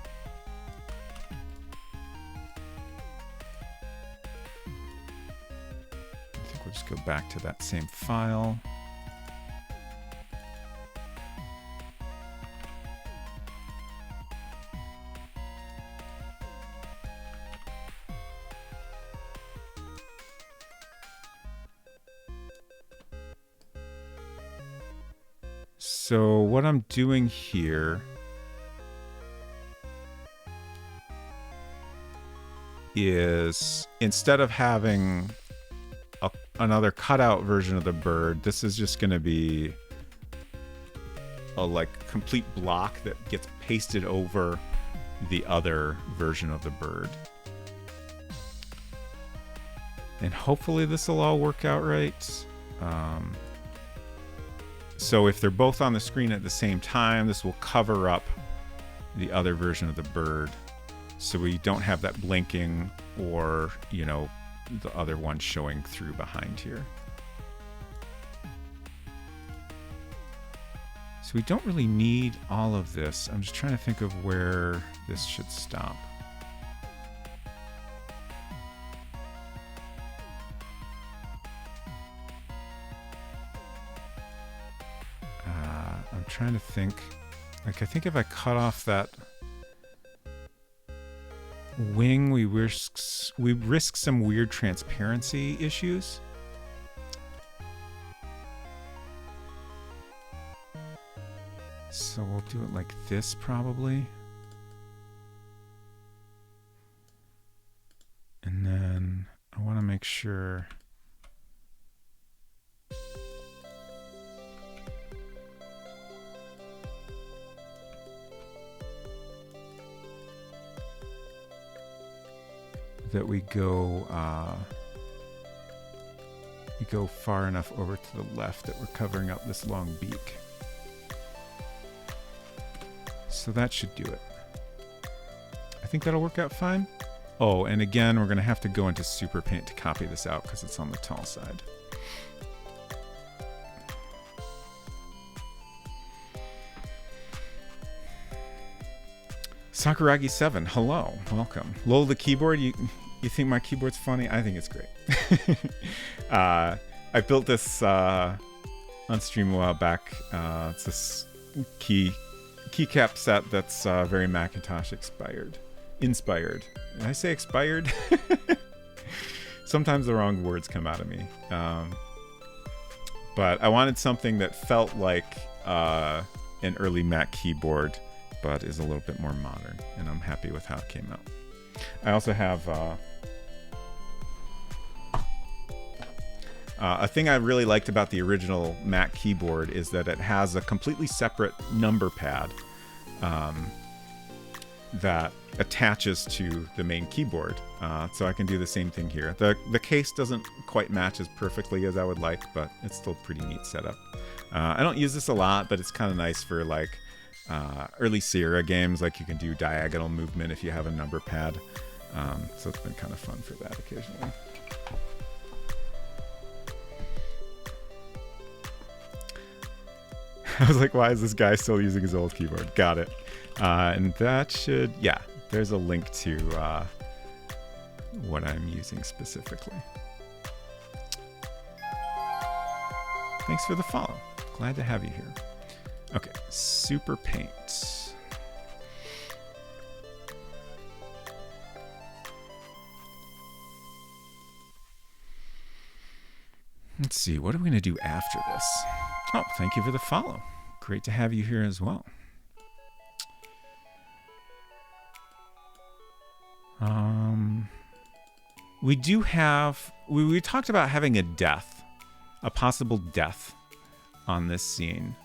Speaker 1: We'll just go back to that same file. So what I'm doing here is, instead of having another cutout version of the bird, this is just going to be a like complete block that gets pasted over the other version of the bird. And hopefully this will all work out right. So if they're both on the screen at the same time, this will cover up the other version of the bird, so we don't have that blinking or, you know, the other one showing through behind here. So we don't really need all of this. I'm just trying to think of where this should stop. I'm trying to think. Like, I think if I cut off that wing, we risk some weird transparency issues. So we'll do it like this probably. And then I want to make sure that we go far enough over to the left that we're covering up this long beak. So that should do it. I think that'll work out fine. Oh, and again, we're going to have to go into Super Paint to copy this out because it's on the tall side. Sakuragi7, hello, welcome. Lol, the keyboard, You think my keyboard's funny? I think it's great. I built this on stream a while back. It's this keycap set that's very Macintosh inspired. Did I say expired? Sometimes the wrong words come out of me. But I wanted something that felt like an early Mac keyboard, but is a little bit more modern, and I'm happy with how it came out. I also have a thing I really liked about the original Mac keyboard is that it has a completely separate number pad that attaches to the main keyboard. So I can do the same thing here. The case doesn't quite match as perfectly as I would like, but it's still a pretty neat setup. I don't use this a lot, but it's kind of nice for like early Sierra games. Like you can do diagonal movement if you have a number pad. So it's been kind of fun for that occasionally. I was like, why is this guy still using his old keyboard? Got it. And that should, yeah, there's a link to what I'm using specifically. Thanks for the follow. Glad to have you here. Okay, Super Paint. Let's see, what are we going to do after this? Oh, thank you for the follow. Great to have you here as well. We do have... We talked about having a death. A possible death on this scene.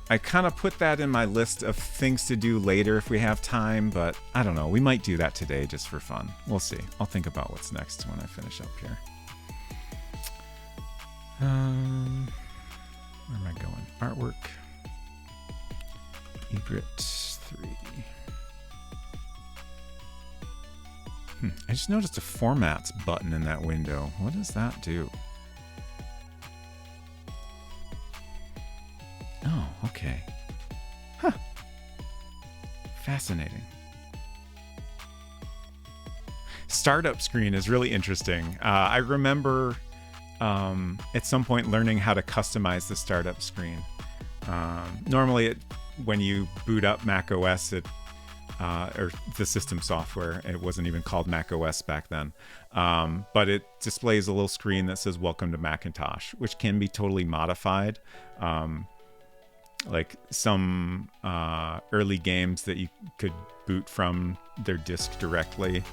Speaker 1: I kind of put that in my list of things to do later if we have time, but I don't know. We might do that today just for fun. We'll see. I'll think about what's next when I finish up here. Where am I going? Artwork. Egret 3. I just noticed a formats button in that window. What does that do? Oh, okay. Huh. Fascinating. Startup screen is really interesting. I remember at some point learning how to customize the startup screen. Normally, when you boot up Mac OS, or the system software, it wasn't even called Mac OS back then, but it displays a little screen that says "Welcome to Macintosh," which can be totally modified. Like some early games that you could boot from their disk directly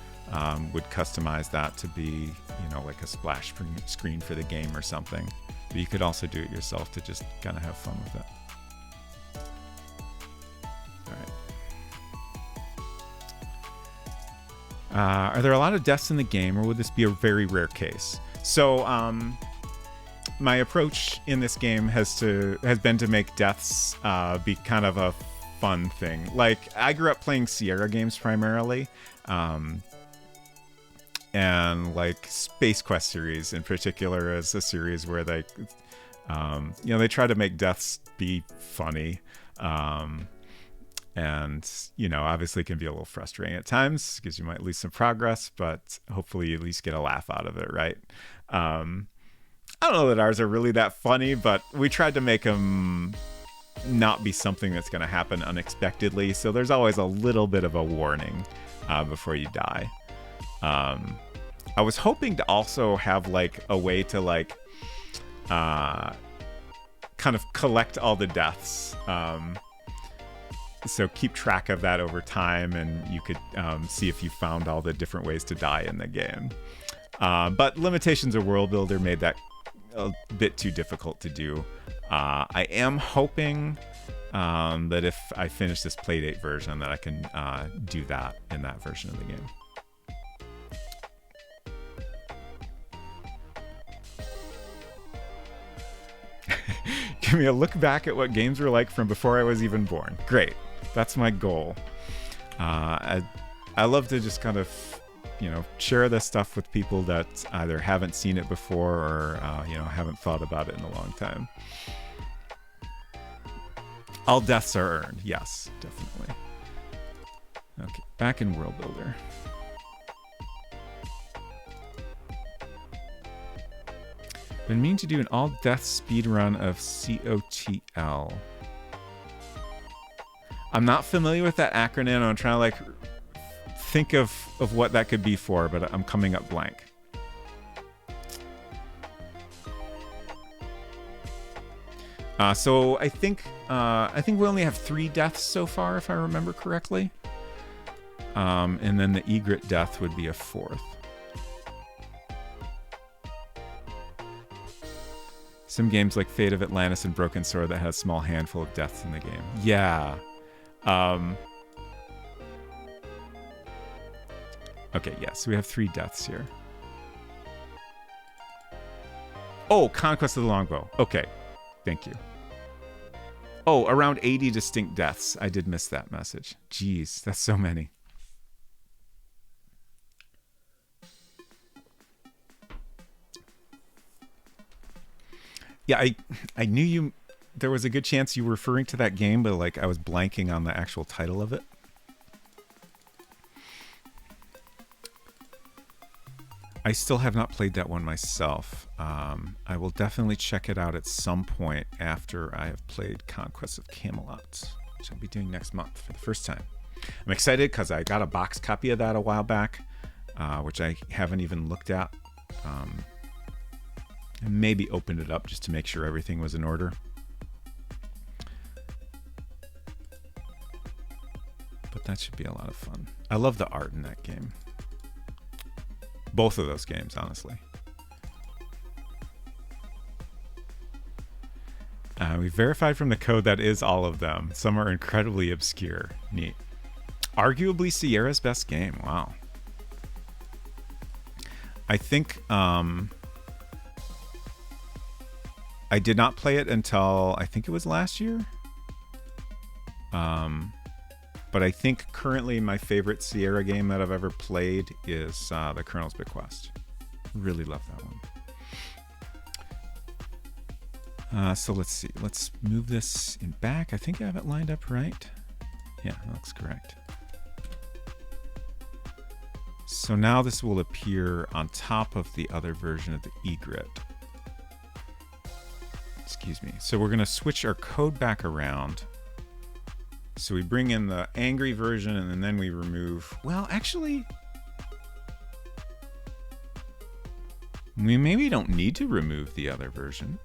Speaker 1: would customize that to be, you know, like a splash screen for the game or something. But you could also do it yourself to just kind of have fun with it. All right. Are there a lot of deaths in the game, or would this be a very rare case? So, my approach in this game has been to make deaths be kind of a fun thing. Like, I grew up playing Sierra games primarily, and like Space Quest series in particular is a series where they, you know, they try to make deaths be funny, and you know, obviously can be a little frustrating at times because you might lose some progress, but hopefully you at least get a laugh out of it, right? I don't know that ours are really that funny, but we tried to make them not be something that's going to happen unexpectedly. So there's always a little bit of a warning before you die. I was hoping to also have like a way to like kind of collect all the deaths. So keep track of that over time, and you could see if you found all the different ways to die in the game. But limitations of World Builder made that a bit too difficult to do. I am hoping that if I finish this Playdate version that I can do that in that version of the game. Give me a look back at what games were like from before I was even born. Great. That's my goal. I love to just kind of, you know, share this stuff with people that either haven't seen it before or, you know, haven't thought about it in a long time. All deaths are earned. Yes, definitely. Okay, back in World Builder. Been meaning to do an all-death speed run of COTL. I'm not familiar with that acronym. I'm trying to like think of what that could be for, but I'm coming up blank. So I think we only have 3 deaths so far, if I remember correctly. And then the egret death would be a 4th. Some games like Fate of Atlantis and Broken Sword that has a small handful of deaths in the game. Yeah. Okay, yes, so we have 3 deaths here. Oh, Conquest of the Longbow. Okay, thank you. Oh, around 80 distinct deaths. I did miss that message. Jeez, that's so many. Yeah, I knew there was a good chance you were referring to that game, but like I was blanking on the actual title of it. I still have not played that one myself. I will definitely check it out at some point after I have played Conquest of Camelot, which I'll be doing next month for the first time. I'm excited because I got a box copy of that a while back, which I haven't even looked at. And maybe opened it up just to make sure everything was in order. But that should be a lot of fun. I love the art in that game. Both of those games, honestly. We verified from the code that is all of them. Some are incredibly obscure. Neat. Arguably Sierra's best game. Wow. I think I did not play it until I think it was last year. But I think currently my favorite Sierra game that I've ever played is The Colonel's Bequest. Really love that one. So let's see. Let's move this in back. I think I have it lined up right. Yeah, that looks correct. So now this will appear on top of the other version of the egret. Excuse me. So we're going to switch our code back around. So we bring in the angry version and then we remove... Well, actually... we maybe don't need to remove the other version.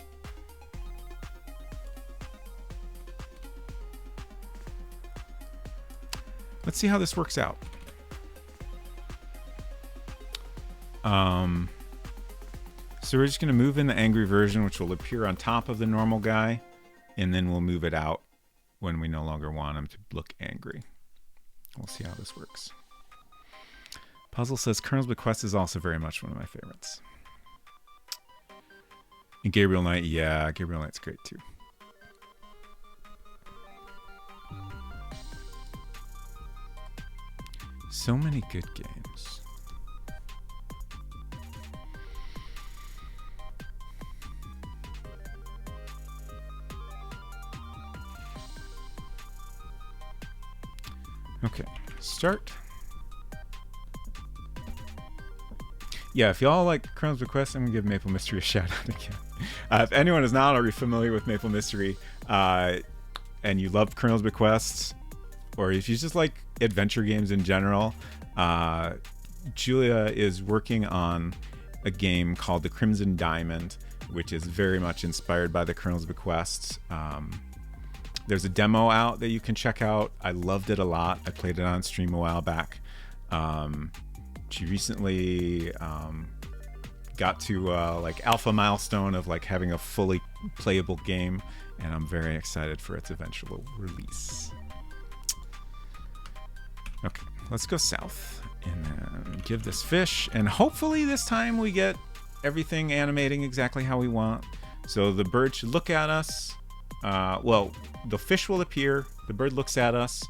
Speaker 1: Let's see how this works out. So we're just going to move in the angry version, which will appear on top of the normal guy, and then we'll move it out when we no longer want him to look angry. We'll see how this works. Puzzle says Colonel's Bequest is also very much one of my favorites. And Gabriel Knight, yeah, Gabriel Knight's great too. So many good games. Okay, start. Yeah, if y'all like Colonel's Bequest, I'm gonna give Maple Mystery a shout out again. If anyone is not already familiar with Maple Mystery, and you love Colonel's Bequest, or if you just like adventure games in general, Julia is working on a game called The Crimson Diamond, which is very much inspired by the Colonel's Bequest. There's a demo out that you can check out. I loved it a lot. I played it on stream a while back. She recently got to like alpha milestone of like having a fully playable game, and I'm very excited for its eventual release. Okay, let's go south and then give this fish, and hopefully this time we get everything animating exactly how we want. So the bird should look at us. Well, the fish will appear, the bird looks at us,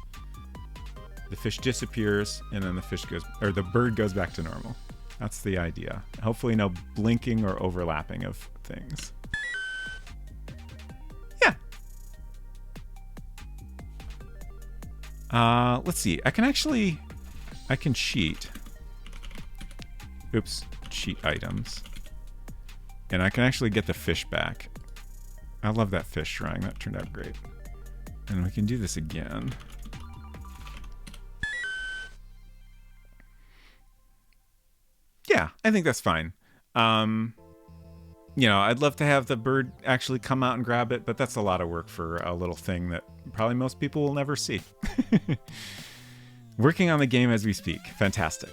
Speaker 1: the fish disappears, and then the bird goes back to normal. That's the idea. Hopefully no blinking or overlapping of things. Yeah. Let's see. I can cheat. Oops, cheat items. And I can actually get the fish back. I love that fish drawing. That turned out great. And we can do this again. Yeah, I think that's fine. You know, I'd love to have the bird actually come out and grab it, but that's a lot of work for a little thing that probably most people will never see. Working on the game as we speak. Fantastic.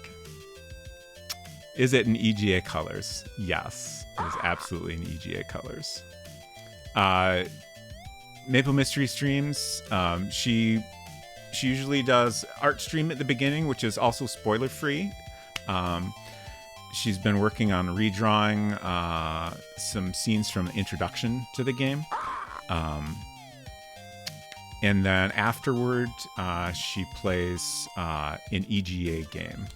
Speaker 1: Is it in EGA colors? Yes, it is absolutely in EGA colors. Maple Mystery Streams, she usually does art stream at the beginning, which is also spoiler free. She's been working on redrawing some scenes from the introduction to the game. And then afterward, she plays an EGA game,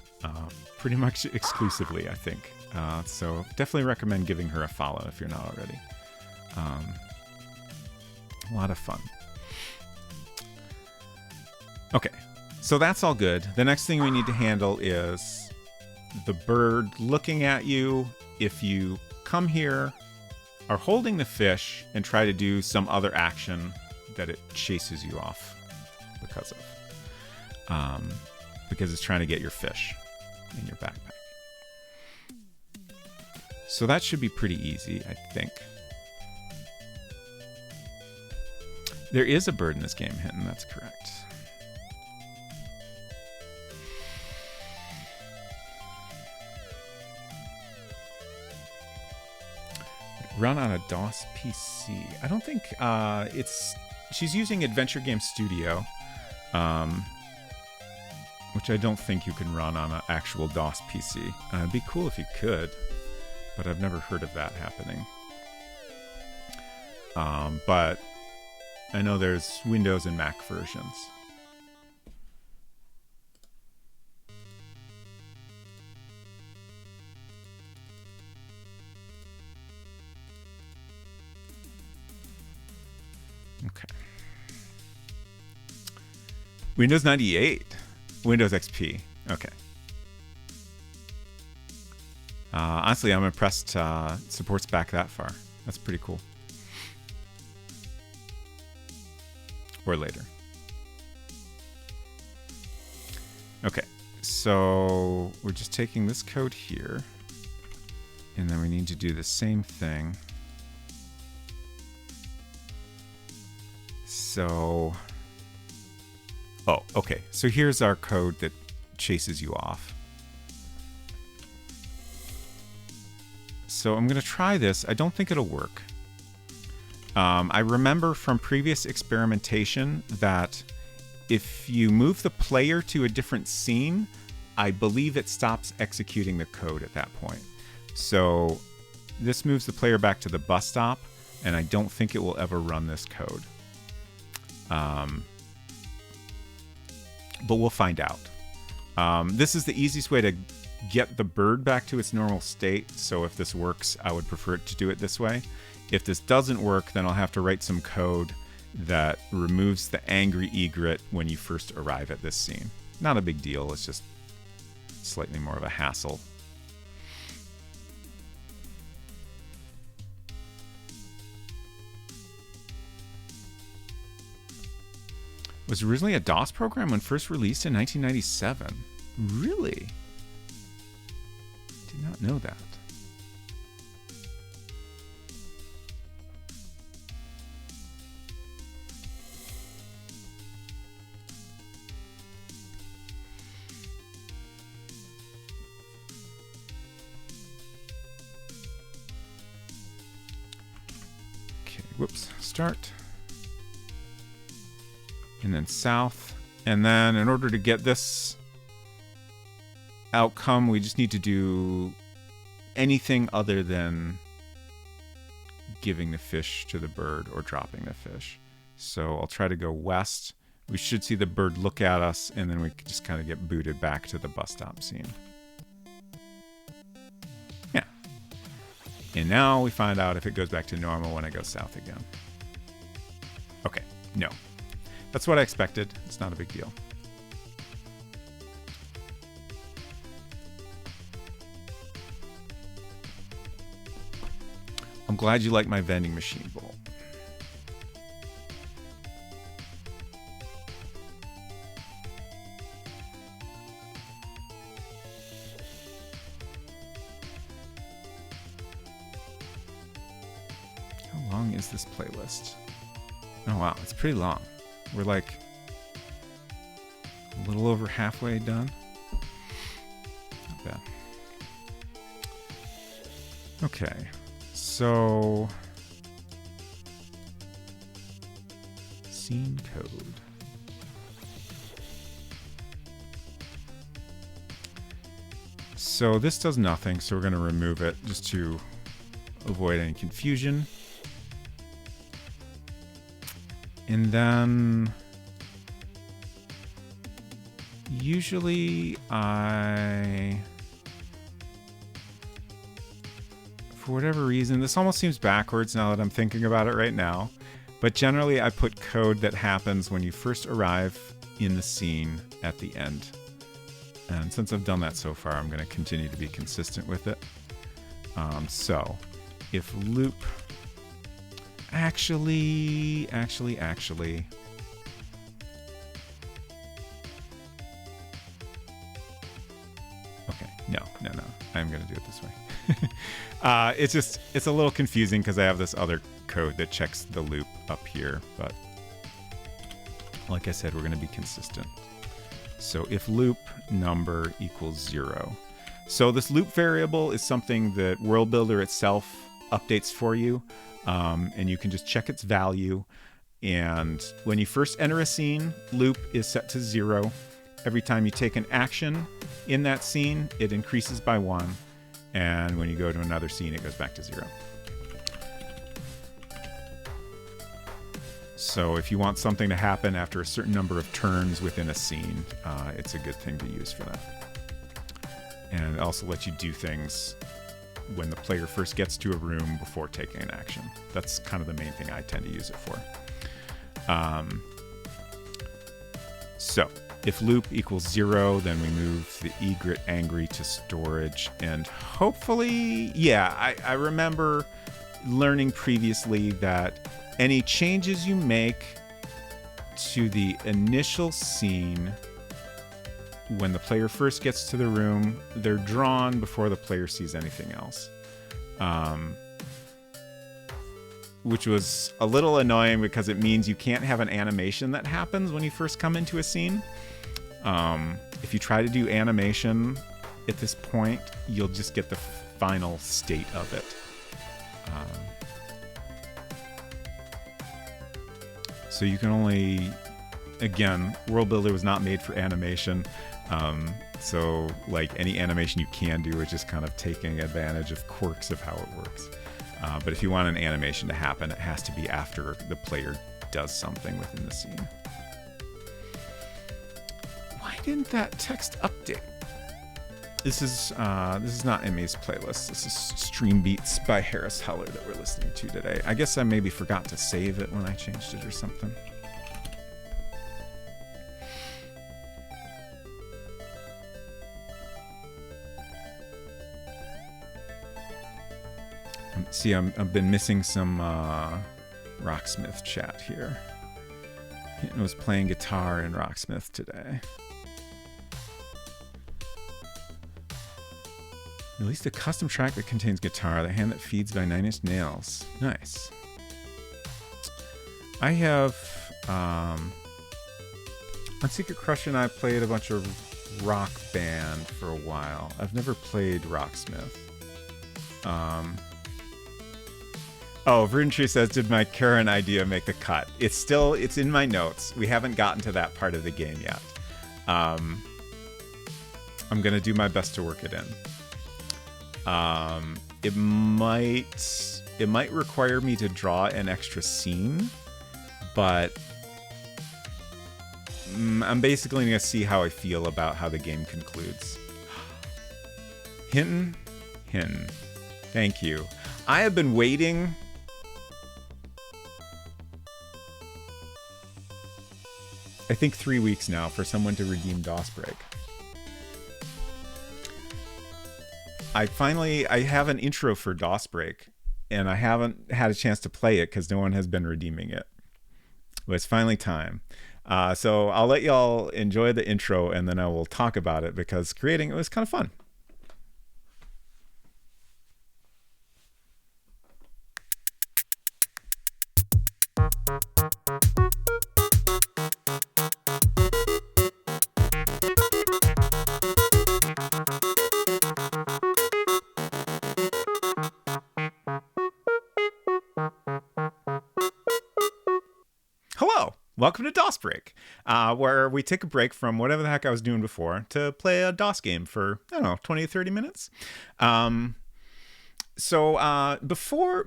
Speaker 1: pretty much exclusively, I think. So definitely recommend giving her a follow if you're not already. A lot of fun. Okay, so that's all good. The next thing we need to handle is the bird looking at you. If you come here, are holding the fish, and try to do some other action that it chases you off because of. Because it's trying to get your fish in your backpack. So that should be pretty easy, I think. There is a bird in this game, Hinton, that's correct. Run on a DOS PC. I don't think she's using Adventure Game Studio, which I don't think you can run on an actual DOS PC. It'd be cool if you could, but I've never heard of that happening. But I know there's Windows and Mac versions. Okay. Windows 98. Windows XP. Okay. Honestly, I'm impressed support's back that far. That's pretty cool. Or later. Okay, so we're just taking this code here, and then we need to do the same thing. So, oh, okay. So here's our code that chases you off. So I'm going to try this. I don't think it'll work. I remember from previous experimentation that if you move the player to a different scene, I believe it stops executing the code at that point. So this moves the player back to the bus stop, and I don't think it will ever run this code. But we'll find out. This is the easiest way to get the bird back to its normal state, so if this works, I would prefer it to do it this way. If this doesn't work, then I'll have to write some code that removes the angry egret when you first arrive at this scene. Not a big deal, it's just slightly more of a hassle. Was originally a DOS program when first released in 1997. Really? Did not know that. Okay, whoops, start. And then south. And then in order to get this outcome, we just need to do anything other than giving the fish to the bird or dropping the fish. So I'll try to go west. We should see the bird look at us, and then we can just kind of get booted back to the bus stop scene. Yeah. And now we find out if it goes back to normal when I go south again. Okay, no. That's what I expected. It's not a big deal. I'm glad you like my vending machine bowl. How long is this playlist? Oh wow, it's pretty long. We're like a little over halfway done. Not bad. Okay, so scene code. So this does nothing, so we're going to remove it just to avoid any confusion. And then usually for whatever reason, this almost seems backwards now that I'm thinking about it right now, but generally I put code that happens when you first arrive in the scene at the end. And since I've done that so far, I'm going to continue to be consistent with it. So if loop actually. Okay, no. I'm going to do it this way. It's a little confusing because I have this other code that checks the loop up here, but like I said, we're going to be consistent. So if loop number equals 0. So this loop variable is something that World Builder itself updates for you. And you can just check its value. And when you first enter a scene, loop is set to 0. Every time you take an action in that scene, it increases by 1. And when you go to another scene, it goes back to 0. So if you want something to happen after a certain number of turns within a scene, it's a good thing to use for that. And it also lets you do things when the player first gets to a room before taking an action. That's kind of the main thing I tend to use it for. So if loop equals 0, then we move the egret angry to storage. And hopefully, yeah, I remember learning previously that any changes you make to the initial scene when the player first gets to the room, they're drawn before the player sees anything else. Which was a little annoying because it means you can't have an animation that happens when you first come into a scene. If you try to do animation at this point, you'll just get the final state of it. So you can only, again, World Builder was not made for animation. So like any animation you can do is just kind of taking advantage of quirks of how it works. But if you want an animation to happen, it has to be after the player does something within the scene. Why didn't that text update? This is not Emmy's playlist. This is Stream Beats by Harris Heller that we're listening to today. I guess I maybe forgot to save it when I changed it or something. See, I've been missing some Rocksmith chat here. Hinton was playing guitar in Rocksmith today. Released a custom track that contains guitar, The Hand That Feeds by Nine Inch Nails. Nice. I have... on Secret Crush and I played a bunch of Rock Band for a while. I've never played Rocksmith. Oh, Verdantry says, did my Karen idea make the cut? It's in my notes. We haven't gotten to that part of the game yet. I'm going to do my best to work it in. It might require me to draw an extra scene, but I'm basically going to see how I feel about how the game concludes. Hinton, thank you. I have been waiting... I think 3 weeks now for someone to redeem DOSBreak. I have an intro for DOSBreak and I haven't had a chance to play it because no one has been redeeming it. But it's finally time. So I'll let y'all enjoy the intro, and then I will talk about it because creating it was kind of fun. Hello, welcome to DOS Break, where we take a break from whatever the heck I was doing before to play a DOS game for, I don't know, 20 to 30 minutes.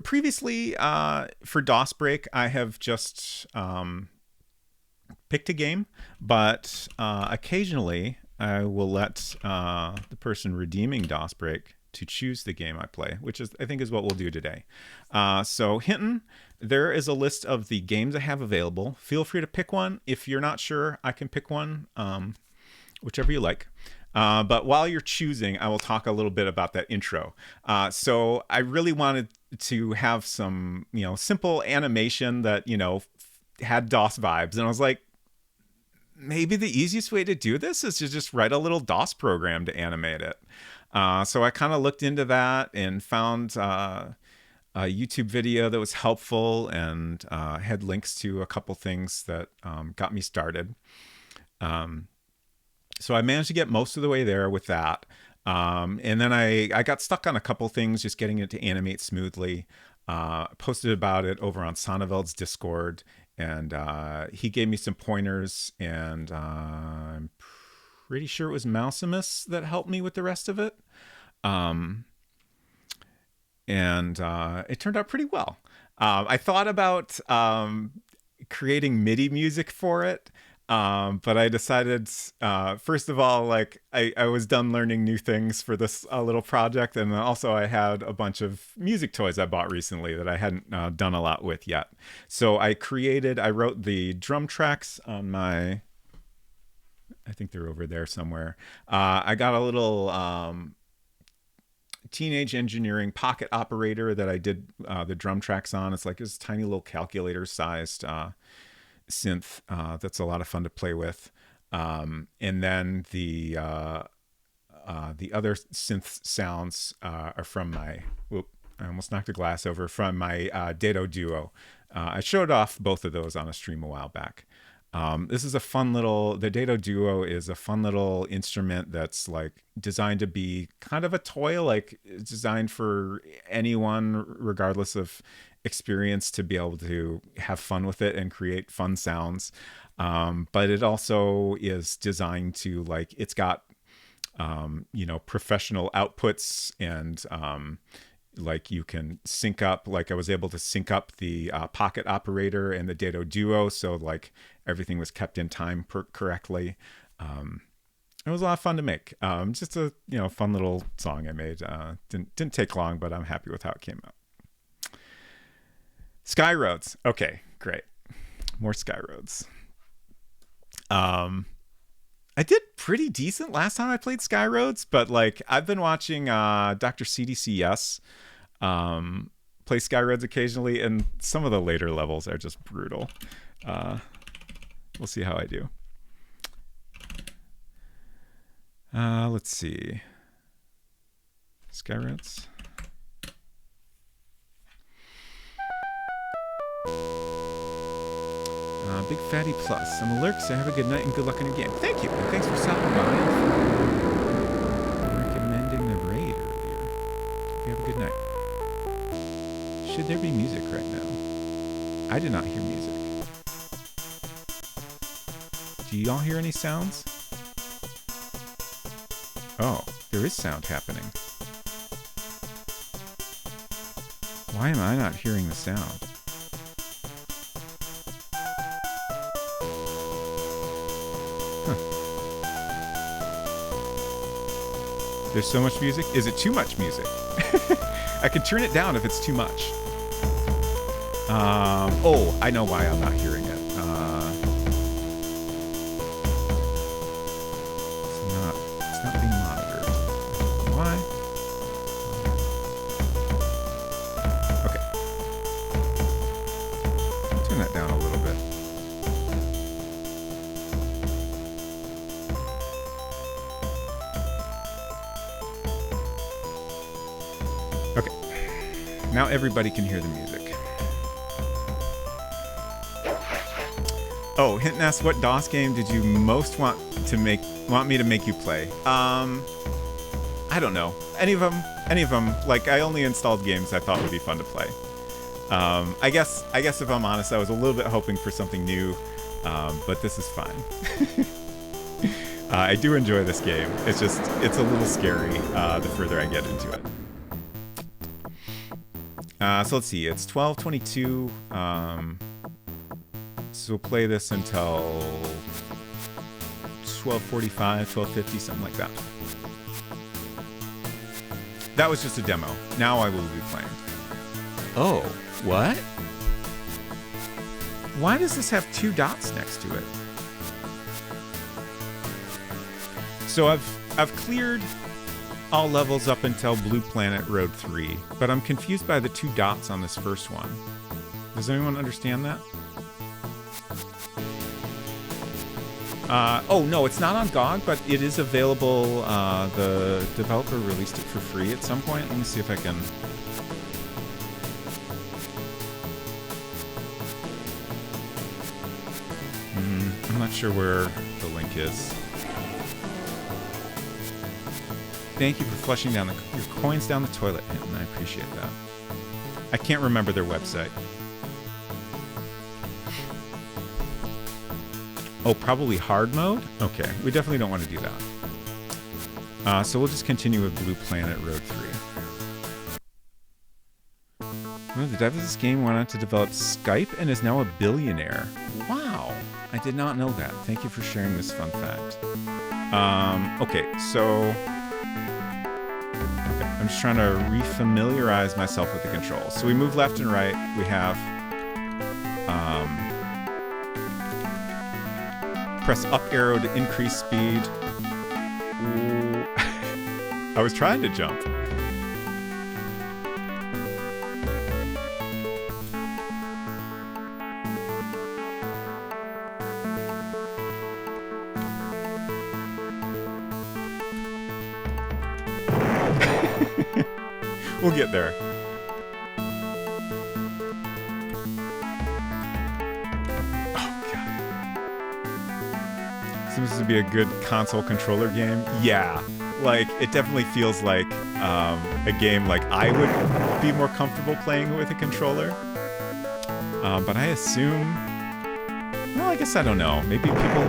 Speaker 1: Previously, for DOS Break, I have just picked a game, but occasionally I will let the person redeeming DOS Break to choose the game I play, which is, I think, is what we'll do today. So Hinton, there is a list of the games I have available. Feel free to pick one. If you're not sure, I can pick one, whichever you like. But while you're choosing, I will talk a little bit about that intro. So I really wanted to have some, simple animation that, had DOS vibes. And I was like, maybe the easiest way to do this is to just write a little DOS program to animate it. So I kind of looked into that and found a YouTube video that was helpful and had links to a couple things that got me started. So I managed to get most of the way there with that. And then I got stuck on a couple things, just getting it to animate smoothly. Posted about it over on Sonneveld's Discord, and he gave me some pointers, and I'm pretty sure it was Mousimus that helped me with the rest of it. And it turned out pretty well. I thought about creating MIDI music for it, but I decided, first of all, I was done learning new things for this little project, and then also I had a bunch of music toys I bought recently that I hadn't done a lot with yet. So I wrote the drum tracks on my, I think they're over there somewhere. I got a little Teenage Engineering pocket operator that I did the drum tracks on. It's like this tiny little calculator-sized synth that's a lot of fun to play with. And then the other synth sounds are from my, I almost knocked a glass over, from my Dado Duo. I showed off both of those on a stream a while back. This is a fun little, the Dado Duo is a fun little instrument that's like designed to be kind of a toy, like designed for anyone, regardless of experience, to be able to have fun with it and create fun sounds. But it also is designed to, like, it's got, professional outputs, and like you can sync up, like I was able to sync up the pocket operator and the Dado Duo, so like everything was kept in time correctly. It was a lot of fun to make. Just a fun little song I made. Didn't take long, but I'm happy with how it came out. Sky Roads. Okay, great. More Sky Roads. I did pretty decent last time I played Sky Roads, but like I've been watching Dr. CDCS play Sky Roads occasionally, and some of the later levels are just brutal. We'll see how I do. Let's see. Sky Roads. Big Fatty Plus. I'm alert, so have a good night and good luck in your game. Thank you, and thanks for stopping by and recommending the raid earlier. You have a good night. Should there be music right now? I did not hear music. Do y'all hear any sounds? Oh, there is sound happening. Why am I not hearing the sound? There's so much music. Is it too much music? I can turn it down if it's too much. Oh, I know why I'm not hearing it. It's not being monitored. Why? Okay. turn that down a little bit. Okay. Now everybody can hear the music. Oh, Hinton asks, what DOS game did you most want me to make you play? I don't know. Any of them. Like, I only installed games I thought would be fun to play. I guess if I'm honest, I was a little bit hoping for something new, but this is fine. I do enjoy this game. It's a little scary the further I get into it. So let's see. It's 12:22. So we'll play this until 12:45, 12:50, something like that. That was just a demo. Now I will be playing. Oh, what? Why does this have 2 dots next to it? So I've cleared all levels up until Blue Planet Road 3, but I'm confused by the 2 dots on this first one. Does anyone understand that? Oh, no, it's not on GOG, but it is available. The developer released it for free at some point. Let me see if I can... I'm not sure where the link is. Thank you for flushing down your coins down the toilet, Hinton. I appreciate that. I can't remember their website. Oh, probably hard mode? Okay, we definitely don't want to do that. So we'll just continue with Blue Planet Road 3. Well, the dev of this game went on to develop Skype and is now a billionaire. Wow, I did not know that. Thank you for sharing this fun fact. Okay, so... Okay, I'm just trying to refamiliarize myself with the controls. So we move left and right. We have... press up arrow to increase speed. Ooh. I was trying to jump. We'll get there. Seems to be a good console controller game. Yeah, like it definitely feels like a game like I would be more comfortable playing with a controller. But I assume, well, I guess I don't know. Maybe people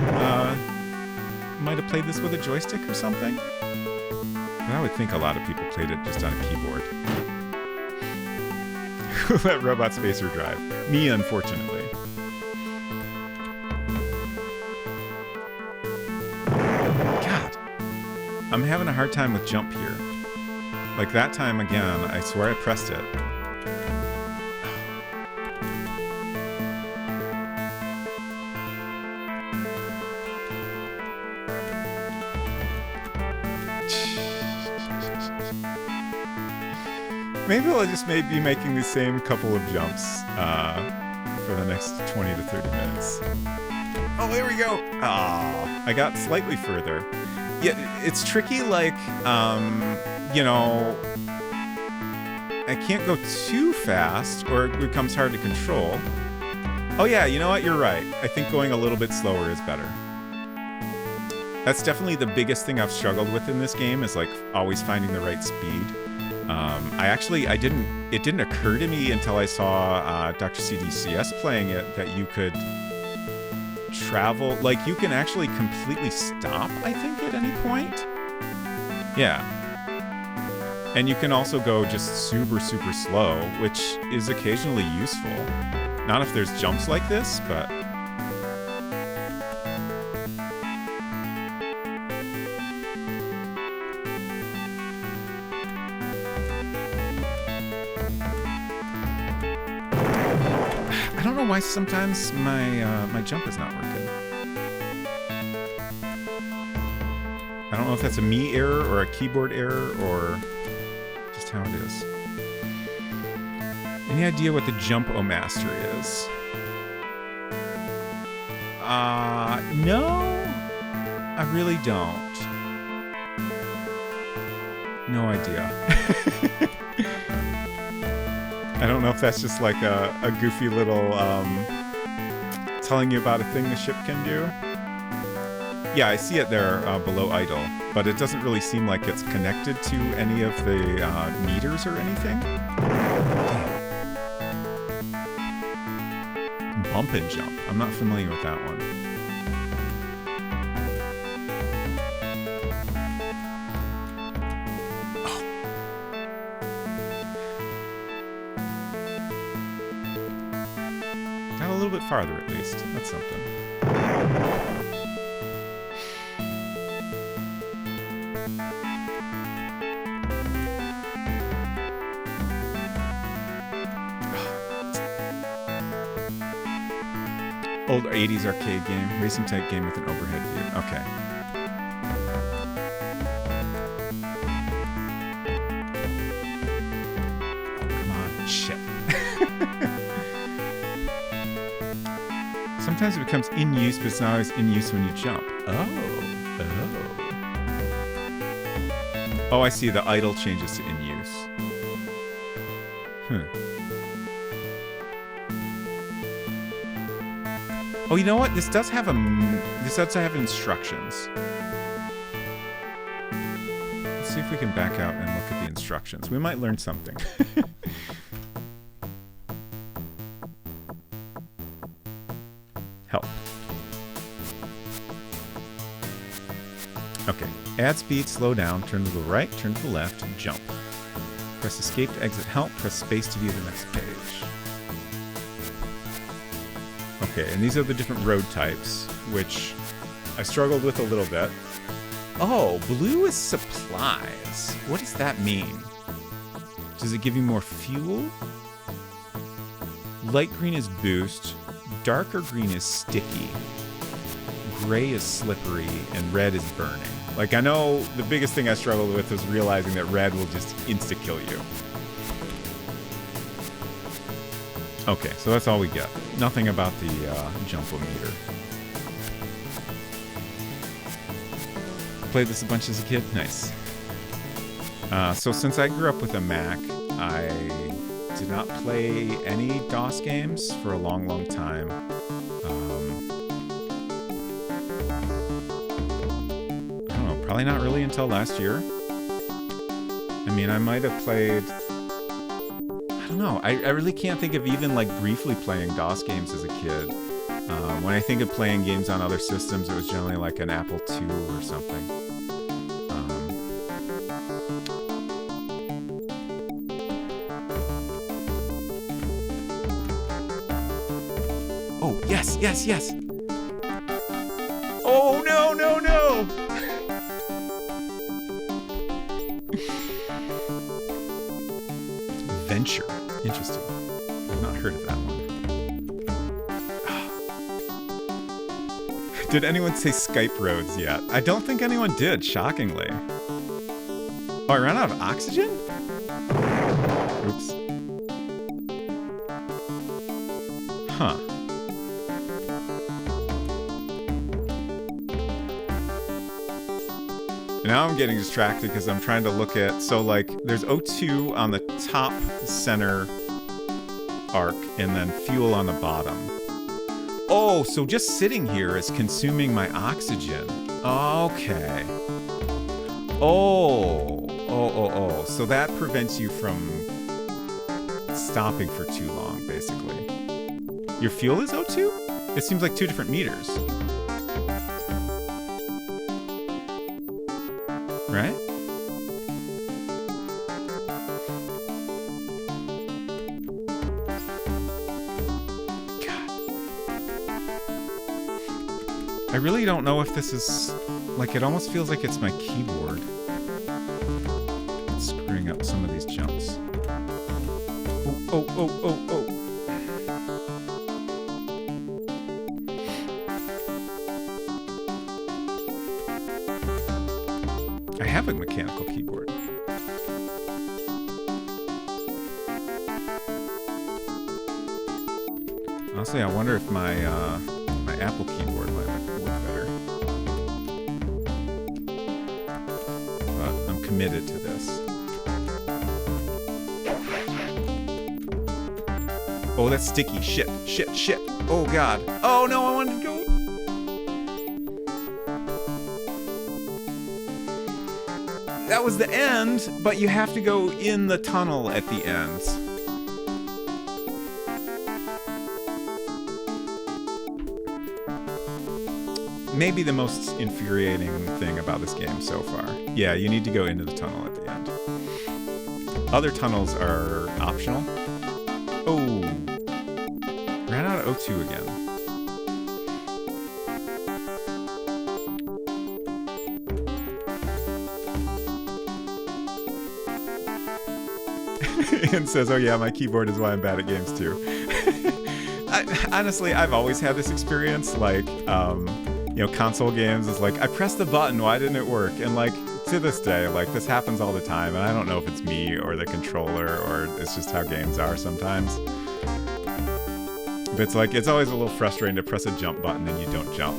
Speaker 1: might have played this with a joystick or something. But I would think a lot of people played it just on a keyboard. Let Robot Spacer drive. Me, unfortunately. I'm having a hard time with jump here. Like that time again, I swear I pressed it. Maybe I'll just be making the same couple of jumps for the next 20 to 30 minutes. Oh, there we go! Oh, I got slightly further. Yeah, it's tricky, like, you know, I can't go too fast or it becomes hard to control. Oh yeah, you know what? You're right. I think going a little bit slower is better. That's definitely the biggest thing I've struggled with in this game is, like, always finding the right speed. It didn't occur to me until I saw Dr. CDCS playing it that you could travel, like you can actually completely stop, I think, at any point. Yeah. And you can also go just super, super slow, which is occasionally useful. Not if there's jumps like this, but... I don't know why sometimes my jump is not working. I don't know if that's a me error or a keyboard error or just how it is. Any idea what the Jump-O-Master is? No, I really don't. No idea. I don't know if that's just like a goofy little telling you about a thing the ship can do. Yeah, I see it there below idle, but it doesn't really seem like it's connected to any of the meters or anything. Bump and jump. I'm not familiar with that one. Oh. Got a little bit farther at least. That's something. Old 80s arcade game, racing type game with an overhead view. Okay. Oh, come on. Shit. Sometimes it becomes in use, but it's not always in use when you jump. Oh, I see. The idle changes to in use. Oh, you know what? This does have instructions. Let's see if we can back out and look at the instructions. We might learn something. Help. Okay. Add speed, slow down, turn to the right, turn to the left, jump. Press escape to exit help, press space to view the next page. Okay, and these are the different road types, which I struggled with a little bit. Oh, blue is supplies. What does that mean? Does it give you more fuel? Light green is boost, darker green is sticky, gray is slippery, and red is burning. Like, I know the biggest thing I struggled with was realizing that red will just insta-kill you. Okay, so that's all we get. Nothing about the jump-o-meter. Played this a bunch as a kid? Nice. So since I grew up with a Mac, I did not play any DOS games for a long, long time. I don't know, probably not really until last year. I mean, I might have played... I don't know. I really can't think of even like briefly playing DOS games as a kid. When I think of playing games on other systems, it was generally like an Apple II or something. Oh, yes, yes, yes! Oh, no, no, no! Venture. Interesting. I've not heard of that one. Did anyone say Skype roads yet? I don't think anyone did, shockingly. Oh, I ran out of oxygen? Oops. Huh. Now I'm getting distracted because I'm trying to look at... So, like, there's O2 on the top center arc and then fuel on the bottom. Oh, so just sitting here is consuming my oxygen. Okay. Oh. So that prevents you from stopping for too long, basically. Your fuel is O2? It seems like two different meters. Right? God. I really don't know if this is... Like, it almost feels like it's my keyboard. It's screwing up some of these jumps. Oh. I have a mechanical keyboard. Honestly, I wonder if my My Apple keyboard might work better. But I'm committed to this. Oh, that's sticky. Shit. Oh, God. Oh, no, I wanted to go. That was the end, but you have to go in the tunnel at the end. Maybe the most infuriating thing about this game so far. Yeah, you need to go into the tunnel at the end. Other tunnels are optional. Oh, ran out of O2 again. And says, oh yeah, my keyboard is why I'm bad at games too. Honestly, I've always had this experience, like, console games is like, I pressed the button, why didn't it work? And like, to this day, like, this happens all the time, and I don't know if it's me or the controller or it's just how games are sometimes. But it's like, it's always a little frustrating to press a jump button and you don't jump.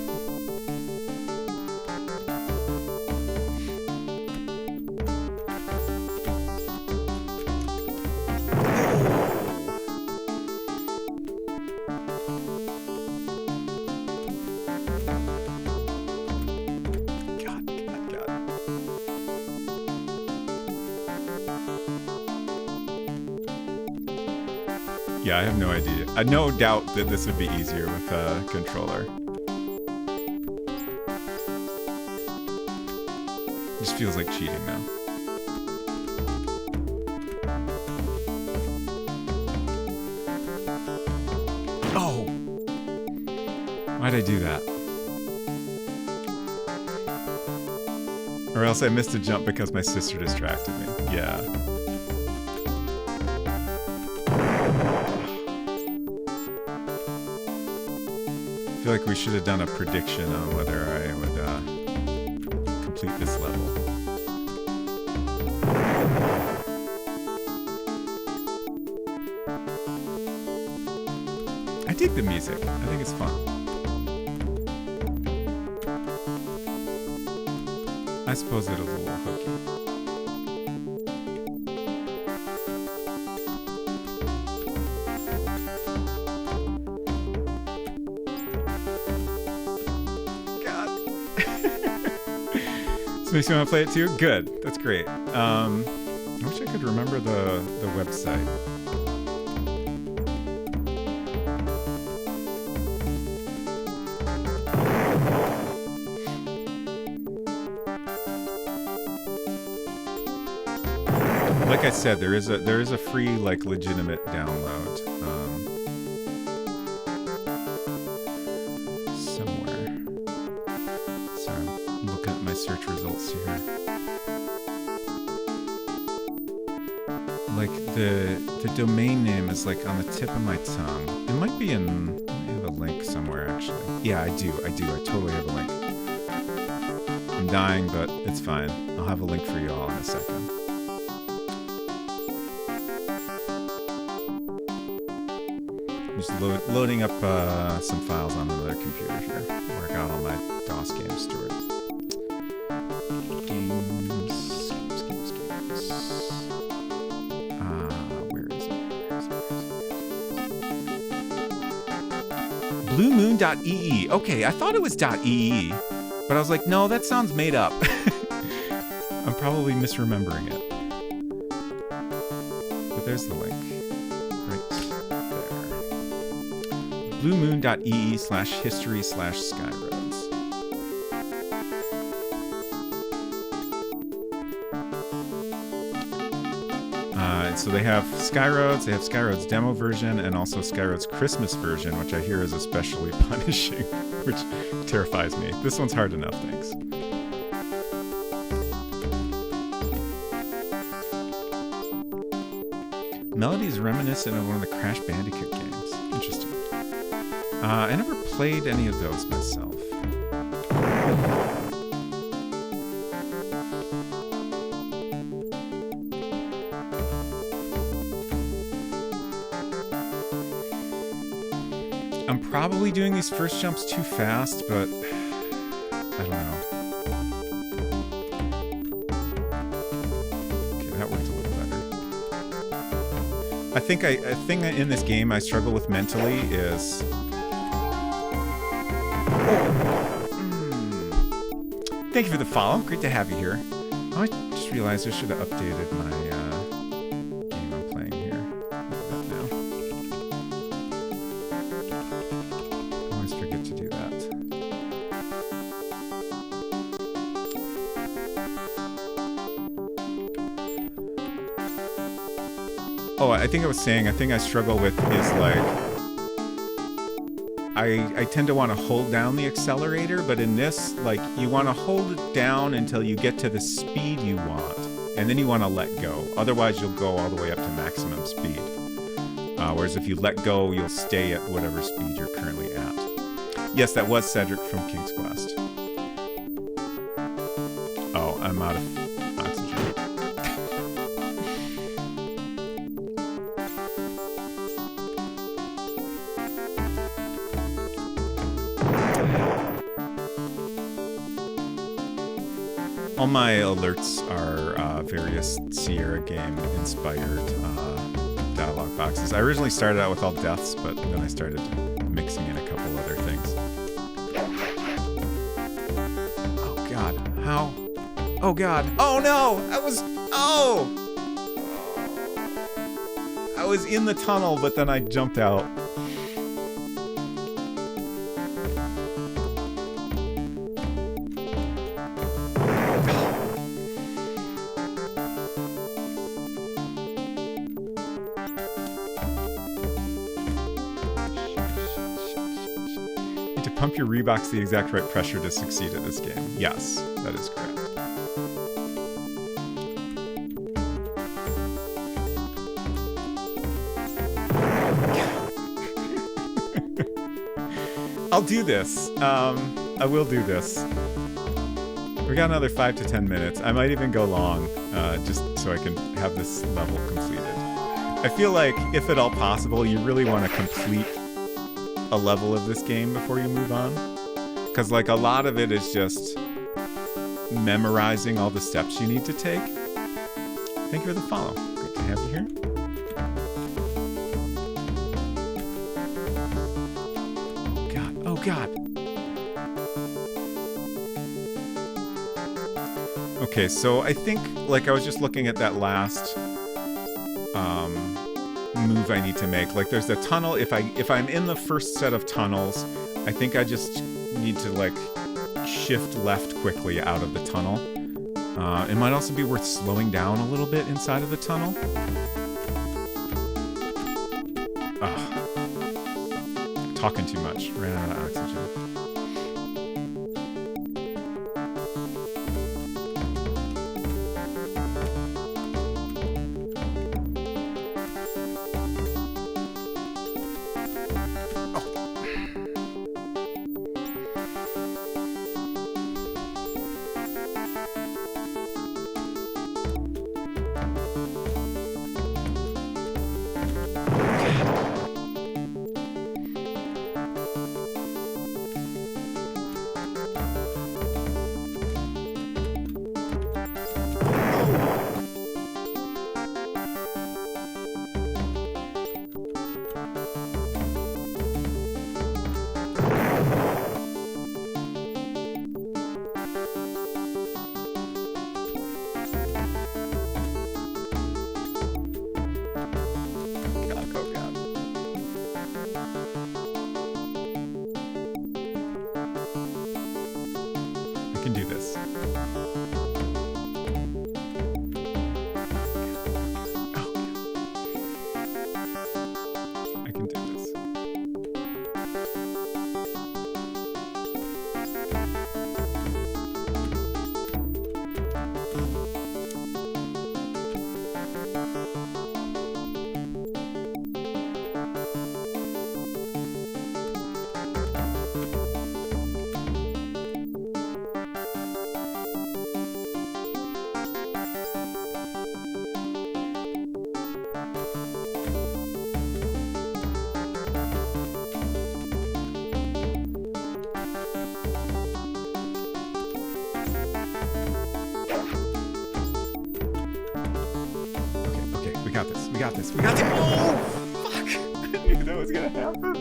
Speaker 1: Yeah, I have no idea. I no doubt that this would be easier with a controller. Just feels like cheating now. Oh! Why'd I do that? Or else I missed a jump because my sister distracted me. Yeah. I feel like we should have done a prediction on whether I would complete this level. I dig the music. I think it's fun. I suppose it was a little hooky. Makes me want to play it too? Good. That's great. I wish I could remember the website. Like I said, there is a free, like, legitimate download. Search results here. Like the domain name is like on the tip of my tongue. It might be in. I have a link somewhere actually. Yeah, I do. I totally have a link. I'm dying, but it's fine. I'll have a link for you all in a second. I'm just loading up some files on another computer here where I got all my DOS games stored. BlueMoon.ee. Okay, I thought it was .ee, but I was like, no, that sounds made up. I'm probably misremembering it. But there's the link. Right there. BlueMoon.ee/history/Skyroads. So they have Skyroads, they have Skyroads demo version, and also Skyroads Christmas version, which I hear is especially punishing, which terrifies me. This one's hard enough, thanks. Melody is reminiscent of one of the Crash Bandicoot games. Interesting. I never played any of those myself. I'm probably doing these first jumps too fast, but I don't know. Okay, that worked a little better. I think a thing in this game I struggle with mentally is... Thank you for the follow. Great to have you here. Oh, I just realized I should have updated my game I'm playing here. Now. I always forget to do that. Oh, I think I was saying, a thing I struggle with is like, I tend to want to hold down the accelerator, but in this, like, you want to hold it down until you get to the speed you want, and then you want to let go. Otherwise, you'll go all the way up to maximum speed. Whereas if you let go, you'll stay at whatever speed you're currently at. Yes, that was Cedric from King's Quest. Oh, I'm out of oxygen. All my alerts are various Sierra game inspired dialogue boxes. I originally started out with all deaths, but then I started mixing in a couple other things. Oh god, how? Oh god, oh no! I was in the tunnel, but then I jumped out. Pump your Reeboks the exact right pressure to succeed at this game. Yes, that is correct. I'll do this. I will do this. We got another 5 to 10 minutes. I might even go long, just so I can have this level completed. I feel like, if at all possible, you really want to complete a level of this game before you move on, because like a lot of it is just memorizing all the steps you need to take. Thank you for the follow. Great to have you here. Oh god. Okay, so I think, like, I was just looking at that last move I need to make. Like, there's a tunnel. If I'm in the first set of tunnels, I think I just need to, like, shift left quickly out of the tunnel. It might also be worth slowing down a little bit inside of the tunnel. Talking too much. Ran out of oxygen. We got this. We got this. We got this. Oh, fuck. I knew that was going to happen.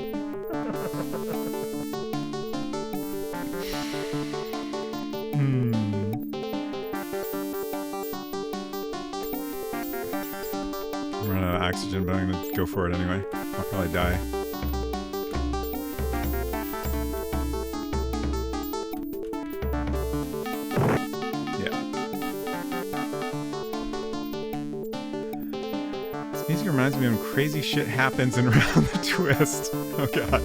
Speaker 1: I'm running out of oxygen, but I'm going to go for it anyway. I'll probably die. Reminds me of when crazy shit happens and around the twist. Oh god.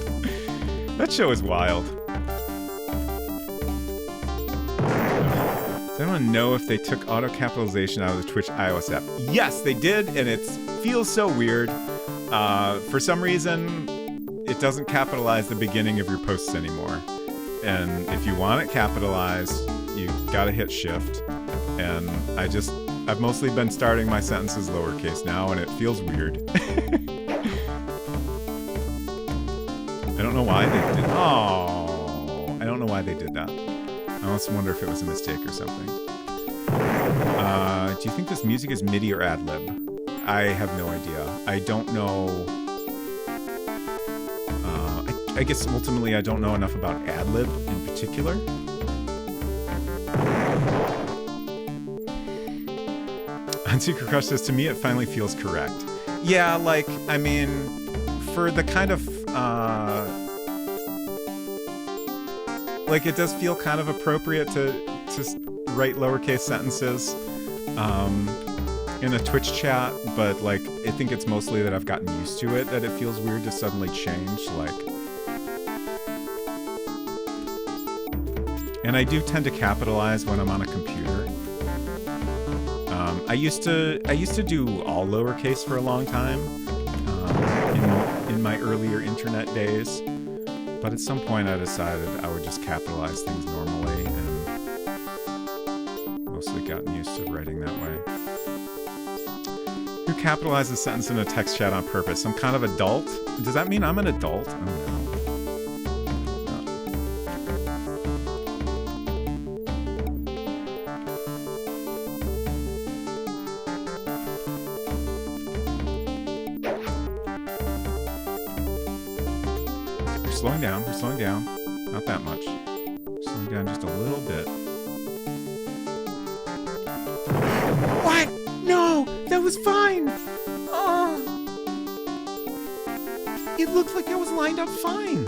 Speaker 1: That show is wild. Does anyone know if they took auto capitalization out of the Twitch iOS app? Yes, they did, and it feels so weird. For some reason, it doesn't capitalize the beginning of your posts anymore. And if you want it capitalized, you gotta hit shift. And I've mostly been starting my sentences lowercase now, and it feels weird. I don't know why they did. Oh, I don't know why they did that. I almost wonder if it was a mistake or something. Do you think this music is MIDI or ad-lib? I have no idea. I don't know. I guess ultimately I don't know enough about ad-lib in particular. Secret Crush says, to me, it finally feels correct. Yeah, like, I mean, for the kind of, like, it does feel kind of appropriate to write lowercase sentences in a Twitch chat, but, like, I think it's mostly that I've gotten used to it, that it feels weird to suddenly change, like. And I do tend to capitalize when I'm on a computer. I used to do all lowercase for a long time in my earlier internet days, but at some point I decided I would just capitalize things normally, and mostly gotten used to writing that way. Who capitalizes a sentence in a text chat on purpose? Some kind of adult? Does that mean I'm an adult? I don't know. We're slowing down. Not that much. Slowing down just a little bit. What? No! That was fine! Oh! It looked like I was lined up fine!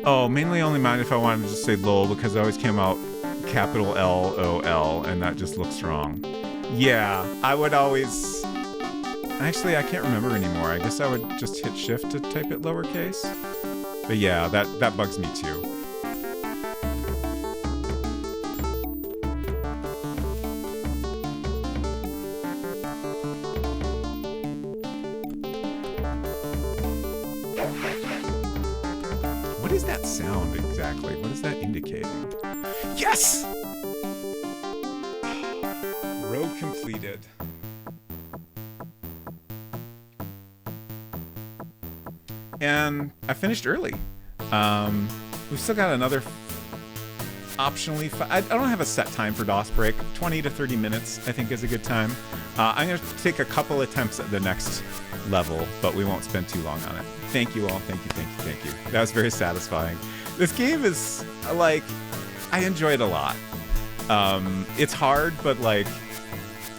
Speaker 1: Oh, mainly only mind if I wanted to just say lol, because it always came out capital L-O-L, and that just looks wrong. Yeah, I would always... Actually, I can't remember anymore. I guess I would just hit shift to type it lowercase. But yeah, that bugs me too. What is that sound exactly? What is that indicating? Yes! Road completed. And I finished early. We've still got another optionally... I don't have a set time for DOS break. 20 to 30 minutes, I think, is a good time. I'm going to take a couple attempts at the next level, but we won't spend too long on it. Thank you all. Thank you, thank you, thank you. That was very satisfying. This game is, like... I enjoy it a lot. It's hard, but, like...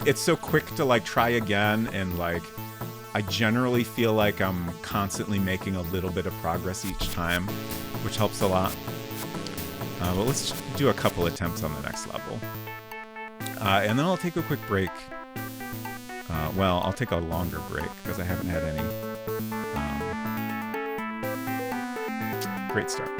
Speaker 1: It's so quick to, like, try again, and, like... I generally feel like I'm constantly making a little bit of progress each time, which helps a lot. But let's do a couple attempts on the next level. And then I'll take a quick break. Well, I'll take a longer break, because I haven't had any. Great start.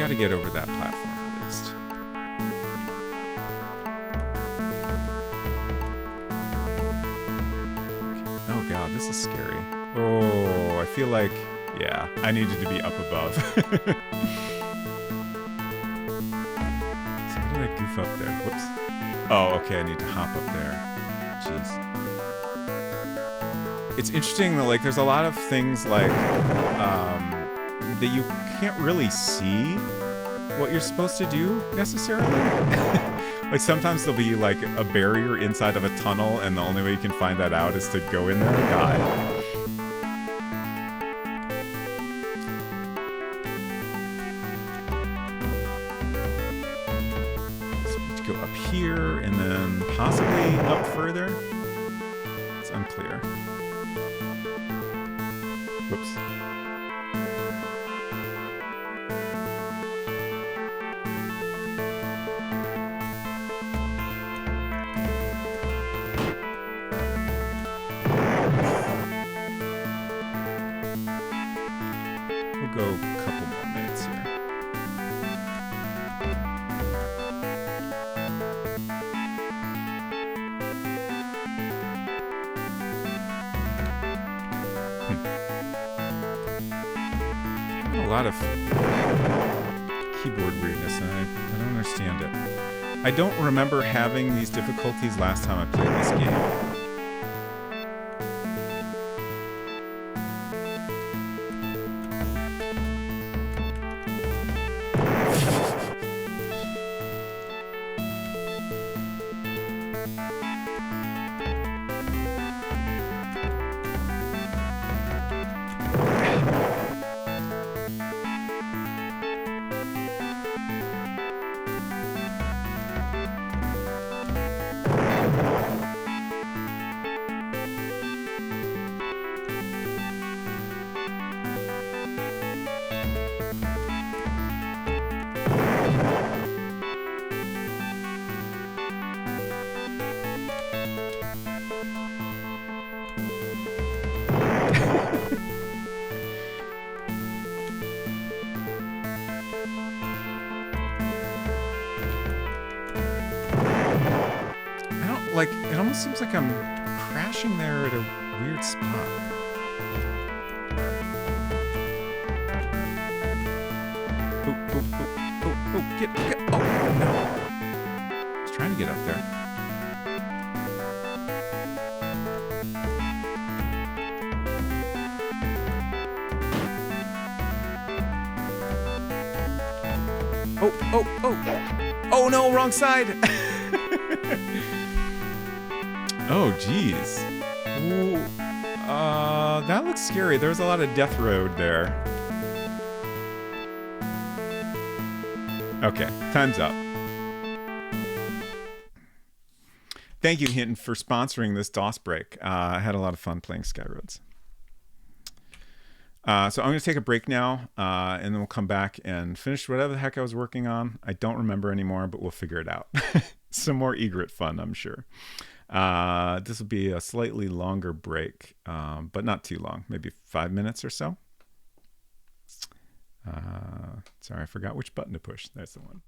Speaker 1: To get over that platform at least. Oh god, this is scary. Oh, I feel like Yeah, I needed to be up above. So how did I goof up there? Whoops. Oh, okay, I need to hop up there. Jeez. It's interesting that, like, there's a lot of things, like, that you can't really see what you're supposed to do, necessarily. Like, sometimes there'll be, like, a barrier inside of a tunnel, and the only way you can find that out is to go in there and die. Go up here and then possibly up further. It's unclear. Whoops. We'll go a couple more minutes here. A lot of keyboard weirdness, and I don't understand it. I don't remember having these difficulties last time I played this game. Like, it almost seems like I'm crashing there at a weird spot. Oh, get, oh, no. I was trying to get up there. Oh, no, wrong side. Oh, geez. Ooh, that looks scary. There's a lot of Death Road there. Okay, time's up. Thank you, Hinton, for sponsoring this DOS break. I had a lot of fun playing Skyroads. So I'm going to take a break now, and then we'll come back and finish whatever the heck I was working on. I don't remember anymore, but we'll figure it out. Some more egret fun, I'm sure. This will be a slightly longer break, but not too long, maybe 5 minutes or so. Sorry, I forgot which button to push. That's the one.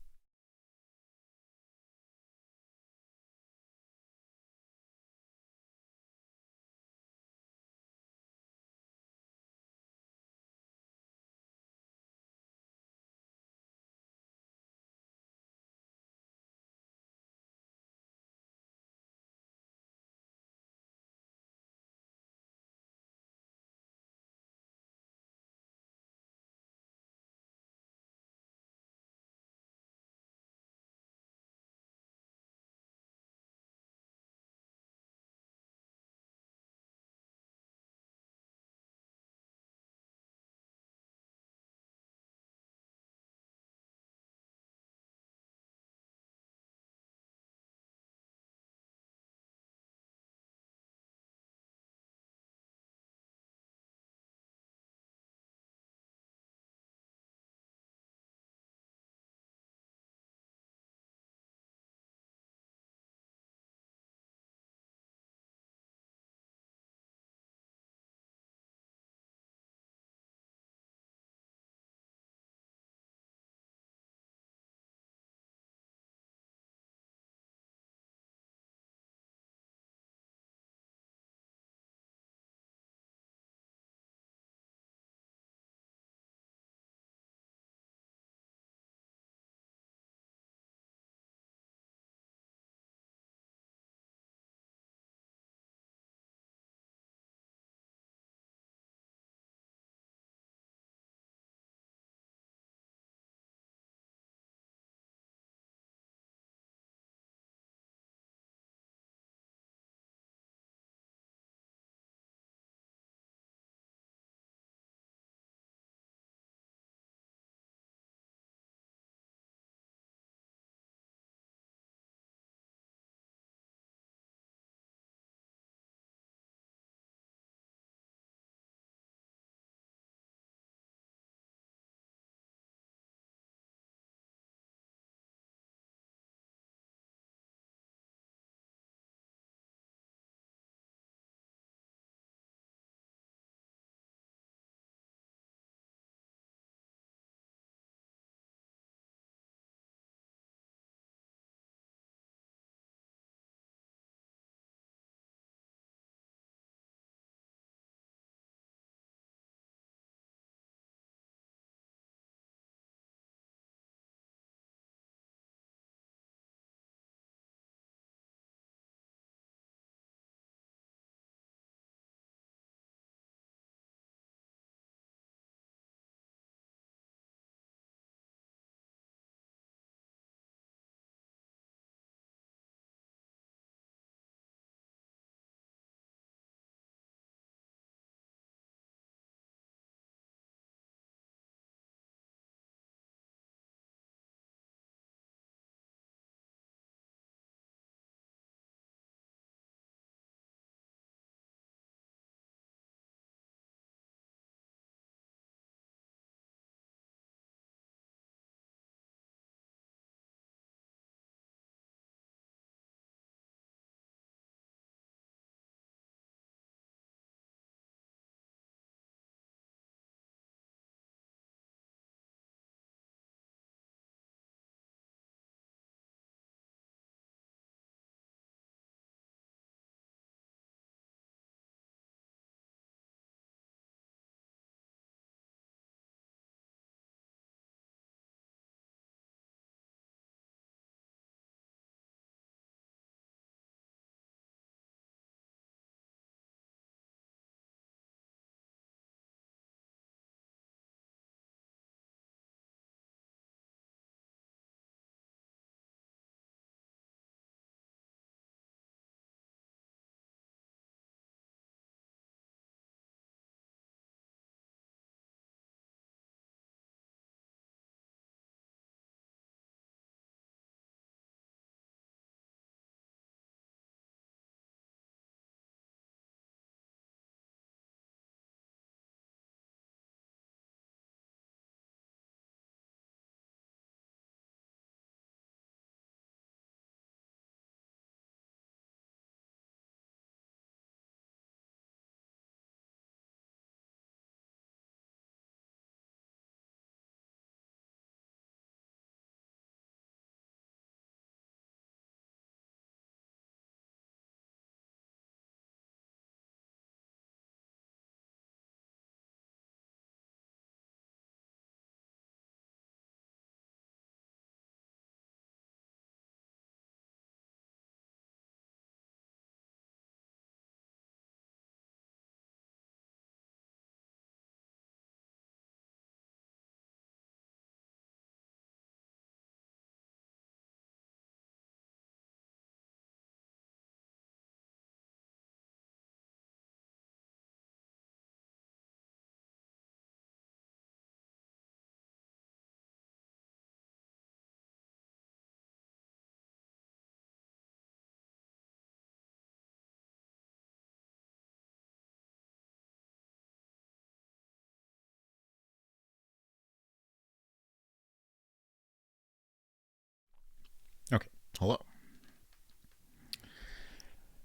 Speaker 1: Okay.
Speaker 3: Hello.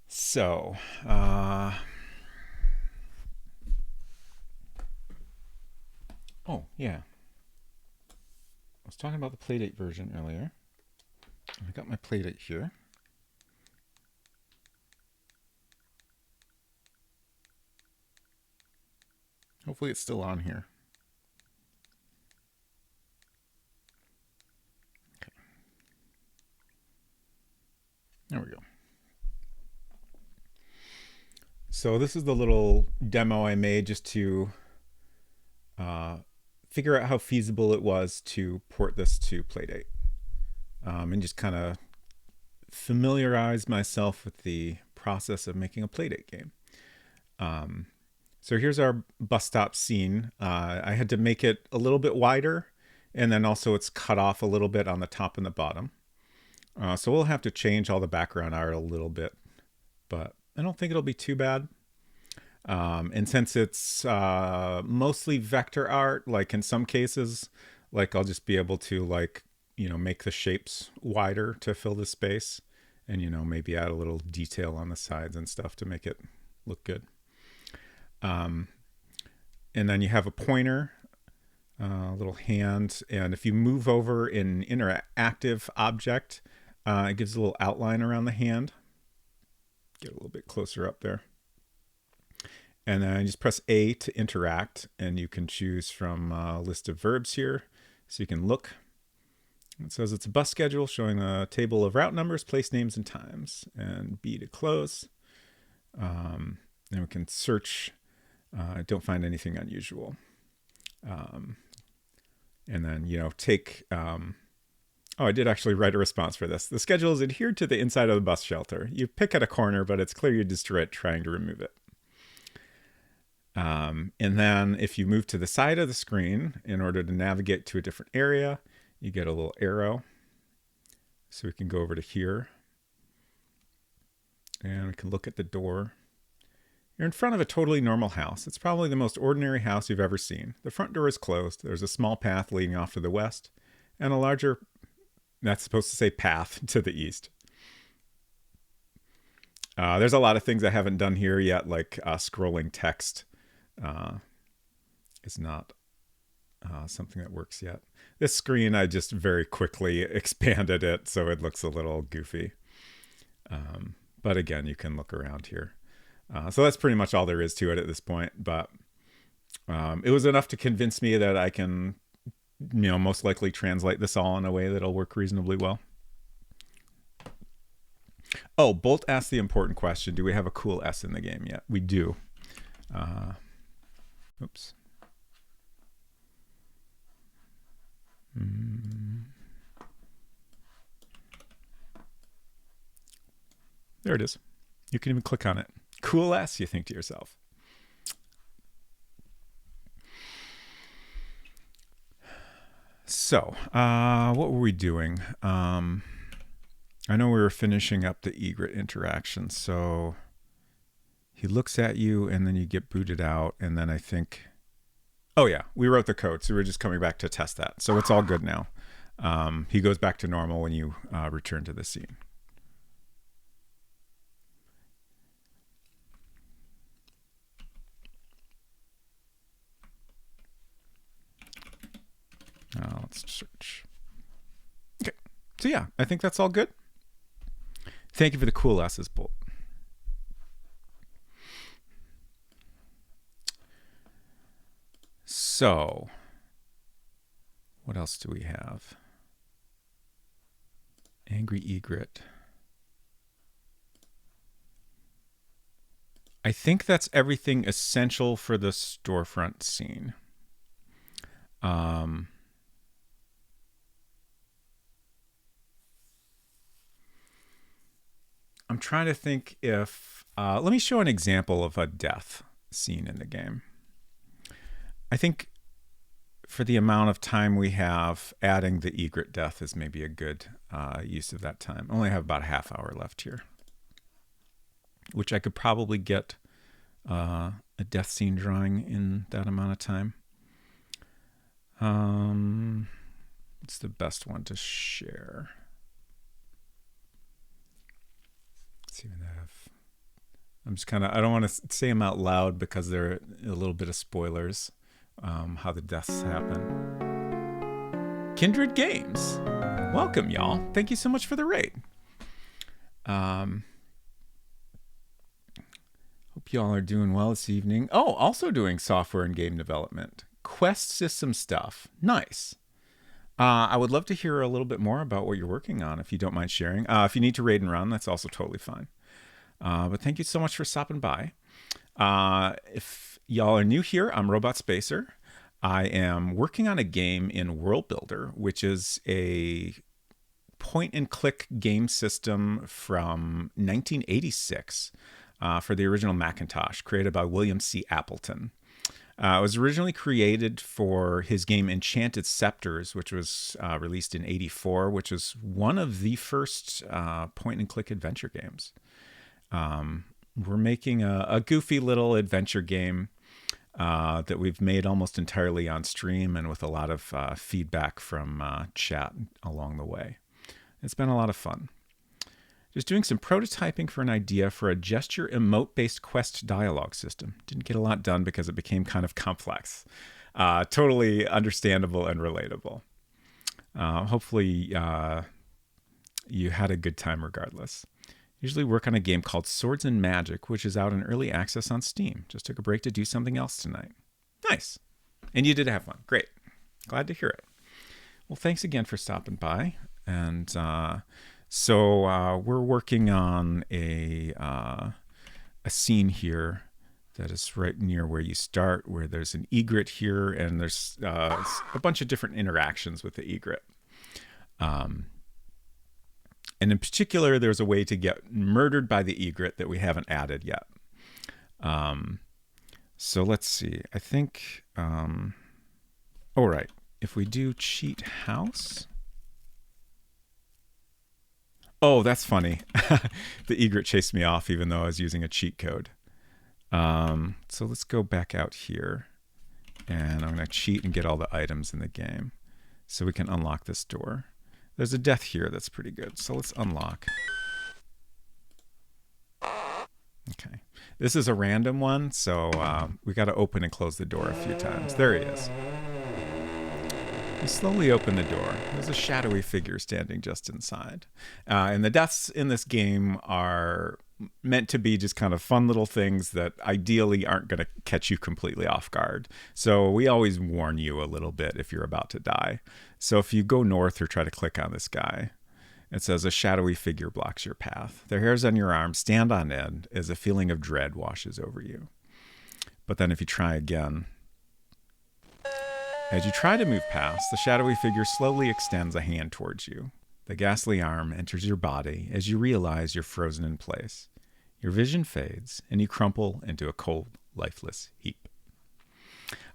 Speaker 1: So, oh, yeah. I was talking about the Playdate version earlier. I got my Playdate here.
Speaker 3: Hopefully it's still on here. Okay. There we go.
Speaker 1: So this is the little demo I made just to figure out how feasible it was to port this to Playdate, and just kind of familiarize myself with the process of making a Playdate game. So here's our bus stop scene. I had to make it a little bit wider, and then also it's cut off a little bit on the top and the bottom. So we'll have to change all the background art a little bit, but I don't think it'll be too bad. And since it's mostly vector art, like in some cases, like I'll just be able to like, make the shapes wider to fill the space and, maybe add a little detail on the sides and stuff to make it look good. And then you have a pointer, a little hand. And if you move over an interactive object, it gives a little outline around the hand. Get a little bit closer up there. And then just press A to interact, and you can choose from a list of verbs here. So you can look. It says it's a bus schedule showing a table of route numbers, place names, and times. And B to close. Then we can search. I don't find anything unusual. And then, take... I did actually write a response for this. The schedule is adhered to the inside of the bus shelter. You pick at a corner, but it's clear you destroy it trying to remove it. And then if you move to the side of the screen in order to navigate to a different area, you get a little arrow. So we can go over to here. And we can look at the door. You're in front of a totally normal house. It's probably the most ordinary house you've ever seen. The front door is closed. There's a small path leading off to the west and a larger, that's supposed to say path, to the east. There's a lot of things I haven't done here yet, like scrolling text. Is not something that works yet. This screen, I just very quickly expanded it so it looks a little goofy. But again, you can look around here. So that's pretty much all there is to it at this point. But it was enough to convince me that I can, most likely translate this all in a way that'll work reasonably well. Oh, Bolt asked the important question. Do we have a cool S in the game yet? We do. Oops. There it is. You can even click on it. Cool S, you think to yourself. So, what were we doing? I know we were finishing up the egret interaction. So he looks at you and then you get booted out. And then I think, oh yeah, we wrote the code. So we're just coming back to test that. So it's all good now. He goes back to normal when you return to the scene. Let's search. Okay. So yeah, I think that's all good. Thank you for the cool S's, Bolt. So, what else do we have? Angry egret. I think that's everything essential for the storefront scene. I'm trying to think if... let me show an example of a death scene in the game. I think for the amount of time we have, adding the egret death is maybe a good use of that time. I only have about a half hour left here, which I could probably get a death scene drawing in that amount of time. What's the best one to share? see what I have. I'm just kind of, I don't want to say them out loud because they're a little bit of spoilers, how the deaths happen. Kindred Games. Welcome, y'all. Thank you so much for the raid. Hope y'all are doing well this evening. Oh, also doing software and game development. Quest system stuff. Nice. I would love to hear a little bit more about what you're working on, if you don't mind sharing. If you need to raid and run, that's also totally fine. But thank you so much for stopping by. If y'all are new here, I'm Robot Spacer. I am working on a game in World Builder, which is a point-and-click game system from 1986 for the original Macintosh, created by William C. Appleton. It was originally created for his game Enchanted Scepters, which was released in '84, which was one of the first point-and-click adventure games. We're making a goofy little adventure game that we've made almost entirely on stream and with a lot of feedback from chat along the way. It's been a lot of fun. Just doing some prototyping for an idea for a gesture emote-based quest dialogue system. Didn't get a lot done because it became kind of complex. Totally understandable and relatable. Hopefully you had a good time regardless. Usually work on a game called Swords and Magic, which is out in early access on Steam. Just took a break to do something else tonight. Nice. And you did have fun. Great. Glad to hear it. Well, thanks again for stopping by. And so we're working on a scene here that is right near where you start, where there's an egret here, and there's a bunch of different interactions with the egret. And in particular, there's a way to get murdered by the egret that we haven't added yet. So let's see. I think, all right. If we do cheat house. Oh, that's funny. The egret chased me off even though I was using a cheat code. So let's go back out here. And I'm going to cheat and get all the items in the game so we can unlock this door. There's a death here that's pretty good. So let's unlock. Okay. This is a random one, so we got to open and close the door a few times. There he is. You slowly open the door. There's a shadowy figure standing just inside. And the deaths in this game are meant to be just kind of fun little things that ideally aren't going to catch you completely off guard. So we always warn you a little bit if you're about to die. So if you go north or try to click on this guy, it says a shadowy figure blocks your path. Their hairs on your arm stand on end as a feeling of dread washes over you. But then if you try again, as you try to move past, the shadowy figure slowly extends a hand towards you. The ghastly arm enters your body as you realize you're frozen in place. Your vision fades, and you crumple into a cold, lifeless heap.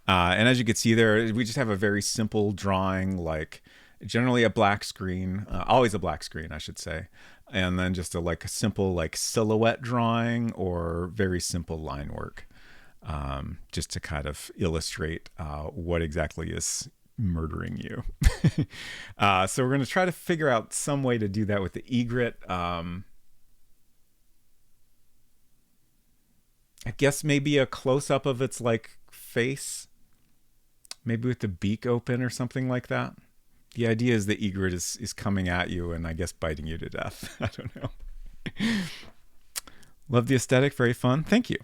Speaker 1: And as you can see there, we just have a very simple drawing, like generally a black screen, always a black screen, I should say, and then just a simple silhouette drawing or very simple line work. Just to kind of illustrate what exactly is murdering you. So we're going to try to figure out some way to do that with the egret. I guess maybe a close-up of its face, maybe with the beak open or something like that. The idea is the egret is coming at you and I guess biting you to death. I don't know. Love the aesthetic. Very fun. Thank you.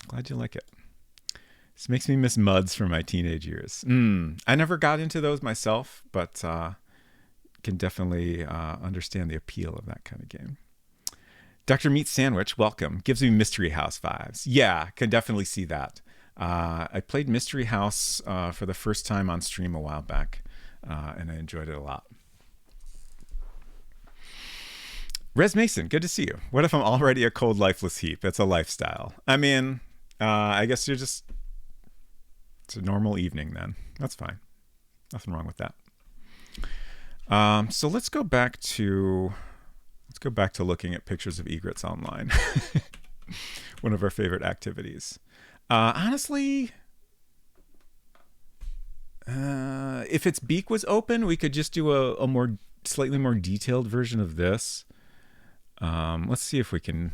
Speaker 1: Glad you like it. This makes me miss MUDs from my teenage years. I never got into those myself, but can definitely understand the appeal of that kind of game. Dr. Meat Sandwich, welcome. Gives me Mystery House vibes. Yeah, can definitely see that. I played Mystery House for the first time on stream a while back, and I enjoyed it a lot. Res Mason, good to see you. What if I'm already a cold, lifeless heap? It's a lifestyle. I mean, I guess you're just... It's a normal evening then. That's fine. Nothing wrong with that. So let's go back to looking at pictures of egrets online. One of our favorite activities. Honestly, if its beak was open, we could just do a slightly more detailed version of this. Let's see if we can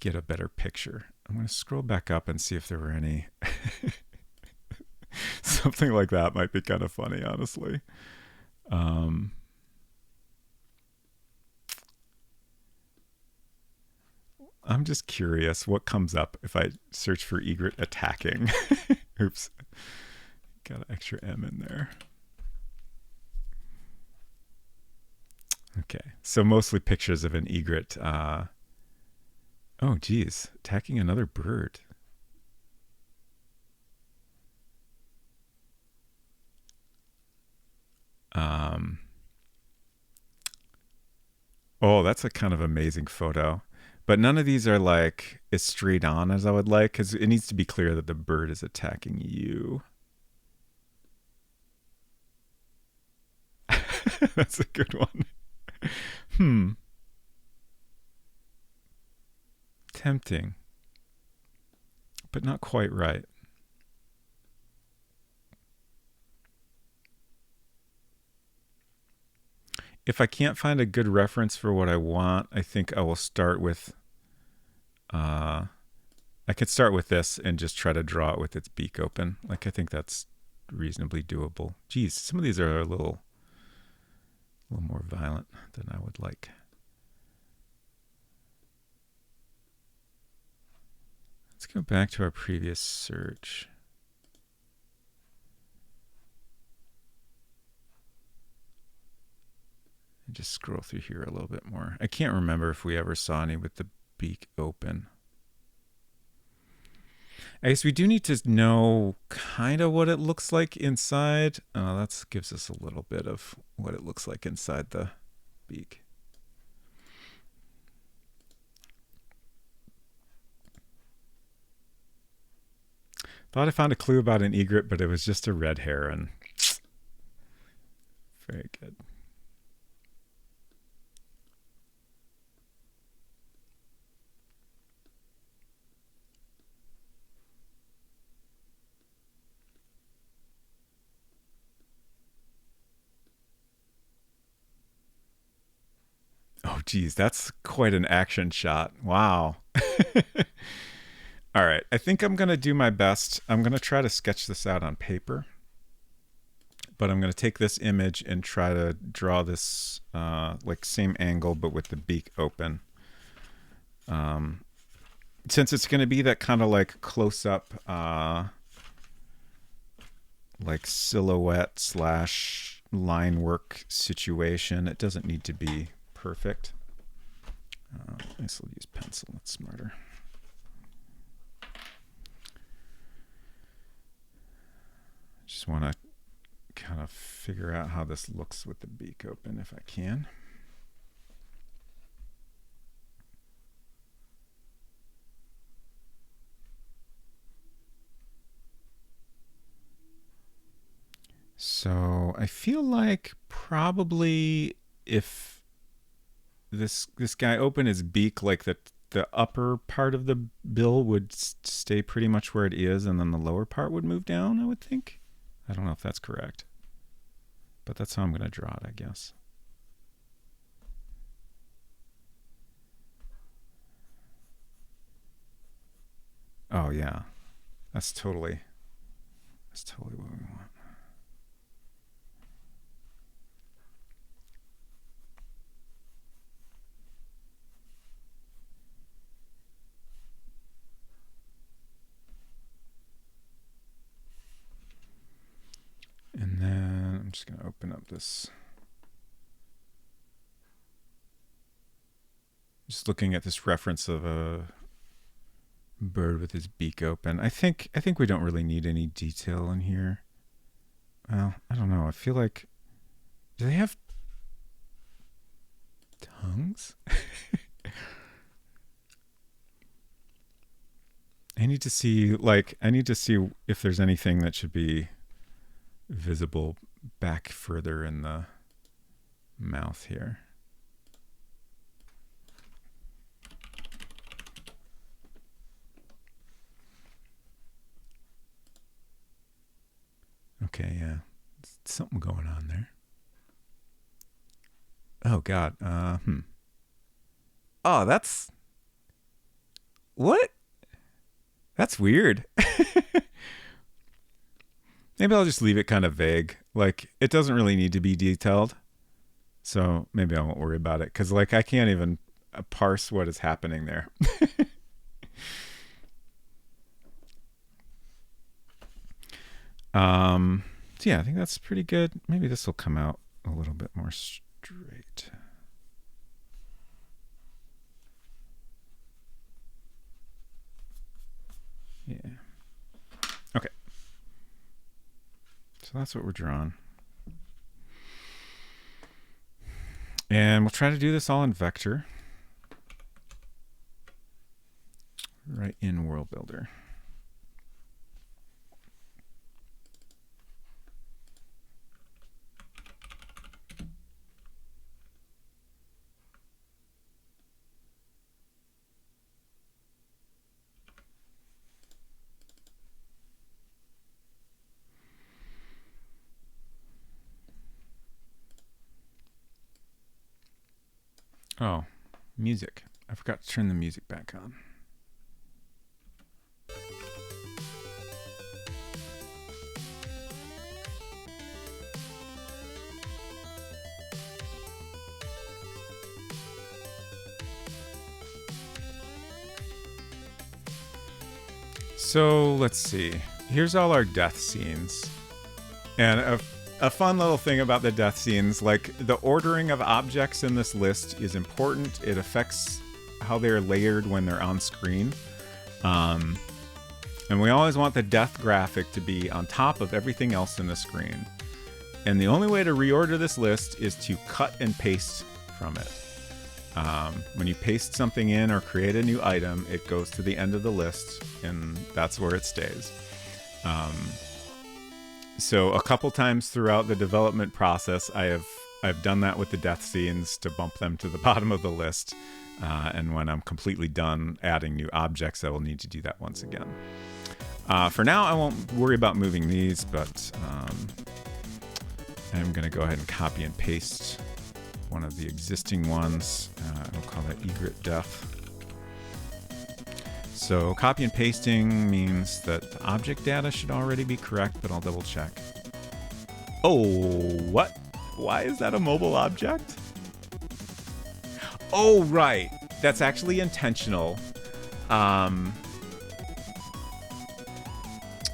Speaker 1: get a better picture. I'm going to scroll back up and see if there were any. Something like that might be kind of funny, honestly. I'm just curious what comes up if I search for egret attacking. Oops. Got an extra M in there. Okay, so mostly pictures of an egret. Oh, geez, attacking another bird. Oh, that's a kind of amazing photo. But none of these are like as straight on as I would like, because it needs to be clear that the bird is attacking you. That's a good one. Tempting, but not quite right. If I can't find a good reference for what I want, I think I will start with, I could start with this and just try to draw it with its beak open. Like, I think that's reasonably doable. Geez, some of these are a little more violent than I would like. Let's go back to our previous search. And just scroll through here a little bit more. I can't remember if we ever saw any with the beak open. I guess we do need to know kind of what it looks like inside. That gives us a little bit of what it looks like inside the beak. Thought I found a clue about an egret, but it was just a red heron. Very good. Oh, geez, that's quite an action shot. Wow. All right, I think I'm going to do my best. I'm going to try to sketch this out on paper, but I'm going to take this image and try to draw this like same angle, but with the beak open. Since it's going to be that kind of like close-up, like silhouette slash line work situation, it doesn't need to be perfect. I guess I'll use pencil. That's smarter. Just want to kind of figure out how this looks with the beak open if I can. So I feel like probably if this guy opened his beak, like the upper part of the bill would stay pretty much where it is, and then the lower part would move down, I would think. I don't know if that's correct, but that's how I'm going to draw it, I guess. Oh yeah, that's totally what we want. And then I'm just going to open up this. Just looking at this reference of a bird with his beak open. I think we don't really need any detail in here. Well, I don't know. I feel like, do they have tongues? I need to see if there's anything that should be visible back further in the mouth here. Okay, yeah. Something going on there. Oh God. Oh, that's What? That's weird. Maybe I'll just leave it kind of vague. Like, it doesn't really need to be detailed. So maybe I won't worry about it. Because, like, I can't even parse what is happening there. So yeah, I think that's pretty good. Maybe this will come out a little bit more straight. Yeah. Okay. So that's what we're drawing. And we'll try to do this all in vector. Right in World Builder. Oh, music. I forgot to turn the music back on. So let's see. Here's all our death scenes. And a fun little thing about the death scenes, like the ordering of objects in this list is important. It affects how they're layered when they're on screen. And we always want the death graphic to be on top of everything else in the screen. And the only way to reorder this list is to cut and paste from it. When you paste something in or create a new item, it goes to the end of the list, and that's where it stays. So a couple times throughout the development process, I've done that with the death scenes to bump them to the bottom of the list. And when I'm completely done adding new objects, I will need to do that once again. For now, I won't worry about moving these, but I'm going to go ahead and copy and paste one of the existing ones. I'll call that egret death. So copy and pasting means that the object data should already be correct, but I'll double check. Oh, what? Why is that a mobile object? Oh, right. That's actually intentional.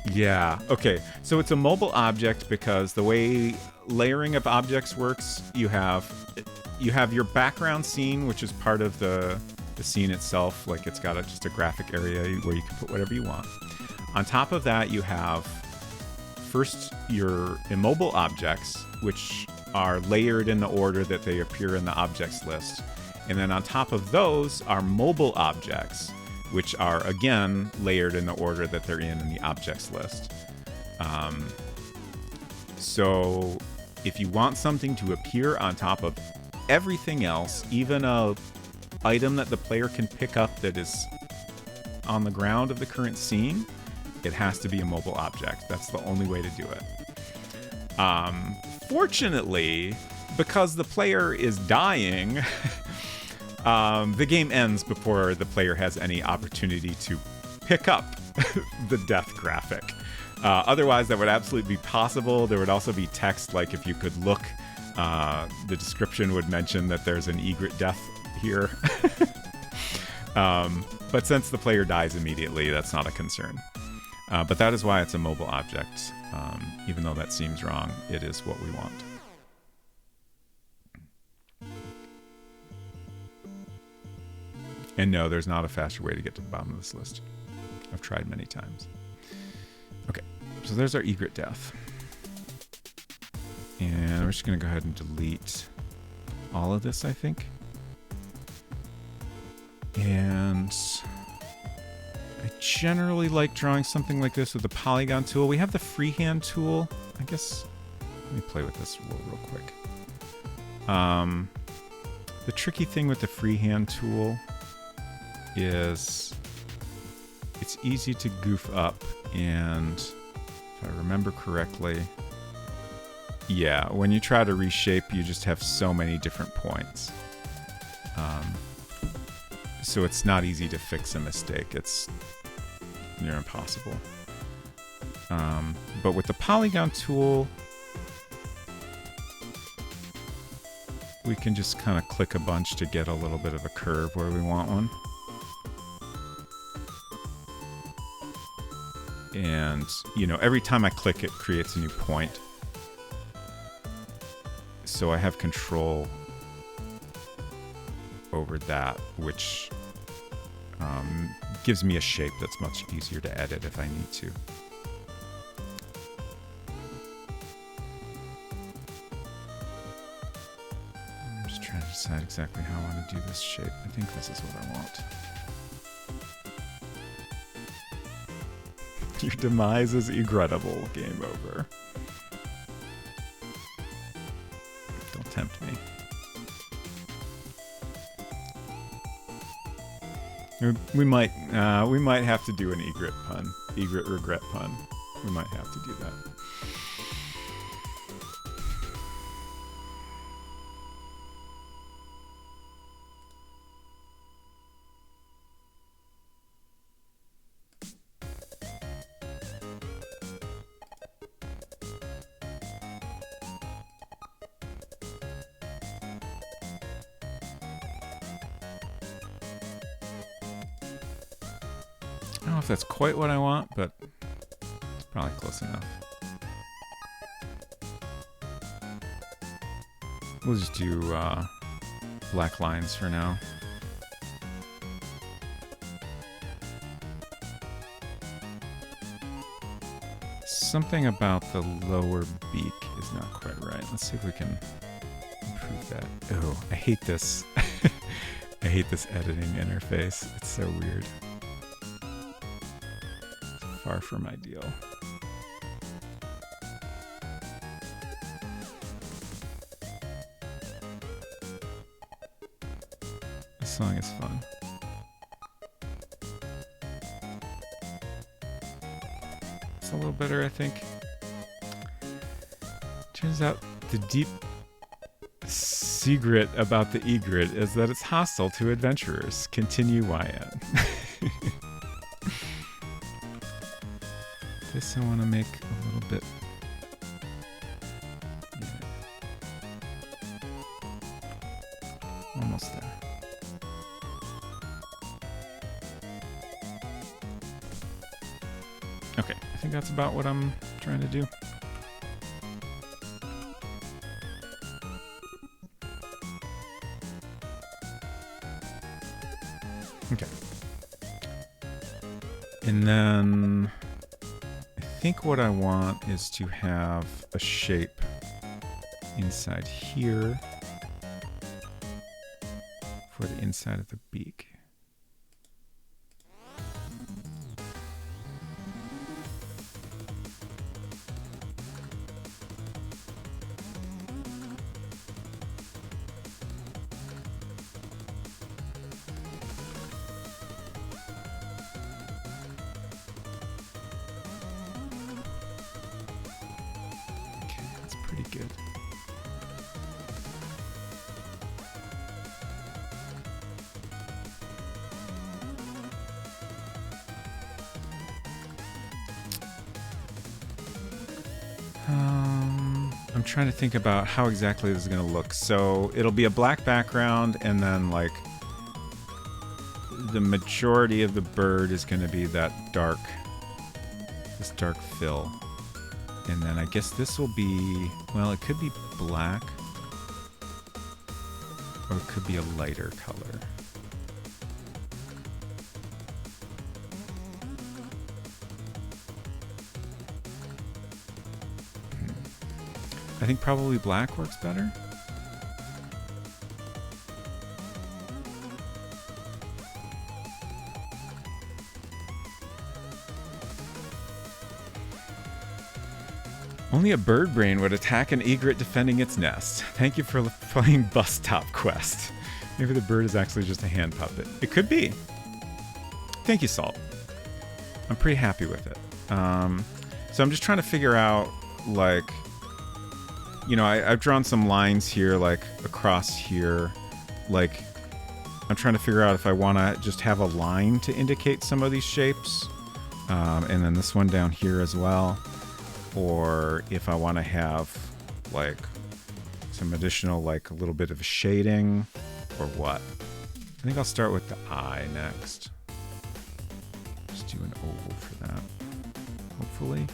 Speaker 1: Yeah, okay. So it's a mobile object because the way layering of objects works, you have your background scene, which is part of the scene itself. Like it's got just a graphic area where you can put whatever you want. On top of that, you have first your immobile objects, which are layered in the order that they appear in the objects list. And then on top of those are mobile objects, which are again layered in the order that they're in the objects list. So if you want something to appear on top of everything else, even a item that the player can pick up that is on the ground of the current scene, it has to be a mobile object. That's the only way to do it. Fortunately, because the player is dying, the game ends before the player has any opportunity to pick up the death graphic. Otherwise, that would absolutely be possible. There would also be text, like if you could look, the description would mention that there's an egret death here. But since the player dies immediately, that's not a concern. But that is why it's a mobile object. Even though that seems wrong, it is what we want. And no, there's not a faster way to get to the bottom of this list. I've tried many times. Okay, so there's our egret death. And we're just going to go ahead and delete all of this, I think. And I generally like drawing something like this with the polygon tool. We have the freehand tool. I guess, let me play with this real quick. The tricky thing with the freehand tool is it's easy to goof up, and if I remember correctly, yeah, when you try to reshape, you just have so many different points. So it's not easy to fix a mistake. It's near impossible. But with the polygon tool, we can just kind of click a bunch to get a little bit of a curve where we want one. And, you know, every time I click, it creates a new point. So I have control over that, which gives me a shape that's much easier to edit if I need to. I'm just trying to decide exactly how I want to do this shape. I think this is what I want. Your demise is regrettable. Game over. Don't tempt me. We might have to do an egret pun. Egret regret pun. We might have to do that. I don't know if that's quite what I want, but it's probably close enough. We'll just do black lines for now. Something about the lower beak is not quite right. Let's see if we can improve that. Oh, I hate this. I hate this editing interface. It's so weird. Far from ideal. This song is fun. It's a little better, I think. Turns out the deep secret about the egret is that it's hostile to adventurers. Continue YN. This I want to make a little bit. Yeah. Almost there. Okay, I think that's about what I'm trying to do. Okay. And then I think what I want is to have a shape inside here for the inside of the beak. Pretty good. I'm trying to think about how exactly this is going to look. So it'll be a black background, and then like the majority of the bird is going to be that dark, this dark fill. And then I guess this will be, well, it could be black, or it could be a lighter color. I think probably black works better. Only a bird brain would attack an egret defending its nest. Thank you for playing Bus Top Quest. Maybe the bird is actually just a hand puppet. It could be. Thank you, Salt. I'm pretty happy with it. So I'm just trying to figure out, like, you know, I've drawn some lines here, like across here. Like, I'm trying to figure out if I want to just have a line to indicate some of these shapes. And then this one down here as well. Or if I want to have like some additional, like a little bit of shading or what. I think I'll start with the eye next. Just do an oval for that. Hopefully.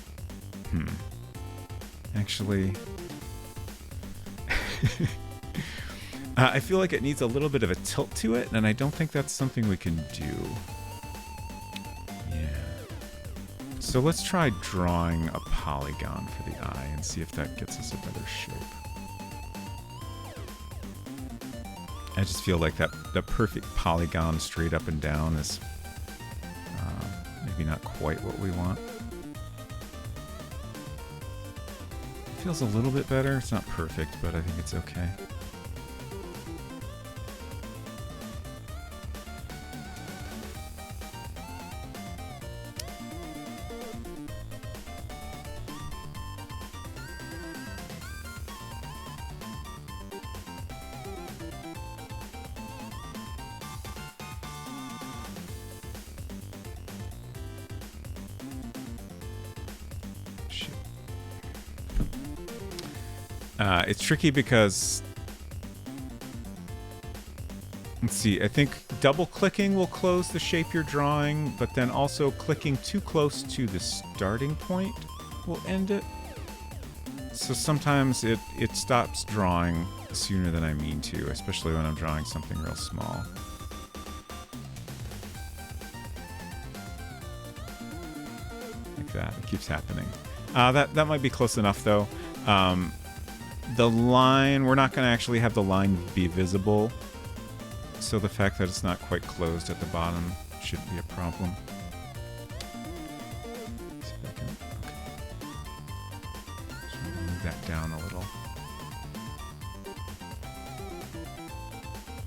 Speaker 1: Actually, I feel like it needs a little bit of a tilt to it, and I don't think that's something we can do. Yeah. So let's try drawing a polygon for the eye and see if that gets us a better shape. I just feel like that perfect polygon straight up and down is maybe not quite what we want. It feels a little bit better. It's not perfect, but I think it's okay. It's tricky because, let's see, I think double clicking will close the shape you're drawing, but then also clicking too close to the starting point will end it. So sometimes it stops drawing sooner than I mean to, especially when I'm drawing something real small. Like that, it keeps happening. That might be close enough though. The line, we're not going to actually have the line be visible, so the fact that it's not quite closed at the bottom shouldn't be a problem. See if I can, okay. Just want to move that down a little.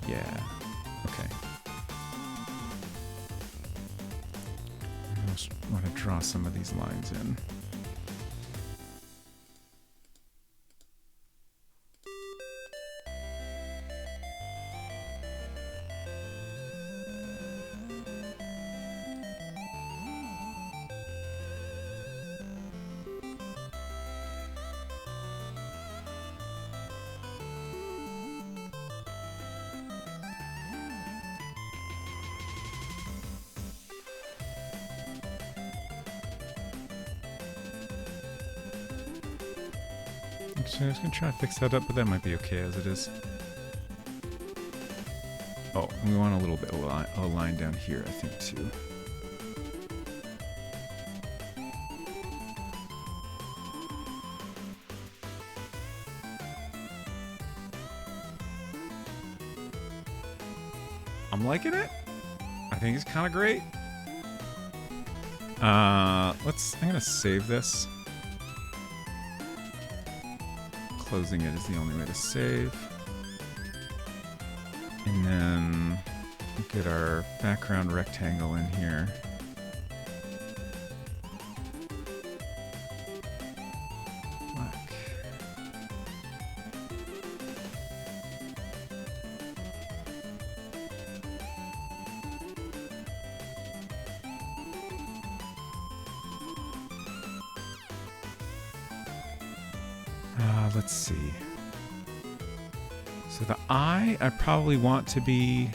Speaker 1: Yeah, okay. I just want to draw some of these lines in. Actually, I was going to try to fix that up, but that might be okay as it is. Oh, we want a little bit of a line down here, I think, too. I'm liking it. I think it's kind of great. I'm going to save this. Closing it is the only way to save. And then get our background rectangle in here. Black. Let's see. So the eye, I probably want to be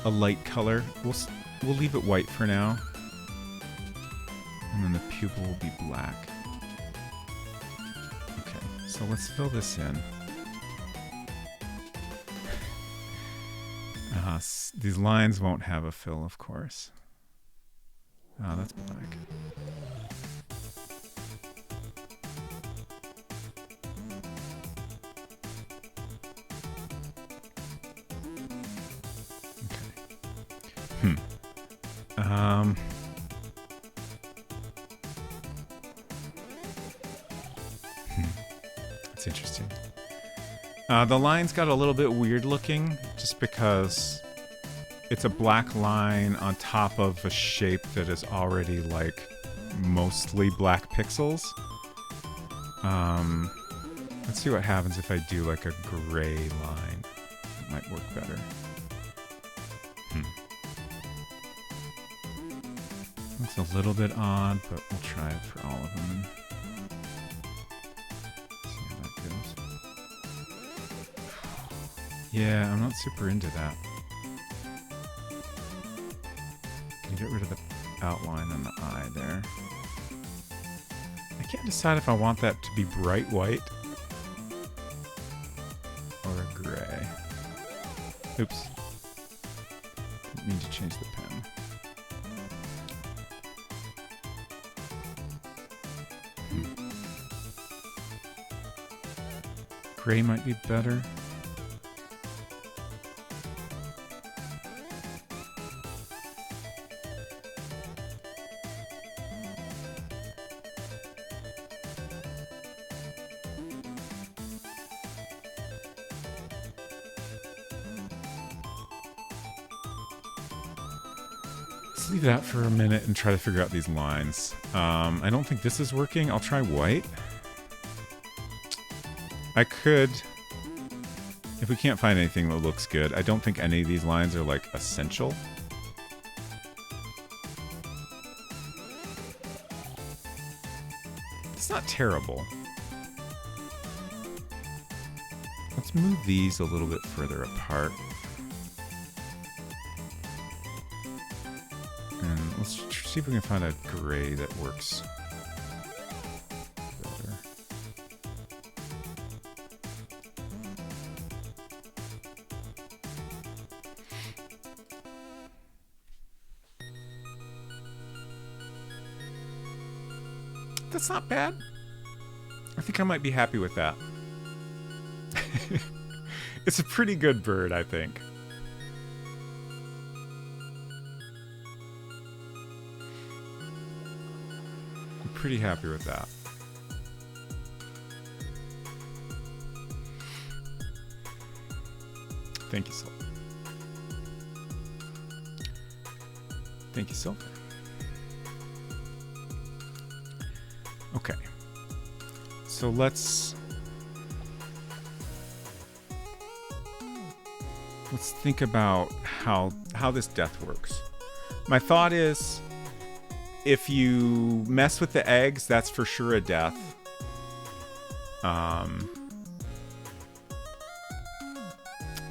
Speaker 1: a light color. We'll leave it white for now. And then the pupil will be black. Okay, so let's fill this in. These lines won't have a fill, of course. Oh, that's black. That's interesting. The line's got a little bit weird looking just because it's a black line on top of a shape that is already like mostly black pixels. Let's see what happens if I do like a gray line. It might work better. It's a little bit odd, but we'll try it for all of them. See how that goes. Yeah, I'm not super into that. Can get rid of the outline on the eye there. I can't decide if I want that to be bright white or a gray. Oops. Didn't mean to change the pen. Gray might be better. Let's leave that for a minute and try to figure out these lines. I don't think this is working. I'll try white. I could, if we can't find anything that looks good, I don't think any of these lines are like essential. It's not terrible. Let's move these a little bit further apart. And let's see if we can find a gray that works better. That's not bad. I think I might be happy with that. It's a pretty good bird, I think. I'm pretty happy with that. Thank you, Sylvia. Thank you, Sylvia. Okay. So let's think about how this death works. My thought is, if you mess with the eggs, that's for sure a death.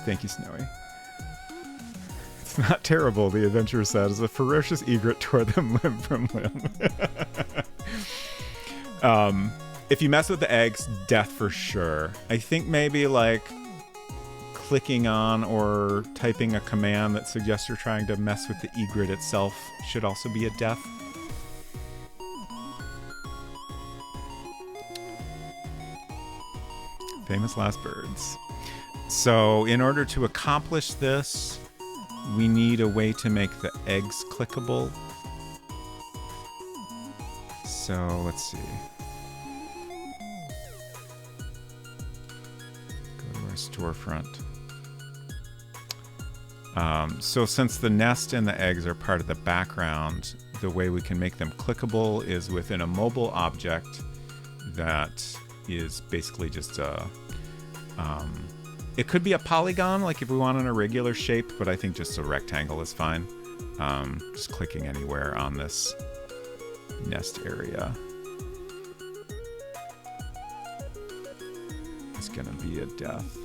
Speaker 1: Thank you, Snowy. It's not terrible, the adventurer said, as a ferocious egret tore them limb from limb. If you mess with the eggs, death for sure. I think maybe like clicking on or typing a command that suggests you're trying to mess with the egret itself should also be a death. Famous last birds. So in order to accomplish this, we need a way to make the eggs clickable. So let's see. Go to our storefront. So since the nest and the eggs are part of the background, the way we can make them clickable is within a mobile object that is basically just a... it could be a polygon, like if we want an irregular shape, but I think just a rectangle is fine. Just clicking anywhere on this nest area is gonna be a death.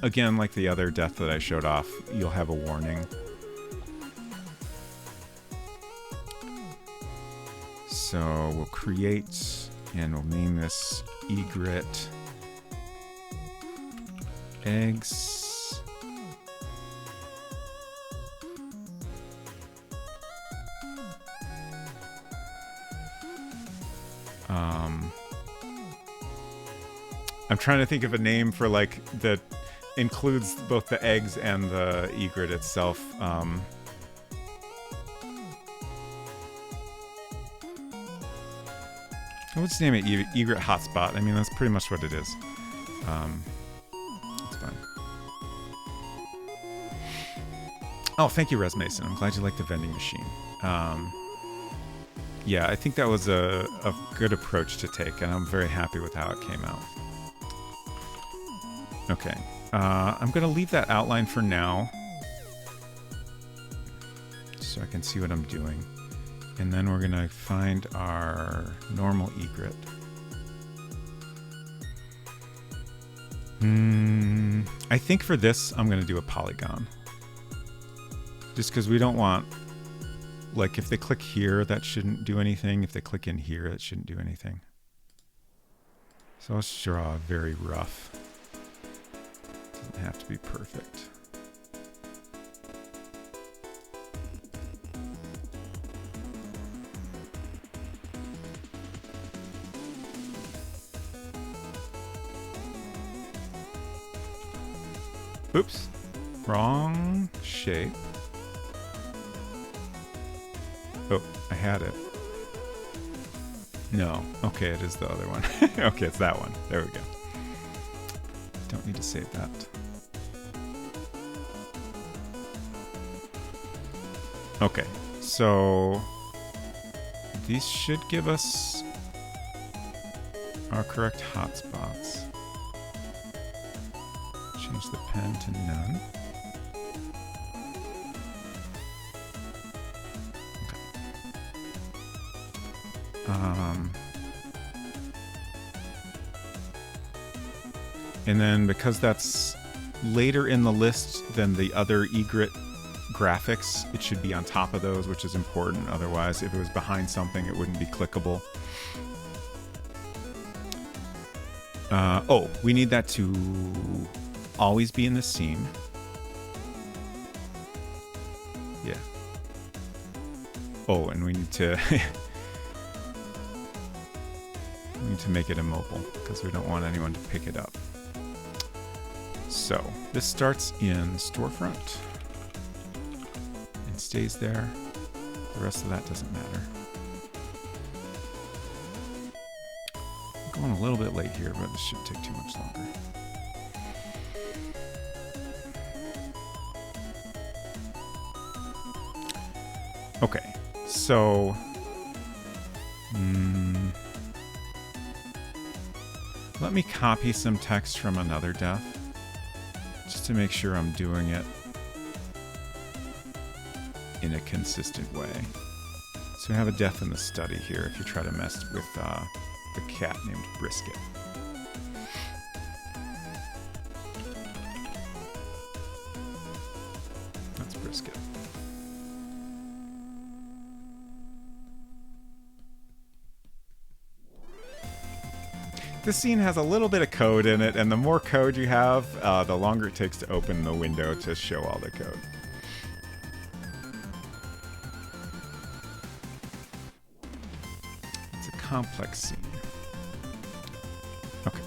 Speaker 1: Again, like the other death that I showed off, you'll have a warning. So we'll create and we'll name this egret eggs. I'm trying to think of a name for like that includes both the eggs and the egret itself. Let's name it Egret Hotspot. I mean, that's pretty much what it is. That's fine. Oh, thank you, Res Mason. I'm glad you like the vending machine. Yeah, I think that was a good approach to take, and I'm very happy with how it came out. Okay. I'm going to leave that outline for now, so I can see what I'm doing. And then we're going to find our normal egret. I think for this, I'm going to do a polygon. Just because we don't want... Like, if they click here, that shouldn't do anything. If they click in here, that shouldn't do anything. So let's draw very rough. Doesn't have to be perfect. Oops. Wrong shape. Oh, I had it. No. Okay, it is the other one. Okay, it's that one. There we go. Don't need to save that. Okay, so these should give us our correct hotspots. Change the pen to none. And then because that's later in the list than the other egret graphics, it should be on top of those, which is important. Otherwise, if it was behind something, it wouldn't be clickable. Oh, we need that to always be in the scene. Yeah. Oh, and we need to... we need to make it immobile, because we don't want anyone to pick it up. So, this starts in storefront and stays there. The rest of that doesn't matter. I'm going a little bit late here, but this shouldn't take too much longer. Okay, so... let me copy some text from another death, just to make sure I'm doing it in a consistent way. So we have a death in the study here if you try to mess with the cat named Brisket. That's Brisket. This scene has a little bit of code in it, and the more code you have, the longer it takes to open the window to show all the code. It's a complex scene. Okay.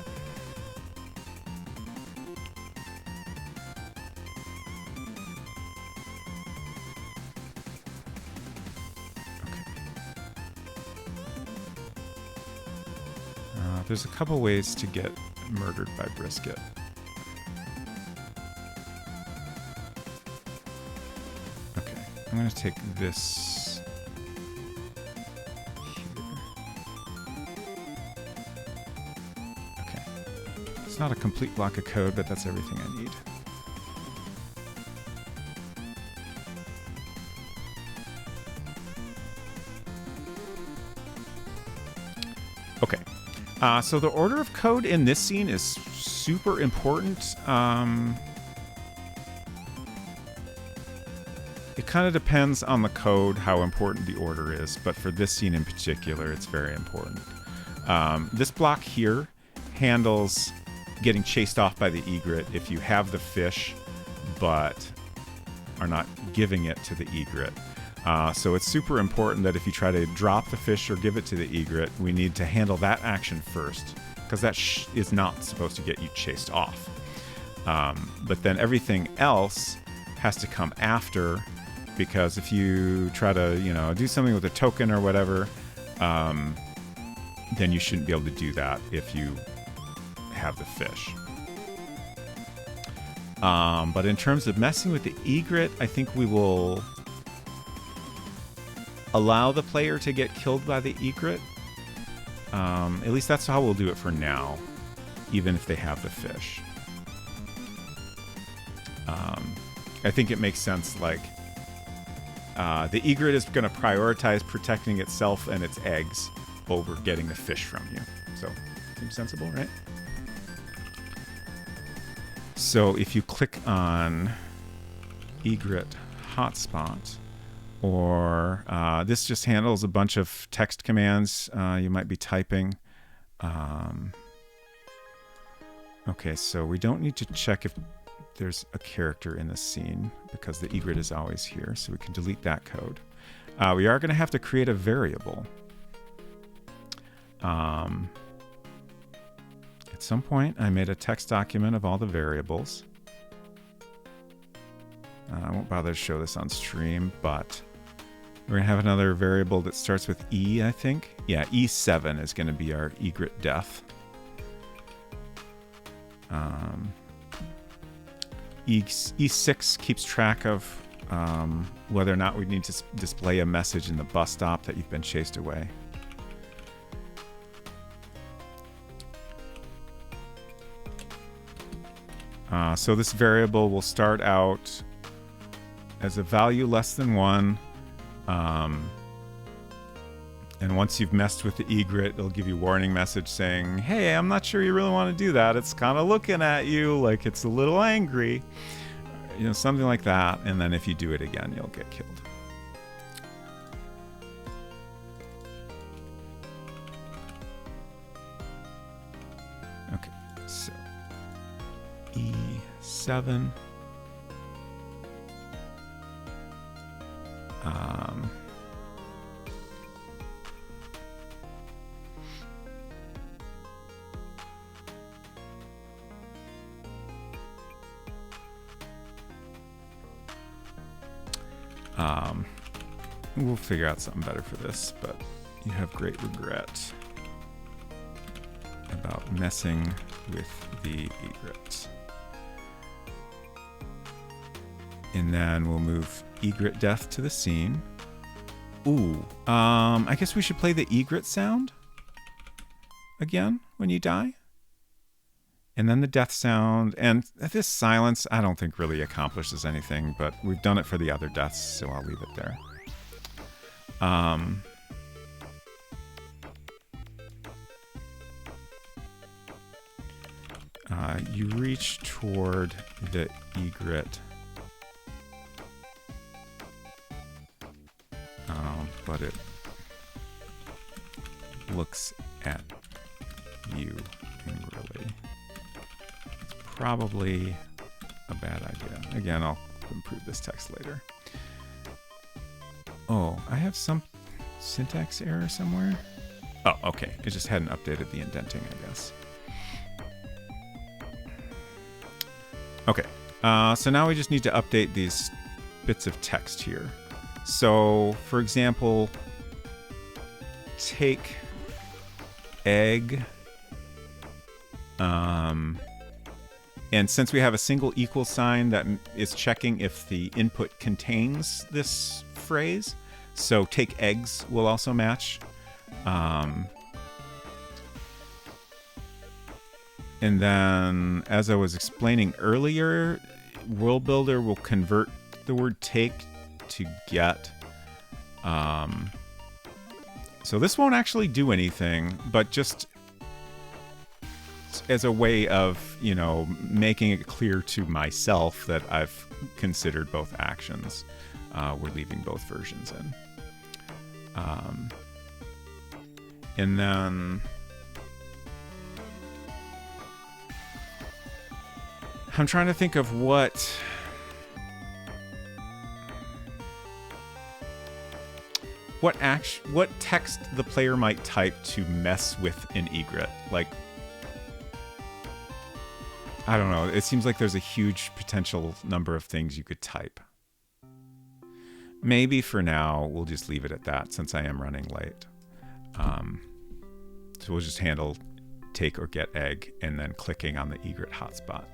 Speaker 1: There's a couple ways to get murdered by Brisket. Okay, I'm going to take this here. Okay. It's not a complete block of code, but that's everything I need. Okay. So the order of code in this scene is super important. It kind of depends on the code how important the order is, but for this scene in particular, it's very important. This block here handles getting chased off by the egret if you have the fish, but are not giving it to the egret. So it's super important that if you try to drop the fish or give it to the egret, we need to handle that action first, because that is not supposed to get you chased off. But then everything else has to come after, because if you try to, do something with a token or whatever, then you shouldn't be able to do that if you have the fish. But in terms of messing with the egret, I think we will allow the player to get killed by the egret. At least that's how we'll do it for now, even if they have the fish. I think it makes sense, like, The egret is going to prioritize protecting itself and its eggs over getting the fish from you. So, seems sensible, right? So if you click on egret hotspot, or this just handles a bunch of text commands you might be typing. Okay, so we don't need to check if there's a character in the scene because the egret is always here, so we can delete that code. We are going to have to create a variable. At some point, I made a text document of all the variables. I won't bother to show this on stream, but we're going to have another variable that starts with E, I think. Yeah, E7 is going to be our egret death. E6 keeps track of whether or not we need to display a message in the bus stop that you've been chased away. So this variable will start out as a value less than 1. And once you've messed with the egret, it'll give you a warning message saying, hey, I'm not sure you really want to do that. It's kind of looking at you like it's a little angry. You know, something like that. And then if you do it again, you'll get killed. Okay, so E7. We'll figure out something better for this, but you have great regret about messing with the egret. And then we'll move egret death to the scene. Ooh, I guess we should play the egret sound again when you die. And then the death sound. And this silence, I don't think really accomplishes anything, but we've done it for the other deaths, so I'll leave it there. You reach toward the egret. But it looks at you angrily. It's probably a bad idea. Again, I'll improve this text later. Oh, I have some syntax error somewhere. Oh, okay. It just hadn't updated the indenting, I guess. Okay. So now we just need to update these bits of text here. So, for example, take egg. And since we have a single equal sign that is checking if the input contains this phrase, so take eggs will also match. And then, as I was explaining earlier, World Builder will convert the word take to get. So this won't actually do anything, but just as a way of, you know, making it clear to myself that I've considered both actions. We're leaving both versions in. And then I'm trying to think of what text the player might type to mess with an egret. Like, I don't know. It seems like there's a huge potential number of things you could type. Maybe for now, we'll just leave it at that since I am running late. So we'll just handle take or get egg and then clicking on the egret hotspot.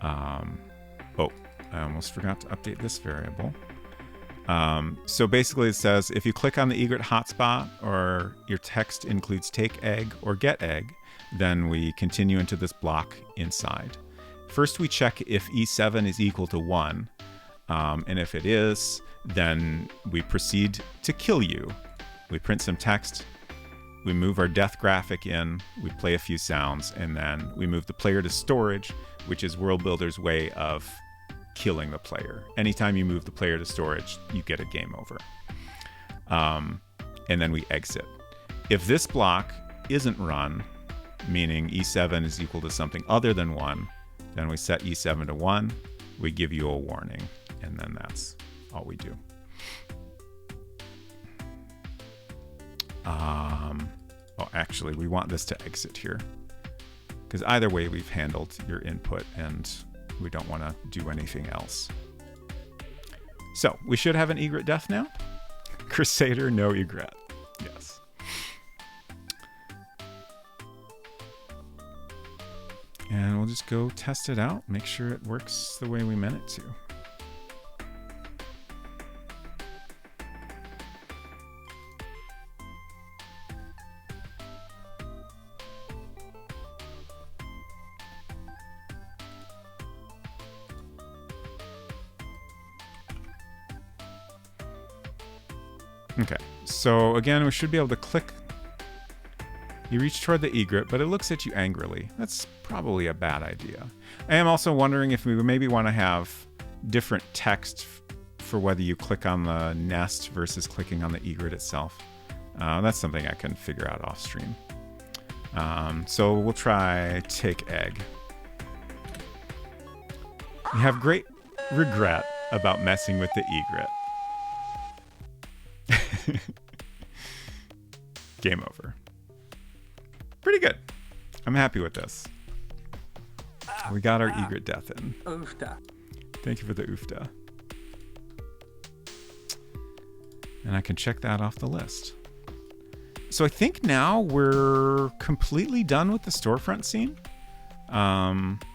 Speaker 1: Oh, I almost forgot to update this variable. So basically it says if you click on the egret hotspot or your text includes take egg or get egg, then we continue into this block inside. First we check if E7 is equal to 1. And if it is, then we proceed to kill you. We print some text, we move our death graphic in, we play a few sounds, and then we move the player to storage, which is World Builder's way of killing the player. Anytime you move the player to storage, you get a game over. And then we exit. If this block isn't run, meaning E7 is equal to something other than 1, then we set E7 to 1, we give you a warning, and then that's all we do. Oh, actually, we want this to exit here, because either way we've handled your input and we don't want to do anything else. So we should have an egret death now. Crusader, no egret. Yes. And we'll just go test it out, make sure it works the way we meant it to. Okay, so again, we should be able to click. You reach toward the egret, but it looks at you angrily. That's probably a bad idea. I am also wondering if we would maybe want to have different text for whether you click on the nest versus clicking on the egret itself. That's something I can figure out off stream. So we'll try take egg. You have great regret about messing with the egret. Game over. Pretty good. I'm happy with this. We got our egret death in.
Speaker 4: Oofda.
Speaker 1: Thank you for the oofda. And I can check that off the list. So I think now we're completely done with the storefront scene.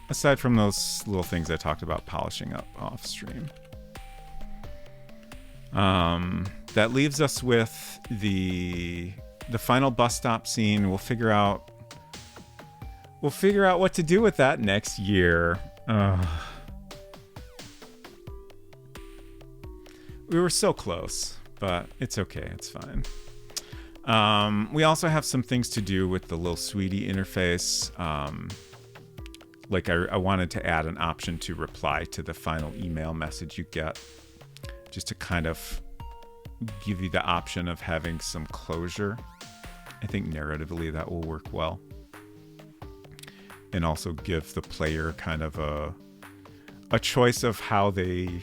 Speaker 1: Aside from those little things I talked about polishing up off stream. That leaves us with the final bus stop scene. We'll figure out what to do with that next year. We were so close, but it's okay. It's fine. We also have some things to do with the Lil Sweetie interface. Like I wanted to add an option to reply to the final email message you get, just to kind of give you the option of having some closure. I think narratively that will work well. And also give the player kind of a choice of how they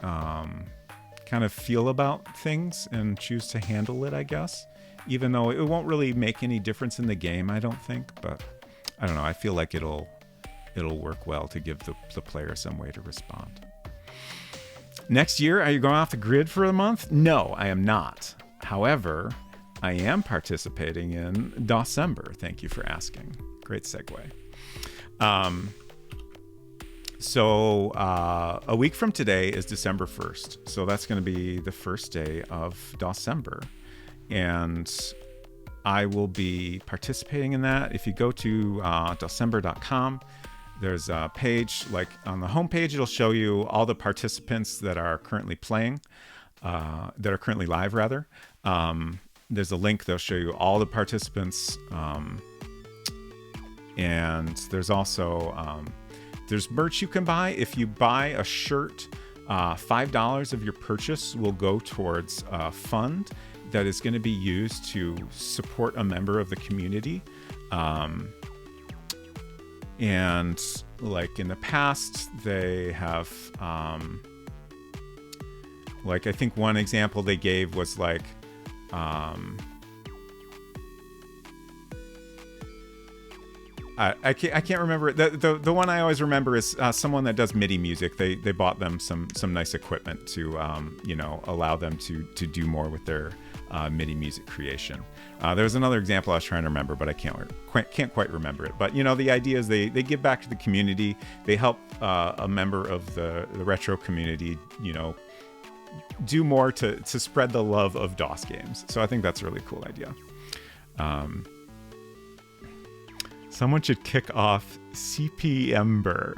Speaker 1: kind of feel about things and choose to handle it, I guess. Even though it won't really make any difference in the game, I don't think. But I don't know. I feel like it'll work well to give the player some way to respond. Next year, are you going off the grid for a month? No, I am not. However, I am participating in Dawsember. Thank you for asking. Great segue. So a week from today is December 1st. So that's going to be the first day of Dawsember. And I will be participating in that. If you go to dawsember.com, there's a page, like on the homepage, it'll show you all the participants that are currently playing, that are currently live, rather. There's a link that'll show you all the participants. And there's also, there's merch you can buy. If you buy a shirt, $5 of your purchase will go towards a fund that is going to be used to support a member of the community. And like in the past, they have, like, I think one example they gave was like, I can't remember it. The one I always remember is someone that does MIDI music. They bought them some nice equipment to allow them to do more with their MIDI music creation. There was another example I was trying to remember, but I can't quite remember it. But the idea is they give back to the community. They help a member of the retro community do more to spread the love of DOS games. So I think that's a really cool idea. Someone should kick off CPMber.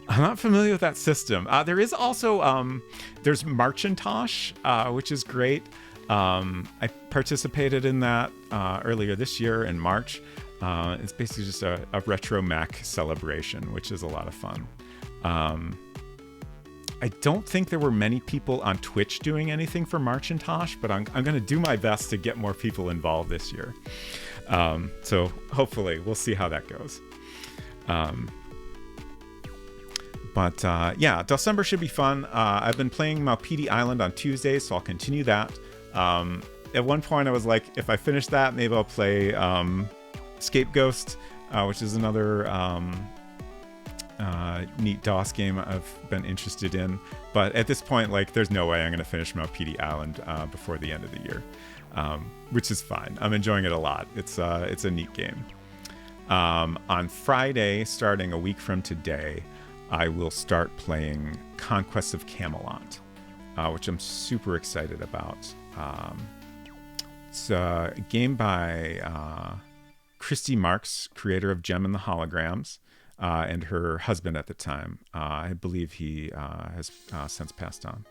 Speaker 1: I'm not familiar with that system. There is also there's Marchintosh, which is great. I participated in that earlier this year in March. It's basically just a retro Mac celebration, which is a lot of fun. I don't think there were many people on Twitch doing anything for Marchintosh, but I'm going to do my best to get more people involved this year. So hopefully we'll see how that goes. But yeah, December should be fun. I've been playing Malpidi Island on Tuesdays, so I'll continue that. At one point I was like, if I finish that, maybe I'll play Scapegoat, which is another neat DOS game I've been interested in. But at this point, like, there's no way I'm going to finish Malpidi Island before the end of the year, which is fine. I'm enjoying it a lot. It's a neat game. On Friday, starting a week from today, I will start playing Conquest of Camelot, which I'm super excited about. It's a game by Christy Marks, creator of Gem and the Holograms, and her husband at the time. I believe he has since passed on.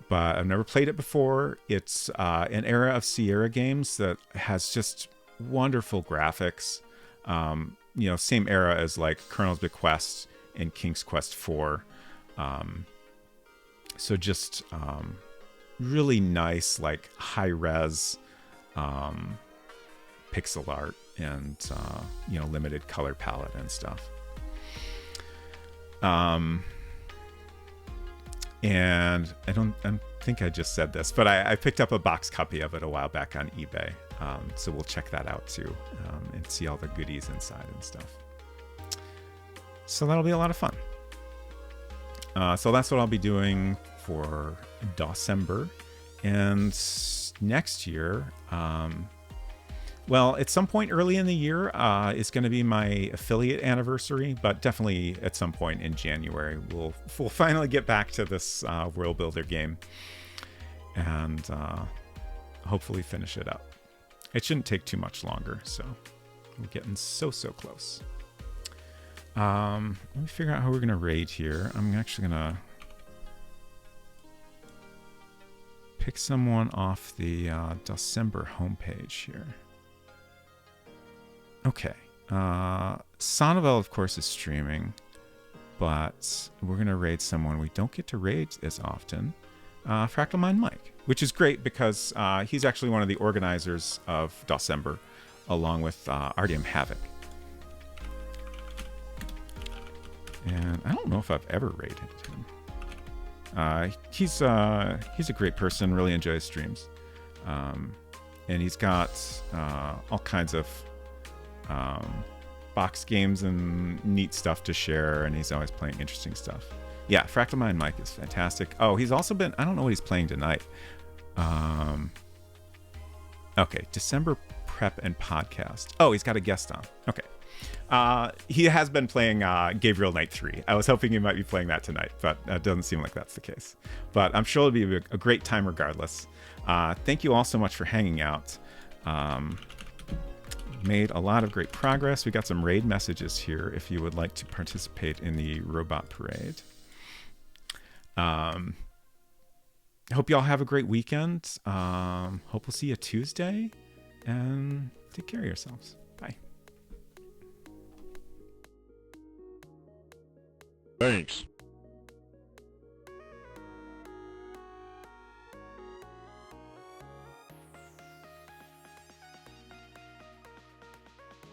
Speaker 1: But I've never played it before. It's an era of Sierra games that has just wonderful graphics. Same era as like Colonel's Bequest and King's Quest IV. So just really nice, like high-res pixel art and limited color palette and stuff. And I think I just said this, but I picked up a box copy of it a while back on eBay. So we'll check that out too, and see all the goodies inside and stuff. So that'll be a lot of fun. So that's what I'll be doing for December. And next year, well, at some point early in the year, is going to be my affiliate anniversary, but definitely at some point in January, we'll finally get back to this World Builder game and hopefully finish it up. It shouldn't take too much longer, so we're getting so close. Let me figure out how we're going to raid here. I'm actually going to pick someone off the December homepage here. Okay. Sonovel, of course, is streaming, but we're going to raid someone we don't get to raid as often. Fractal Mind Mike, which is great because he's actually one of the organizers of December, along with Artyom Havoc. And I don't know if I've ever raided him. He's a great person, really enjoys streams. And he's got all kinds of box games and neat stuff to share, and he's always playing interesting stuff. Yeah, Fractal Mind Mike is fantastic. Oh, he's also been, I don't know what he's playing tonight. Okay, December prep and podcast. Oh, he's got a guest on. Okay. He has been playing Gabriel Knight 3. I was hoping he might be playing that tonight, but it doesn't seem like that's the case. But I'm sure it'll be a great time regardless. Thank you all so much for hanging out. Made a lot of great progress. We got some raid messages here if you would like to participate in the Robot Parade. Hope y'all have a great weekend. Hope we'll see you Tuesday, and take care of yourselves. Bye.
Speaker 3: Thanks.